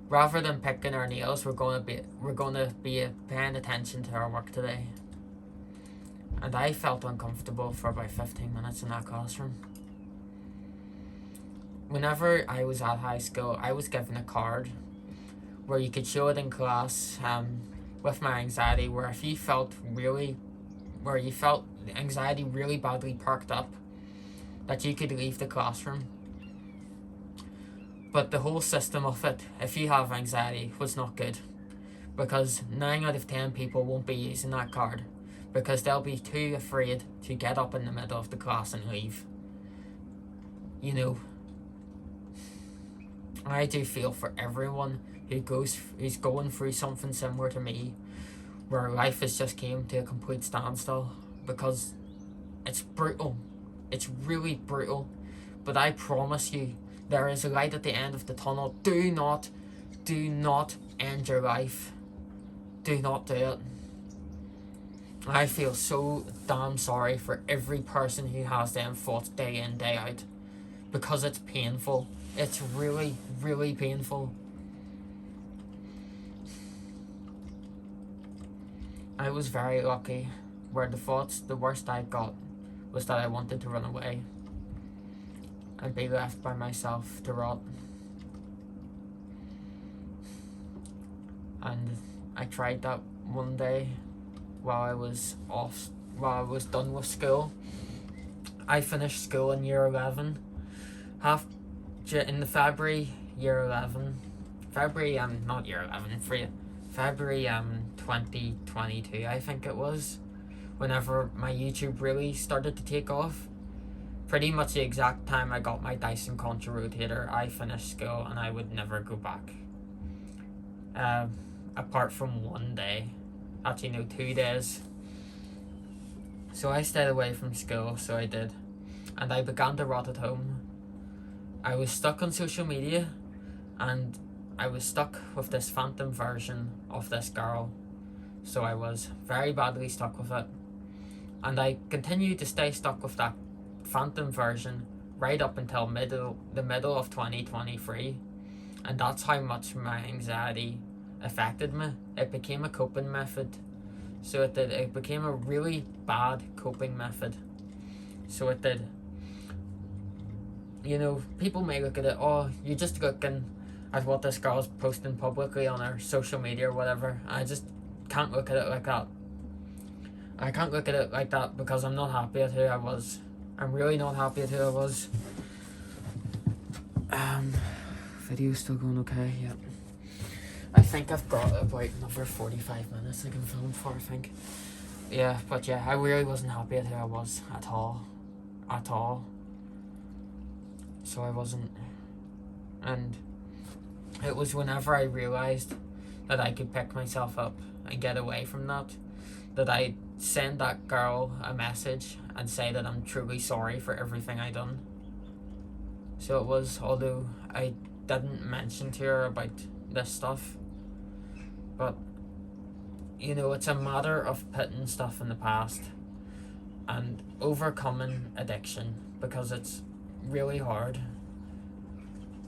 rather than picking our nails, we're gonna be paying attention to our work today. And I felt uncomfortable for about 15 minutes in that classroom. Whenever I was at high school, I was given a card where you could show it in class with my anxiety, where if you felt anxiety really badly perked up, that you could leave the classroom. But the whole system of it, if you have anxiety, was not good, because 9 out of 10 people won't be using that card because they'll be too afraid to get up in the middle of the class and leave. I do feel for everyone who's going through something similar to me, where life has just came to a complete standstill, because it's brutal. It's really brutal. But I promise you, there is a light at the end of the tunnel. Do not end your life. Do not do it. I feel so damn sorry for every person who has them thoughts day in, day out, because it's painful. It's really, really painful. I was very lucky, where the worst I got was that I wanted to run away and be left by myself to rot. And I tried that one day while I was done with school. I finished school in year 11, in the February 2022, I think it was, whenever my YouTube really started to take off. Pretty much the exact time I got my Dyson Contra rotator, I finished school, and I would never go back. Apart from one day. Actually, no, 2 days. So I stayed away from school, so I did. And I began to rot at home. I was stuck on social media, and I was stuck with this phantom version of this girl. So I was very badly stuck with it. And I continued to stay stuck with that phantom version right up until the middle of 2023. And that's how much my anxiety affected me. It became a coping method. So it did. It became a really bad coping method. So it did. People may look at it, oh, you're just looking at what this girl's posting publicly on her social media or whatever. I just can't look at it like that. I can't look at it like that because I'm not happy at who I was. I'm really not happy at who I was. Video's still going okay, yeah. I think I've got about another 45 minutes I can film for, I think. Yeah, but yeah, I really wasn't happy at who I was at all. At all. So I wasn't. And it was whenever I realised that I could pick myself up and get away from that I send that girl a message and say that I'm truly sorry for everything I done. So it was, although I didn't mention to her about this stuff, but you know, it's a matter of putting stuff in the past and overcoming addiction, because it's really hard,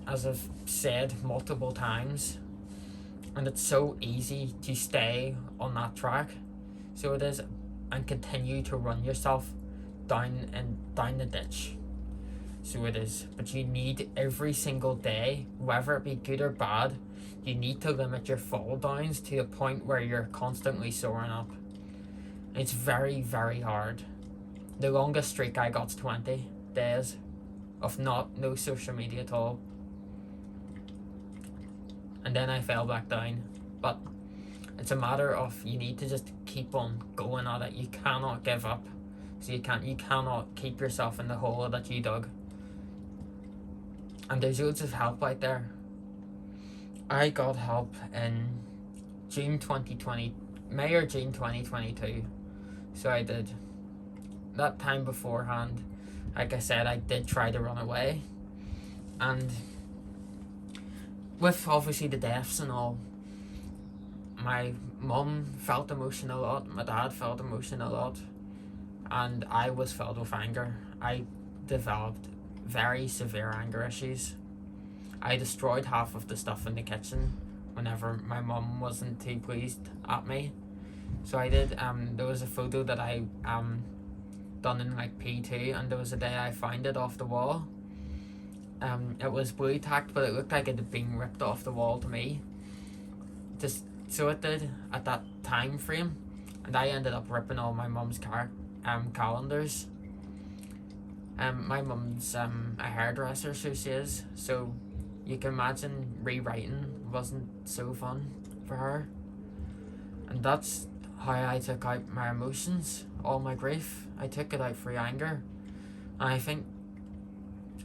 as I've said multiple times, and it's so easy to stay on that track. So it is, and continue to run yourself down the ditch. So it is, but you need every single day, whether it be good or bad, you need to limit your fall downs to a point where you're constantly soaring up. It's very, very hard. The longest streak I got's 20 days of no social media at all. And then I fell back down. But it's a matter of, you need to just keep on going at it. You cannot give up. So you cannot keep yourself in the hole that you dug. And there's loads of help out there. I got help in May or June 2022. So I did. That time beforehand, like I said, I did try to run away. And with obviously the deaths and all, my mum felt emotion a lot, my dad felt emotion a lot, and I was filled with anger. I developed very severe anger issues. I destroyed half of the stuff in the kitchen whenever my mum wasn't too pleased at me. So I did, there was a photo that I done in like P2, and there was a day I found it off the wall. It was blue tacked, but it looked like it had been ripped off the wall to me. Just so it did at that time frame, and I ended up ripping all my mum's calendars. My mum's a hairdresser, so she is. So you can imagine rewriting wasn't so fun for her. And that's how I took out my emotions, all my grief. I took it out through anger. And I think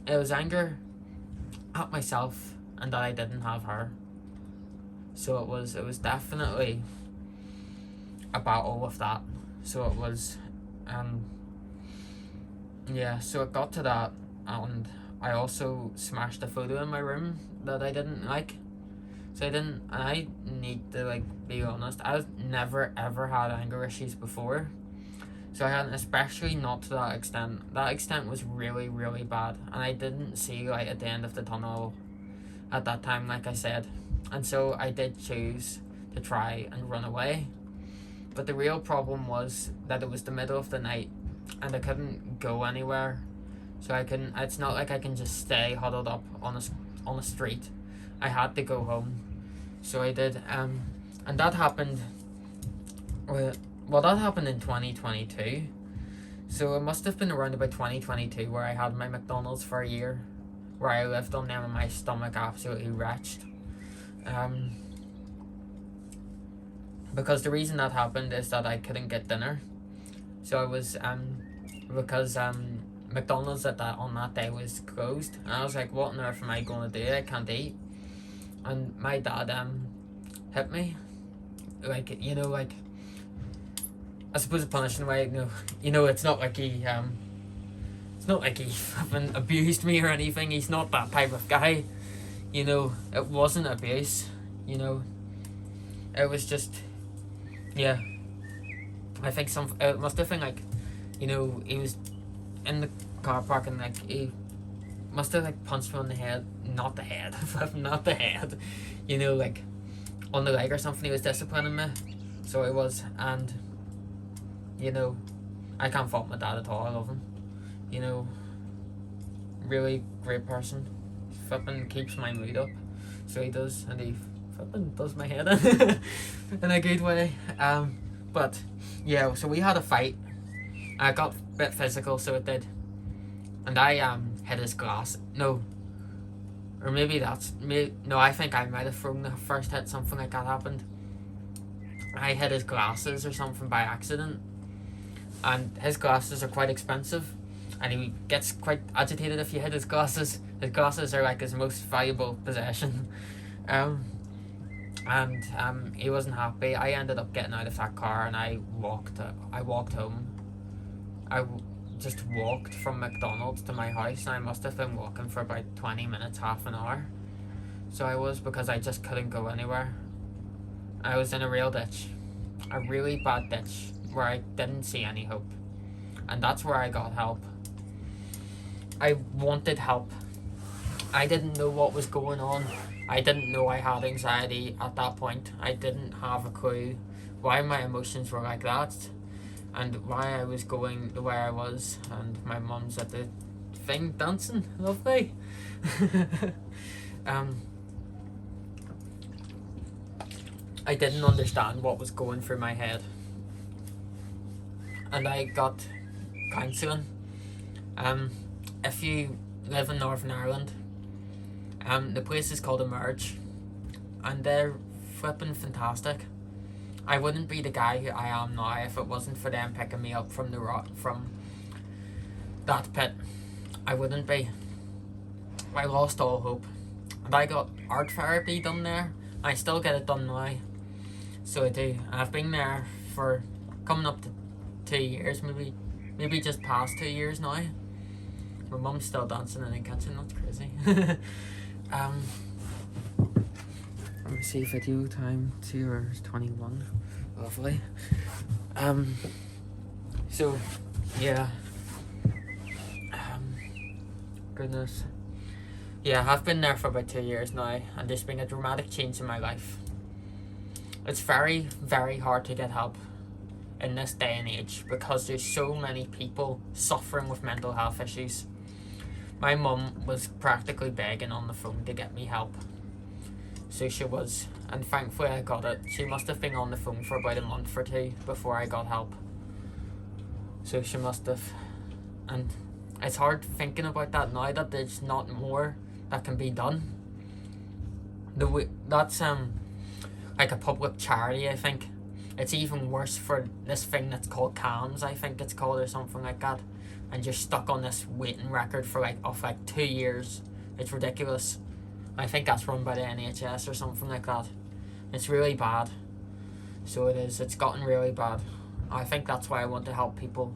it was anger at myself and that I didn't have her. So it was definitely about all of that. So it was, yeah, so it got to that, and I also smashed a photo in my room that I didn't like. So I need to like be honest, I've never ever had anger issues before. So I hadn't, especially not to that extent. That extent was really, really bad, and I didn't see light at the end of the tunnel at that time, like I said. And so I did choose to try and run away. But the real problem was that it was the middle of the night and I couldn't go anywhere. So it's not like I can just stay huddled up on a street. I had to go home. So I did, and that happened, that happened in 2022. So it must have been around about 2022 where I had my McDonald's for a year, where I lived on them and my stomach absolutely wretched. Because the reason that happened is that I couldn't get dinner. So I was, because McDonald's on that day was closed, and I was like, what on earth am I going to do? I can't eat. And my dad hit me, like, you know, like, I suppose a punishing way. It's not like he fucking abused me or anything. He's not that type of guy. It wasn't abuse. It was just, yeah. I think it must have been like, he was in the car park and like he must have like punched me on the head, not the head, not the head, like on the leg or something. He was disciplining me, so it was, and I can't fault my dad at all. I love him, really great person. Flipping keeps my mood up. So he does, and he flipping does my head in in a good way. But yeah, so we had a fight. I got a bit physical, so it did, and I hit his glass. No, or maybe that's me. No, I think I might have thrown the first hit. Something like that happened. I hit his glasses or something by accident, and his glasses are quite expensive, and he gets quite agitated if you hit his glasses. His glasses are like his most valuable possession. And he wasn't happy. I ended up getting out of that car and I walked home. Just walked from McDonald's to my house, and I must have been walking for about 20 minutes, half an hour. So I was, because I just couldn't go anywhere. I was in a real ditch. A really bad ditch where I didn't see any hope. And that's where I got help. I wanted help. I didn't know what was going on. I didn't know I had anxiety at that point. I didn't have a clue why my emotions were like that, and why I was going the way I was. And my mum's at the thing dancing. Lovely. I didn't understand what was going through my head. And I got counselling. If you live in Northern Ireland, the place is called Emerge, and they're flipping fantastic. I wouldn't be the guy who I am now if it wasn't for them picking me up from from that pit. I wouldn't be. I lost all hope, and I got art therapy done there. I still get it done now, so I do. I've been there for coming up to 2 years, maybe just past 2 years now. My mum's still dancing in the kitchen. That's crazy. Let me see, video time 2 hours 21. Lovely. So yeah. Goodness. Yeah, I've been there for about 2 years now, and there's been a dramatic change in my life. It's very, very hard to get help in this day and age because there's so many people suffering with mental health issues. My mum was practically begging on the phone to get me help. So she was, and thankfully I got it. She must have been on the phone for about a month or two before I got help. So she must have, and it's hard thinking about that now, that there's not more that can be done. That's like a public charity, I think. It's even worse for this thing that's called CAMS, I think it's called, or something like that. And you're stuck on this waiting record for like 2 years. It's ridiculous. I think that's run by the NHS or something like that. It's really bad. So it is. It's gotten really bad. I think that's why I want to help people.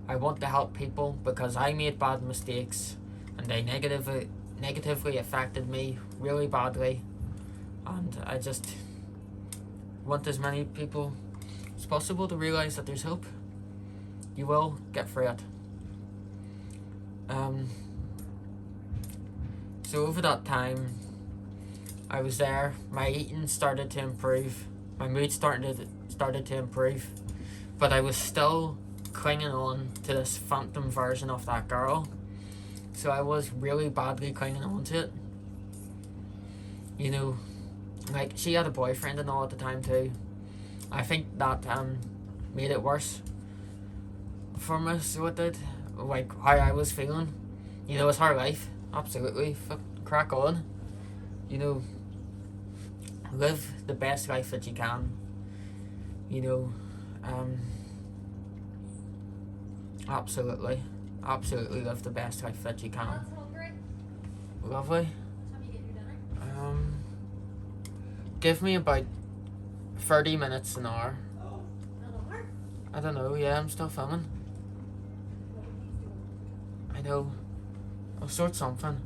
I want to help people because I made bad mistakes, and they negatively affected me really badly. And I just want as many people as possible to realise that there's hope. You will get through it. So over that time I was there, my eating started to improve, my mood started to improve, but I was still clinging on to this phantom version of that girl. So I was really badly clinging on to it. You know, like, she had a boyfriend and all at the time too. I think that made it worse for me, so it did. Like, how I was feeling. You know, it's her life. Absolutely. Crack on. You know, live the best life that you can. You know, absolutely live the best life that you can. Lovely. Give me about 30 minutes an hour. I don't know, yeah, I'm still filming. I know. I'll sort something.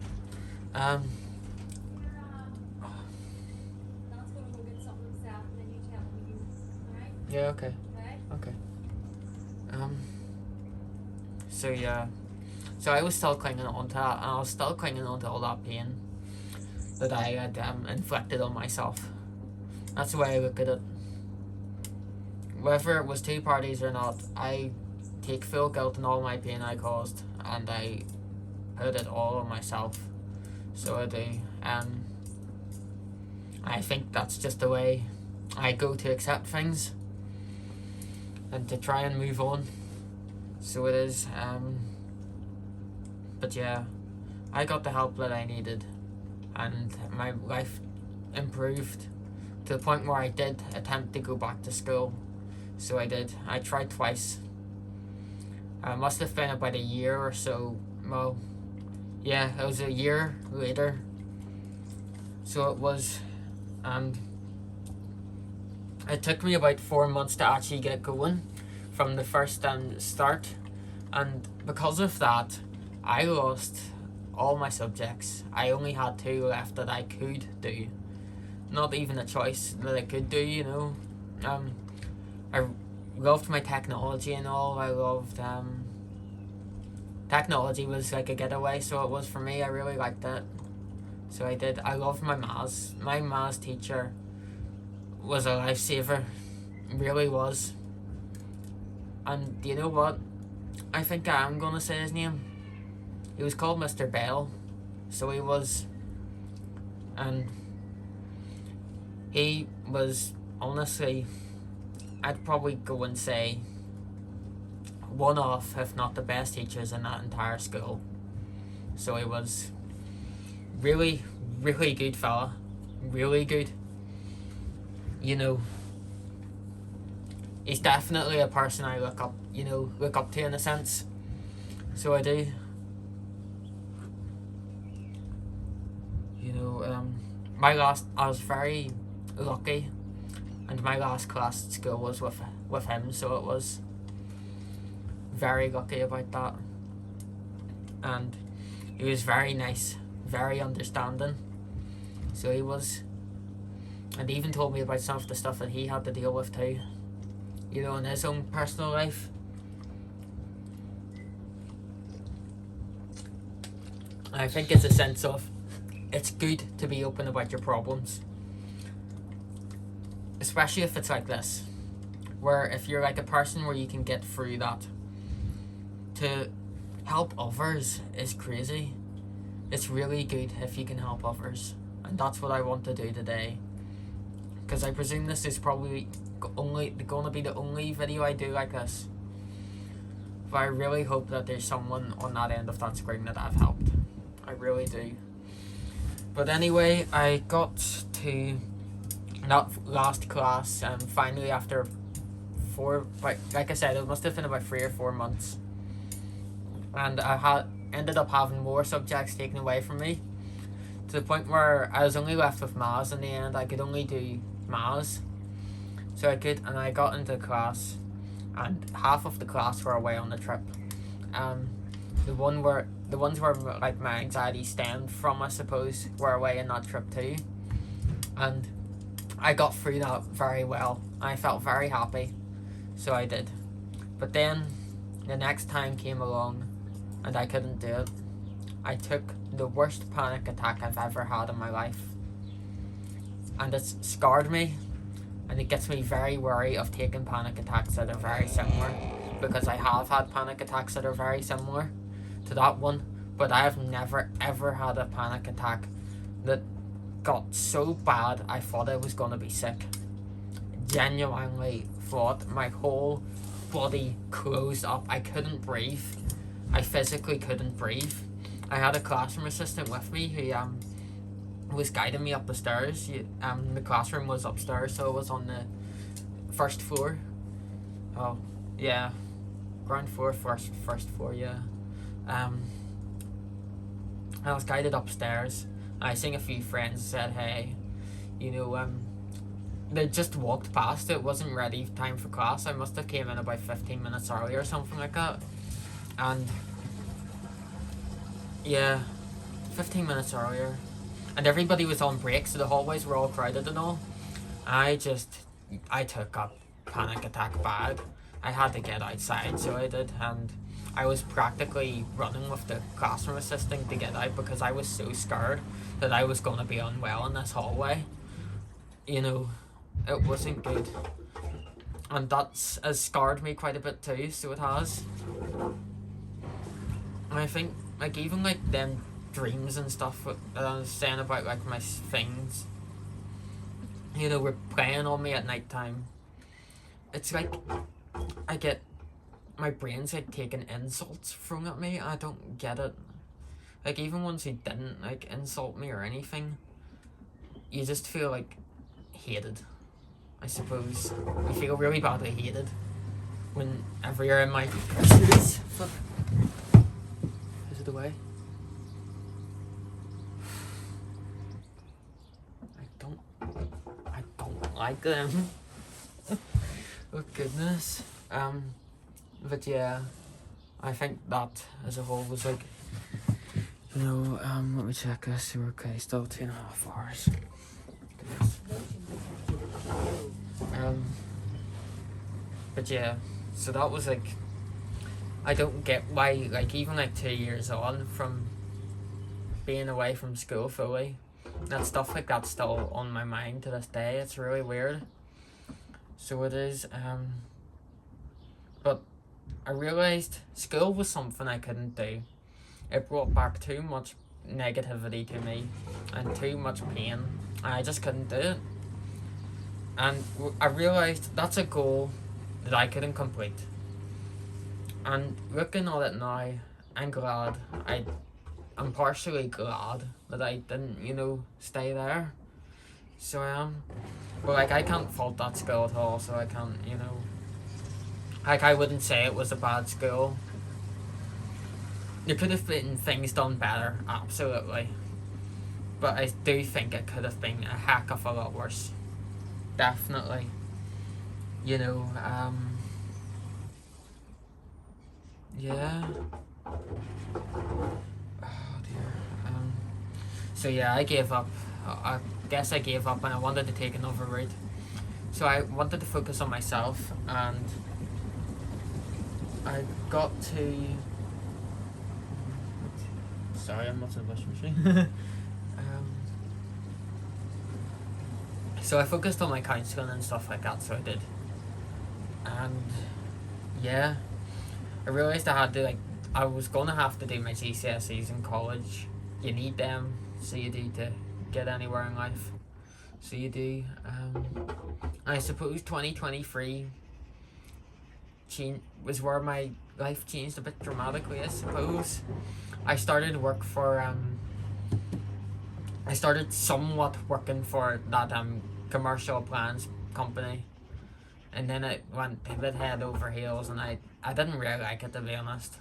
Yeah, okay. Okay. So yeah. So I was still clinging on to that, and I was still clinging on to all that pain that I had inflicted on myself. That's the way I look at it. Whether it was two parties or not, I take full guilt on all my pain I caused, and I put it all on myself. So I do. I think that's just the way I go to accept things and to try and move on. So it is. But yeah, I got the help that I needed, and my life improved to the point where I did attempt to go back to school. So I did. I tried twice. I must have been about a year or so. Well, yeah, it was a year later. So it was, and it took me about 4 months to actually get going from the first start. And because of that, I lost all my subjects. I only had 2 left that I could do. Not even a choice that I could do, you know. I loved my technology and all. I loved, technology was like a getaway, so it was for me. I really liked it. So I did. I loved my maths. My maths teacher was a lifesaver. Really was. And do you know what? I think I am gonna say his name. He was called Mr. Bell. So he was. And he was, honestly, I'd probably go and say one of, if not the best teachers in that entire school. So he was really, really good fella. Really good. You know, he's definitely a person I look up to in a sense. So I do. You know, I was very lucky, and my last class at school was with him, so it was very lucky about that. And he was very nice, very understanding. So he was, and he even told me about some of the stuff that he had to deal with too, you know, in his own personal life. I think it's a sense of, it's good to be open about your problems. Especially if it's like this, where if you're like a person where you can get through that, to help others is crazy. It's really good if you can help others, and that's what I want to do today. Because I presume this is probably gonna be the only video I do like this. But I really hope that there's someone on that end of that screen that I've helped. I really do. But anyway, I got to that last class, and finally after like I said, it must have been about 3 or 4 months, and I ended up having more subjects taken away from me, to the point where I was only left with maths in the end. I could only do maths, and I got into class, and half of the class were away on the trip. The ones where like my anxiety stemmed from, I suppose, were away in that trip too, and I got through that very well. I felt very happy, so I did. But then the next time came along, and I couldn't do it. I took the worst panic attack I've ever had in my life, and it's scarred me, and it gets me very wary of taking panic attacks that are very similar, because I have had panic attacks that are very similar to that one, but I have never ever had a panic attack that got so bad I thought I was gonna be sick. Genuinely thought my whole body closed up. I couldn't breathe. I physically couldn't breathe. I had a classroom assistant with me who was guiding me up the stairs. The classroom was upstairs, so it was on the first floor. Oh, yeah. Ground floor, first floor, yeah. I was guided upstairs. I seen a few friends, said hey, you know, they just walked past. It wasn't ready time for class. I must have came in about 15 minutes early or something like that. And yeah, 15 minutes earlier. And everybody was on break, so the hallways were all crowded and all. I took a panic attack bad. I had to get outside, so I did, and I was practically running with the classroom assistant to get out because I was so scared that I was going to be unwell in this hallway. You know, it wasn't good. And that's has scarred me quite a bit too, so it has. And I think, like, even like them dreams and stuff that I was saying about like my things, you know, were playing on me at night time. It's like I get my brain's like taking insults thrown at me. I don't get it. Like even ones who didn't like insult me or anything, you just feel like hated. I suppose you feel really badly hated whenever you're in my shoes. Is it away? I don't like them. Oh goodness. But yeah, I think that as a whole was like, you know, let me check this. We're okay, still 2.5 hours. Goodness. But yeah, so that was like, I don't get why, like even like 2 years on from being away from school fully, that stuff like that's still on my mind to this day. It's really weird. So it is, but I realised school was something I couldn't do. It brought back too much negativity to me and too much pain, and I just couldn't do it. And I realised that's a goal that I couldn't complete. And looking at it now, I'm glad. I'm partially glad that I didn't, you know, stay there. So I am. But like I can't fault that school at all, so I can't, you know. Like I wouldn't say it was a bad school. There could have been things done better, absolutely. But I do think it could have been a heck of a lot worse. Definitely. You know, yeah. Oh dear. So yeah, I gave up. I guess I gave up and I wanted to take another route. So I wanted to focus on myself, and I got to... Sorry, I'm not in the washing machine. So I focused on my counselling and stuff like that, so I did. And yeah, I realised I had to, like, I was going to have to do my GCSEs in college. You need them, so you do, to get anywhere in life. So you do. I suppose 2023 was where my life changed a bit dramatically, I suppose. I started work for, I started somewhat working for that commercial plans company, and then it went a bit head over heels, and I didn't really like it, to be honest.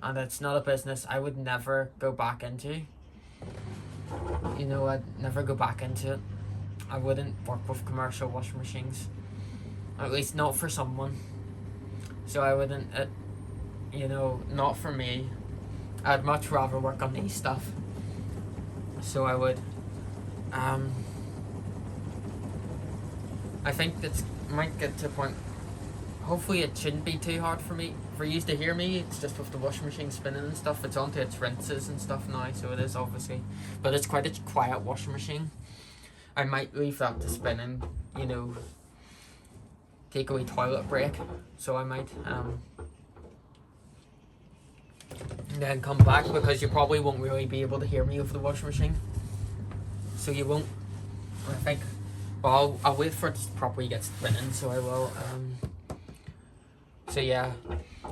And it's not a business I would never go back into. You know, I'd never go back into it. I wouldn't work with commercial washing machines, at least not for someone. So I wouldn't, you know, not for me. I'd much rather work on these stuff. So I would. I think that might get to a point. Hopefully it shouldn't be too hard for you to hear me. It's just with the washing machine spinning and stuff. It's onto its rinses and stuff now, so it is obviously. But it's quite a quiet washing machine. I might leave that to spinning, you know, take a wee toilet break. So I might then come back, because you probably won't really be able to hear me over the washing machine. So you won't, I think. Well, I'll wait for it to properly get spinning, so I will. So yeah,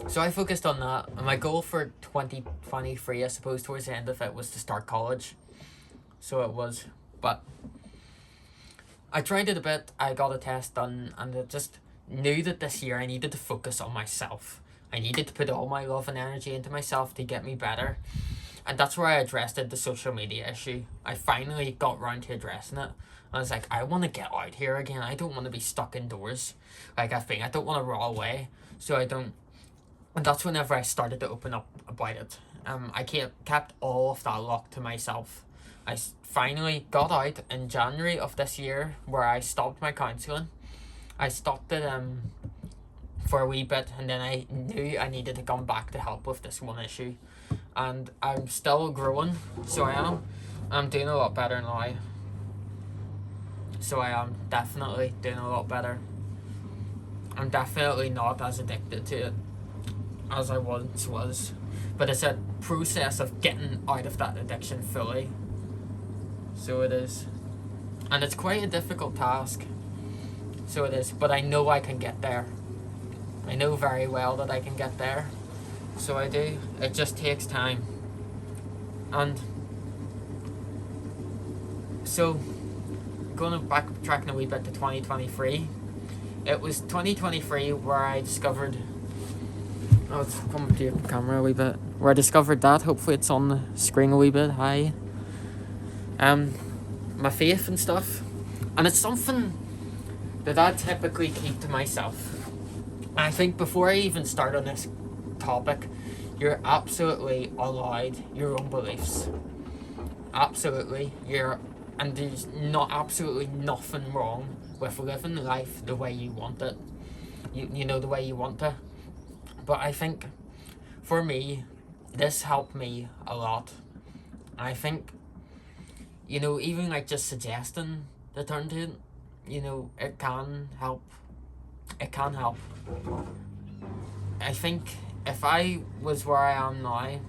so I focused on that. And my goal for 2023, I suppose, towards the end of it, was to start college. So it was, but I tried it a bit. I got a test done, and I just knew that this year I needed to focus on myself. I needed to put all my love and energy into myself to get me better. And that's where I addressed the social media issue. I finally got round to addressing it. I was like, I want to get out here again. I don't want to be stuck indoors like I've been. I don't want to raw away. So I don't. And that's whenever I started to open up about it. I kept all of that locked to myself. I finally got out in January of this year, where I stopped my counselling. I stopped it for a wee bit, and then I knew I needed to come back to help with this one issue. And I'm still growing, so I am. I'm doing a lot better now. So I am definitely doing a lot better. I'm definitely not as addicted to it as I once was. But it's a process of getting out of that addiction fully. So it is. And it's quite a difficult task. So it is. But I know I can get there. I know very well that I can get there. So I do. It just takes time. And so, going to backtracking a wee bit to 2023. It was 2023 where I discovered... Oh, it's coming to your camera a wee bit. Where I discovered that. Hopefully it's on the screen a wee bit. Hi. My faith and stuff. And it's something that I typically keep to myself. I think before I even start on this topic, you're absolutely allowed your own beliefs. Absolutely. And there's not absolutely nothing wrong with living life the way you want it. You know, the way you want to. But I think, for me, this helped me a lot. I think, you know, even like just suggesting the turn to it, you know, it can help. It can help. I think if I was where I am now,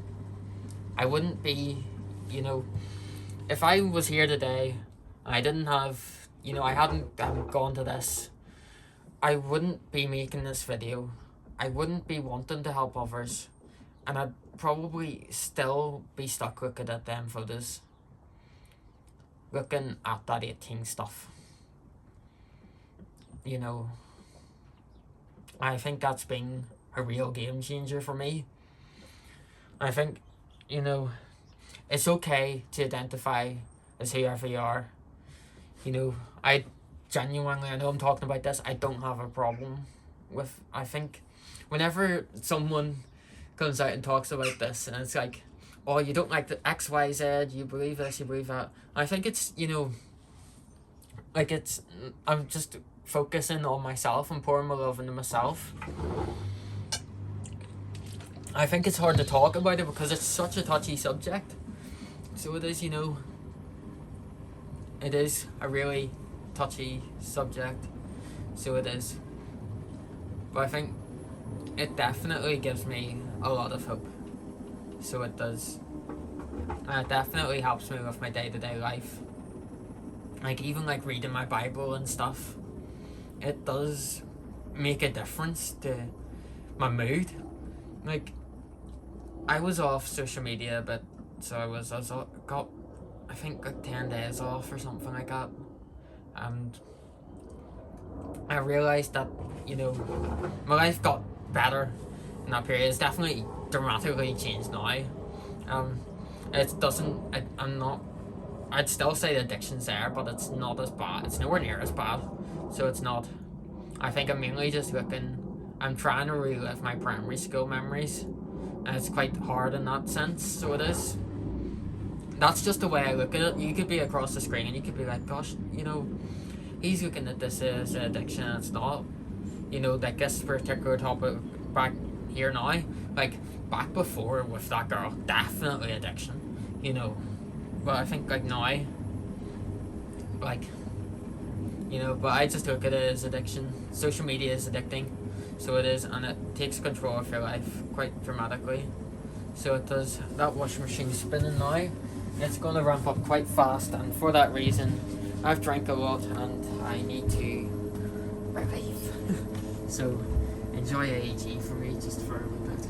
I wouldn't be, you know, if I was here today, I didn't have, you know, I hadn't gone to this, I wouldn't be making this video. I wouldn't be wanting to help others. And I'd probably still be stuck looking at them photos. Looking at that 18 stuff. You know, I think that's been a real game changer for me. I think, you know, it's okay to identify as whoever you are. You know, I genuinely, I know I'm talking about this, I don't have a problem with, I think, whenever someone comes out and talks about this, and it's like, oh, you don't like the X, Y, Z, you believe this, you believe that. I think it's, you know, like it's, I'm just focusing on myself and pouring my love into myself. I think it's hard to talk about it because it's such a touchy subject. So it is, you know, it is a really touchy subject. So it is. But I think it definitely gives me a lot of hope. So it does. And it definitely helps me with my day-to-day life. Like, even like reading my Bible and stuff, it does make a difference to my mood. Like, I was off social media a bit, so I got, I think, like 10 days off or something like that. And I realised that, you know, my life got better in that period. It's definitely dramatically changed now. It doesn't, I'm not, I'd still say the addiction's there, but it's not as bad. It's nowhere near as bad. So it's not. I think I'm mainly just I'm trying to relive my primary school memories. And it's quite hard in that sense, so it is. That's just the way I look at it. You could be across the screen and you could be like, gosh, you know, he's looking at this as an addiction, and it's not. You know, like this particular topic back here now, like back before with that girl, definitely addiction, you know. But I think like now, like, you know, but I just look at it as addiction. Social media is addicting, so it is, and it takes control of your life quite dramatically. So it does. That washing machine's spinning now. It's going to ramp up quite fast, and for that reason, I've drank a lot and I need to relieve. So enjoy AEG for me just for a little bit.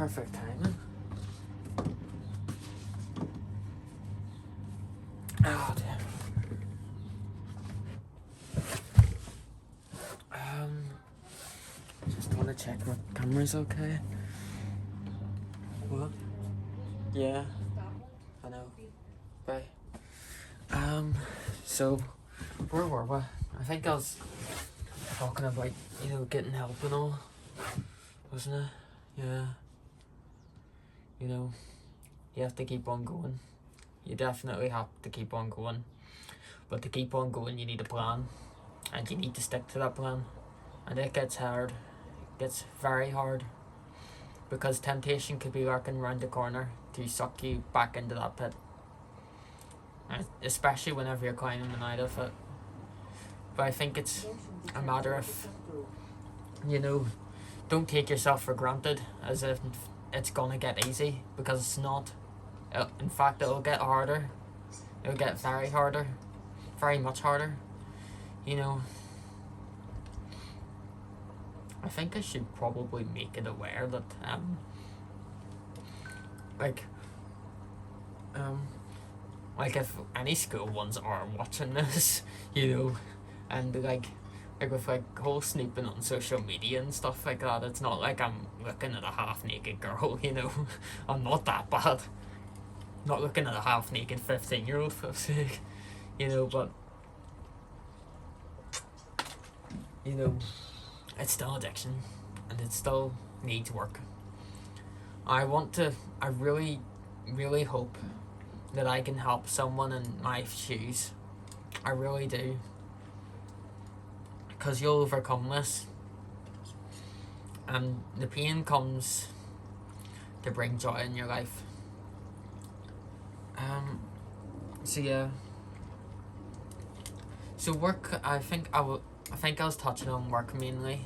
perfect timing. Oh dear. Just want to check my camera's okay. What? Yeah. I know. Bye. So where were we? I think I was talking about, getting help and all, wasn't it? Yeah. You have to keep on going. You definitely have to keep on going. But to keep on going, you need a plan. And you need to stick to that plan. And it gets hard. It gets very hard. Because temptation could be lurking around the corner to suck you back into that pit. Especially whenever you're climbing out of it. But I think it's a matter of, don't take yourself for granted as if it's gonna get easy, because it's not. In fact, it'll get harder. It'll get very harder. Very much harder. I think I should probably make it aware that, if any school ones are watching this, and with whole snooping on social media and stuff like that, it's not like I'm looking at a half-naked girl, I'm not that bad. Not looking at a half-naked 15-year-old, for fuck's sake, but, it's still addiction, and it still needs work. I really, really hope that I can help someone in my shoes. I really do. Because you'll overcome this. And the pain comes to bring joy in your life. So yeah. So work, I think I was touching on work mainly.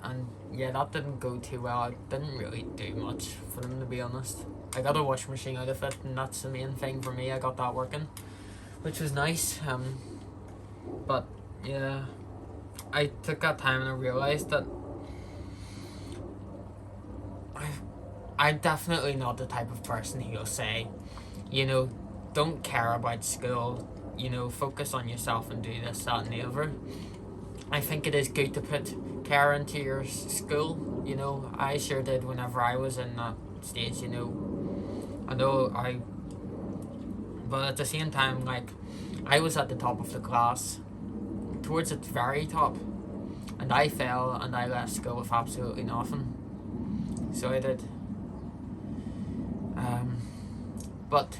And yeah, that didn't go too well. I didn't really do much for them, to be honest. I got a washing machine out of it, and that's the main thing for me. I got that working, which was nice. But yeah, I took that time and I realised that I'm definitely not the type of person who'll say, don't care about school, focus on yourself and do this, that and the other. I think it is good to put care into your school, I sure did whenever I was in that stage, but at the same time, I was at the top of the class, towards the very top, and I fell and I left school with absolutely nothing. So I did. But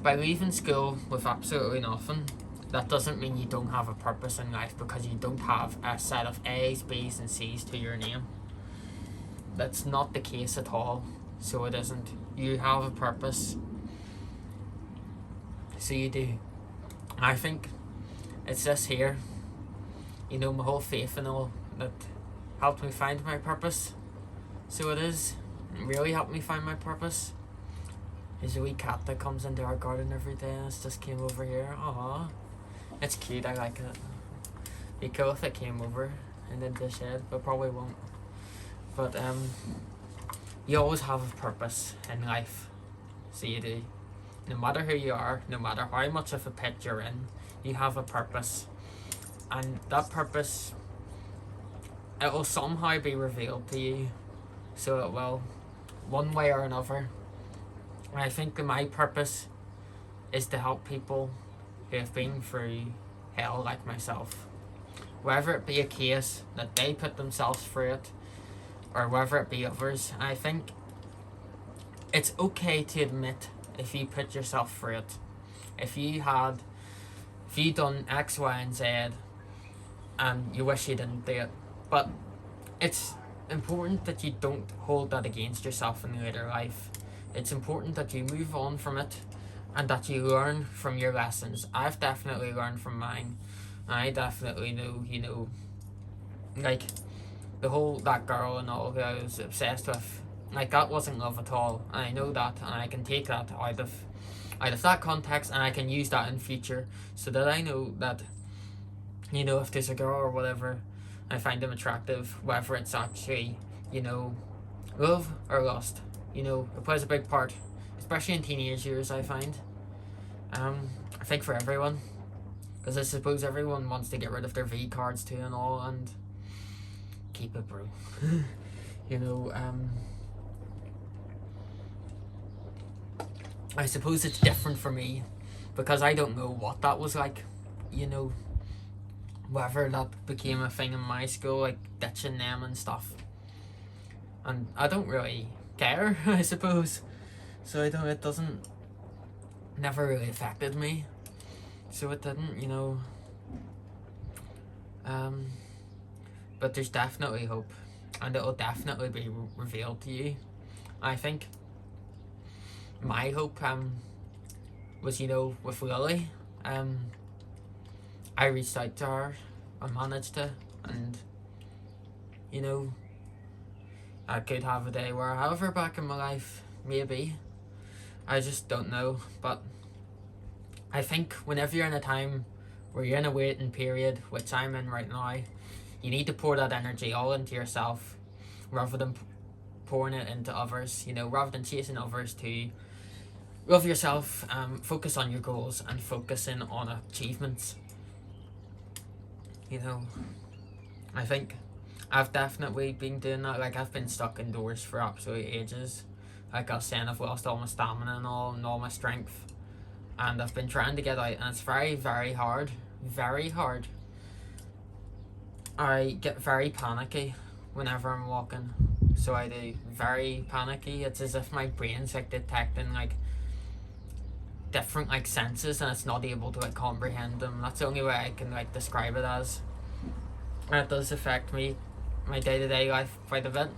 by leaving school with absolutely nothing, that doesn't mean you don't have a purpose in life, because you don't have a set of A's, B's and C's to your name. That's not the case at all. So it isn't. You have a purpose. So you do. I think it's this here, my whole faith and all, that helped me find my purpose. So it really helped me find my purpose. There's a wee cat that comes into our garden every day, and it's just came over here. Aww. It's cute, I like it. Be cool if it came over and did the shed, but probably won't. But you always have a purpose in life. So you do. No matter who you are, no matter how much of a pit you're in, you have a purpose. And that purpose, it will somehow be revealed to you. So it will, one way or another. And I think that my purpose is to help people who have been through hell like myself. Whether it be a case that they put themselves through it, or whether it be others. I think it's okay to admit if you put yourself through it. If you done X, Y and Z and you wish you didn't do it. But it's important that you don't hold that against yourself in later life. It's important that you move on from it and that you learn from your lessons. I've definitely learned from mine. I definitely know, that girl and all who I was obsessed with, that wasn't love at all. And I know that, and I can take that out of that context, and I can use that in future, so that I know that, if there's a girl or whatever, I find them attractive, whether it's actually, love or lust. You know, it plays a big part, especially in teenage years, I find. I think for everyone, because I suppose everyone wants to get rid of their V cards too and all, and keep it, bro. You know, I suppose it's different for me because I don't know what that was like, you know, whether that became a thing in my school, like ditching them and stuff. And I don't really care, I suppose. So it doesn't, never really affected me. So it didn't, you know. But there's definitely hope, and it'll definitely be revealed to you. I think my hope was, you know, with Lily. I reached out to her, I managed to, and you know, I could have a day where I have her back in my life, maybe. I just don't know, but I think whenever you're in a time where you're in a waiting period, which I'm in right now, you need to pour that energy all into yourself rather than pouring it into others, you know, rather than chasing others to love yourself, focus on your goals and focusing on achievements. You know, I think I've definitely been doing that. Like, I've been stuck indoors for absolute ages. Like I was saying, I've lost all my stamina and all my strength. And I've been trying to get out, and it's very, very hard. Very hard. I get very panicky whenever I'm walking. So I do. Very panicky. It's as if my brain's like detecting like different like senses, and it's not able to like comprehend them. That's the only way I can like describe it as. And it does affect me, my day-to-day life quite a bit.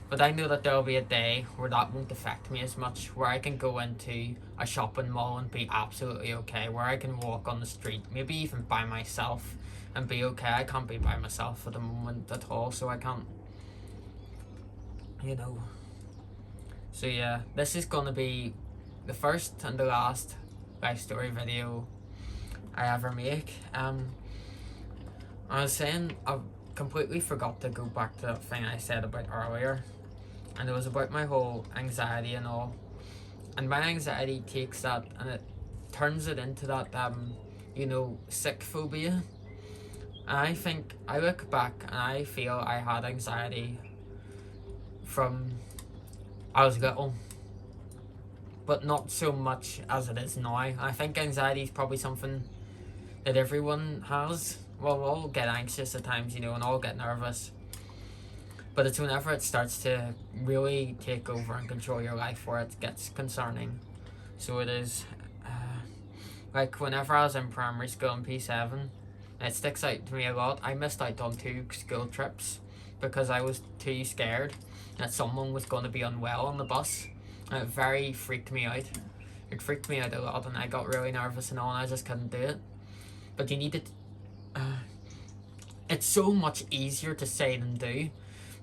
But I know that there'll be a day where that won't affect me as much, where I can go into a shopping mall and be absolutely okay, where I can walk on the street, maybe even by myself, and be okay. I can't be by myself at the moment at all, so I can't, you know. So yeah, this is gonna be the first and the last life story video I ever make. I was saying, I completely forgot to go back to that thing I said about earlier, and it was about my whole anxiety and all. And my anxiety takes that and it turns it into that you know, sick phobia. And I think I look back and I feel I had anxiety from I was little, but not so much as it is now. I think anxiety is probably something that everyone has. Well, we'll all get anxious at times, you know, and all get nervous. But it's whenever it starts to really take over and control your life where it gets concerning. So it is, like whenever I was in primary school in P7, it sticks out to me a lot. I missed out on 2 school trips because I was too scared that someone was going to be unwell on the bus. And it very freaked me out. It freaked me out a lot, and I got really nervous and all, and I just couldn't do it. But you need to... it's so much easier to say than do,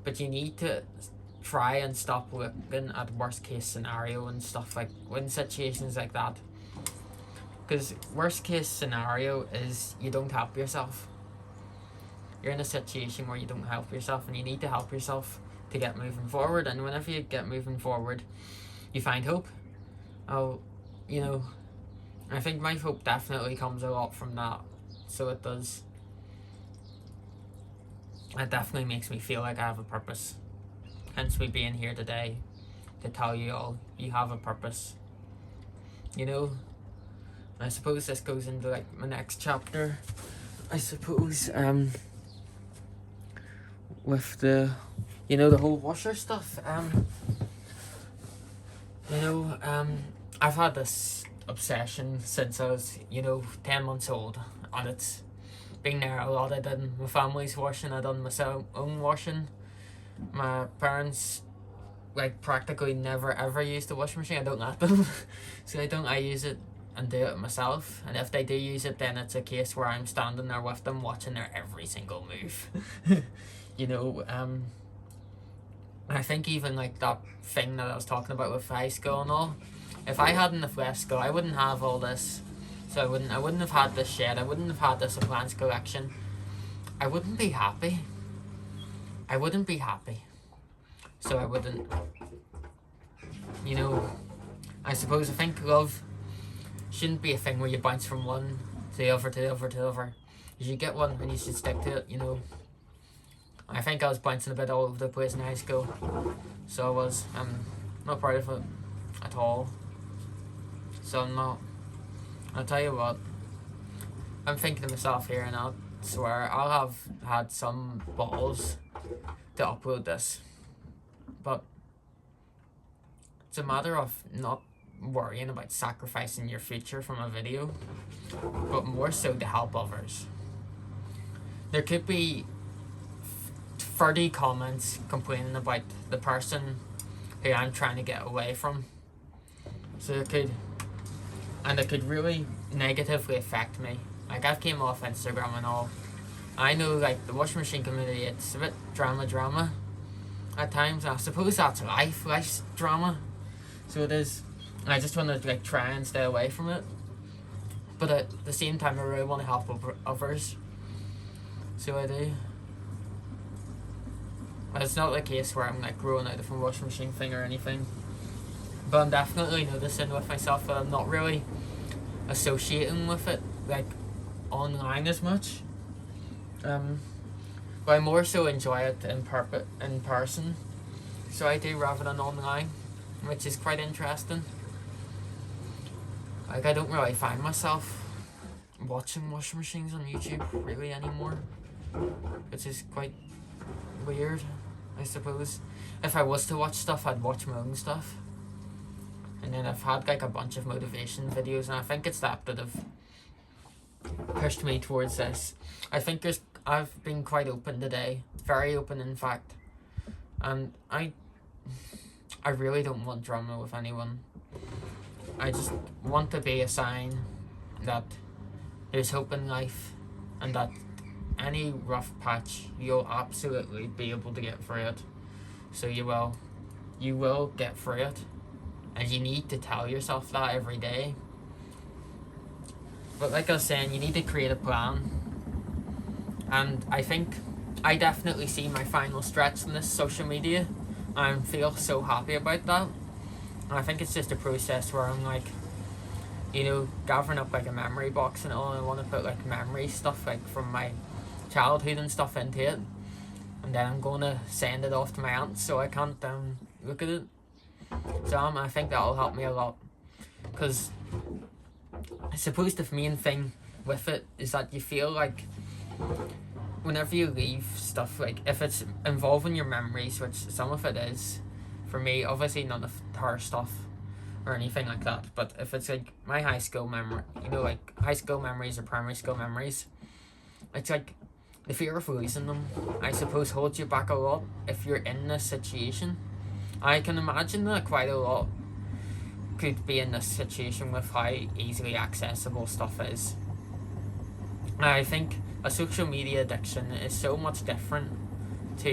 but you need to try and stop looking at worst case scenario and stuff like in situations like that, because worst case scenario is you don't help yourself. You're in a situation where you don't help yourself, and you need to help yourself to get moving forward. And whenever you get moving forward, you find hope. You know, I think my hope definitely comes a lot from that. So it does. It definitely makes me feel like I have a purpose. Hence me being here today to tell you all you have a purpose. You know, I suppose this goes into like my next chapter. I suppose with the, you know, the whole washer stuff. You know, I've had this obsession since I was, you know, 10 months old, and it's been there a lot. I did my family's washing, I done my own washing. My parents like practically never ever use the washing machine. I don't let them. So I use it and do it myself, and if they do use it, then it's a case where I'm standing there with them watching their every single move. You know, I think even like that thing that I was talking about with high school and all, if I hadn't have left school, I wouldn't have all this. So I wouldn't have had this shed, I wouldn't have had this appliance collection. I wouldn't be happy. I wouldn't be happy. so I wouldn't, you know, I think love shouldn't be a thing where you bounce from one to the other to the other to the other. You should get one and you should stick to it, you know. I think I was bouncing a bit all over the place in high school, so I was. I'm not proud of it at all. So I'm not. I'll tell you what, I'm thinking to myself here, and I'll swear I'll have had some balls to upload this, but it's a matter of not worrying about sacrificing your future from a video, but more so to help others. There could be 30 comments complaining about the person who I'm trying to get away from, so it could really negatively affect me. Like, I've came off Instagram and all. I know, like, the washing machine community, it's a bit drama at times. I suppose that's life's drama, so it is. I just want to, like, try and stay away from it, but at the same time I really want to help others, so I do. But it's not the case where I'm, like, growing out of a washing machine thing or anything, but I'm definitely noticing with myself that I'm not really associating with it, like, online as much. But I more so enjoy it in person, so I do, rather than online, which is quite interesting. Like, I don't really find myself watching washing machines on YouTube really anymore, which is quite weird, I suppose. If I was to watch stuff, I'd watch my own stuff. And then I've had, like, a bunch of motivation videos, and I think it's that have pushed me towards this. I think I've been quite open today, very open in fact, and I really don't want drama with anyone. I just want to be a sign that there's hope in life, and that any rough patch, you'll absolutely be able to get through it. So you will get through it, and you need to tell yourself that every day. But like I was saying, you need to create a plan, and I think I definitely see my final stretch in this social media, and feel so happy about that. And I think it's just a process where I'm, like, you know, gathering up, like, a memory box and all, and I want to put, like, memory stuff, like, from my childhood and stuff into it, and then I'm going to send it off to my aunt so I can't look at it. So I think that'll help me a lot, because I suppose the main thing with it is that you feel like whenever you leave stuff, like, if it's involving your memories, which some of it is, for me, obviously none of her stuff or anything like that, but if it's, like, my high school memory, you know, like, high school memories or primary school memories, it's like the fear of losing them, I suppose, holds you back a lot if you're in this situation. I can imagine that quite a lot could be in this situation with how easily accessible stuff is. I think a social media addiction is so much different to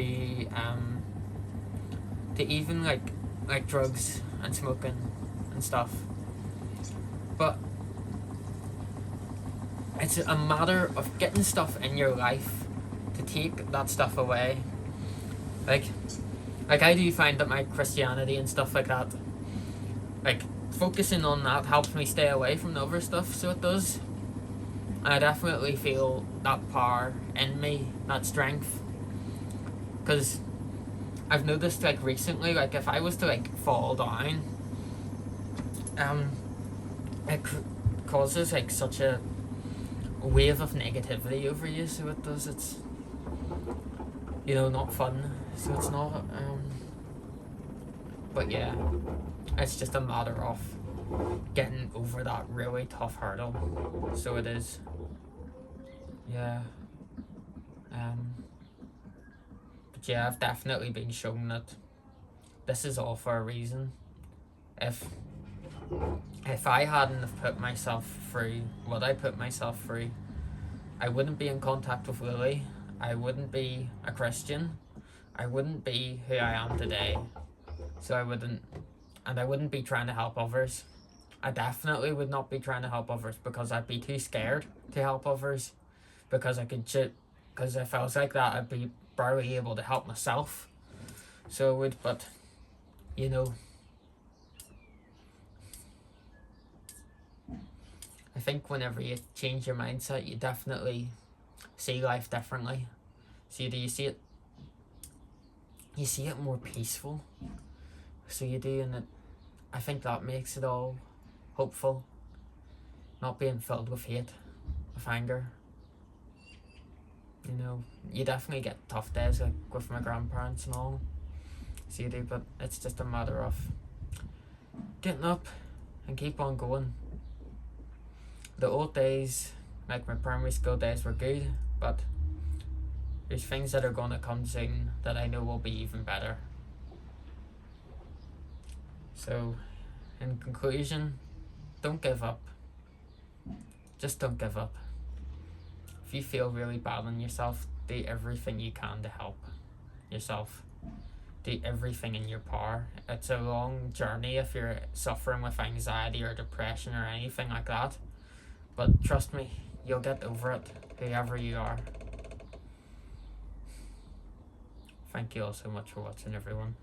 even like drugs and smoking and stuff, but it's a matter of getting stuff in your life to take that stuff away. Like I do find that my Christianity and stuff like that, like, focusing on that helps me stay away from the other stuff, so it does. I definitely feel that power in me, that strength, because I've noticed, like, recently, like, if I was to, like, fall down, it causes, like, such a wave of negativity over you, so it does. It's, you know, not fun, so it's not, but yeah, it's just a matter of getting over that really tough hurdle, so it is. Yeah. But yeah, I've definitely been shown that this is all for a reason. If I hadn't have put myself through what I put myself through, I wouldn't be in contact with Lily, I wouldn't be a Christian, I wouldn't be who I am today, so I wouldn't be trying to help others. I definitely would not be trying to help others because I'd be too scared to help others, because if I was like that, I'd be barely able to help myself. So I would, but you know, I think whenever you change your mindset, you definitely see life differently. So you see it more peaceful. So you do, and I think that makes it all hopeful. Not being filled with hate, with anger. You know, you definitely get tough days like with my grandparents and all. So you do, but it's just a matter of getting up and keep on going. The old days, like my primary school days, were good, but there's things that are gonna come soon that I know will be even better. So, in conclusion, don't give up. Just don't give up. If you feel really bad on yourself, do everything you can to help yourself. Do everything in your power. It's a long journey if you're suffering with anxiety or depression or anything like that. But trust me, you'll get over it, whoever you are. Thank you all so much for watching, everyone.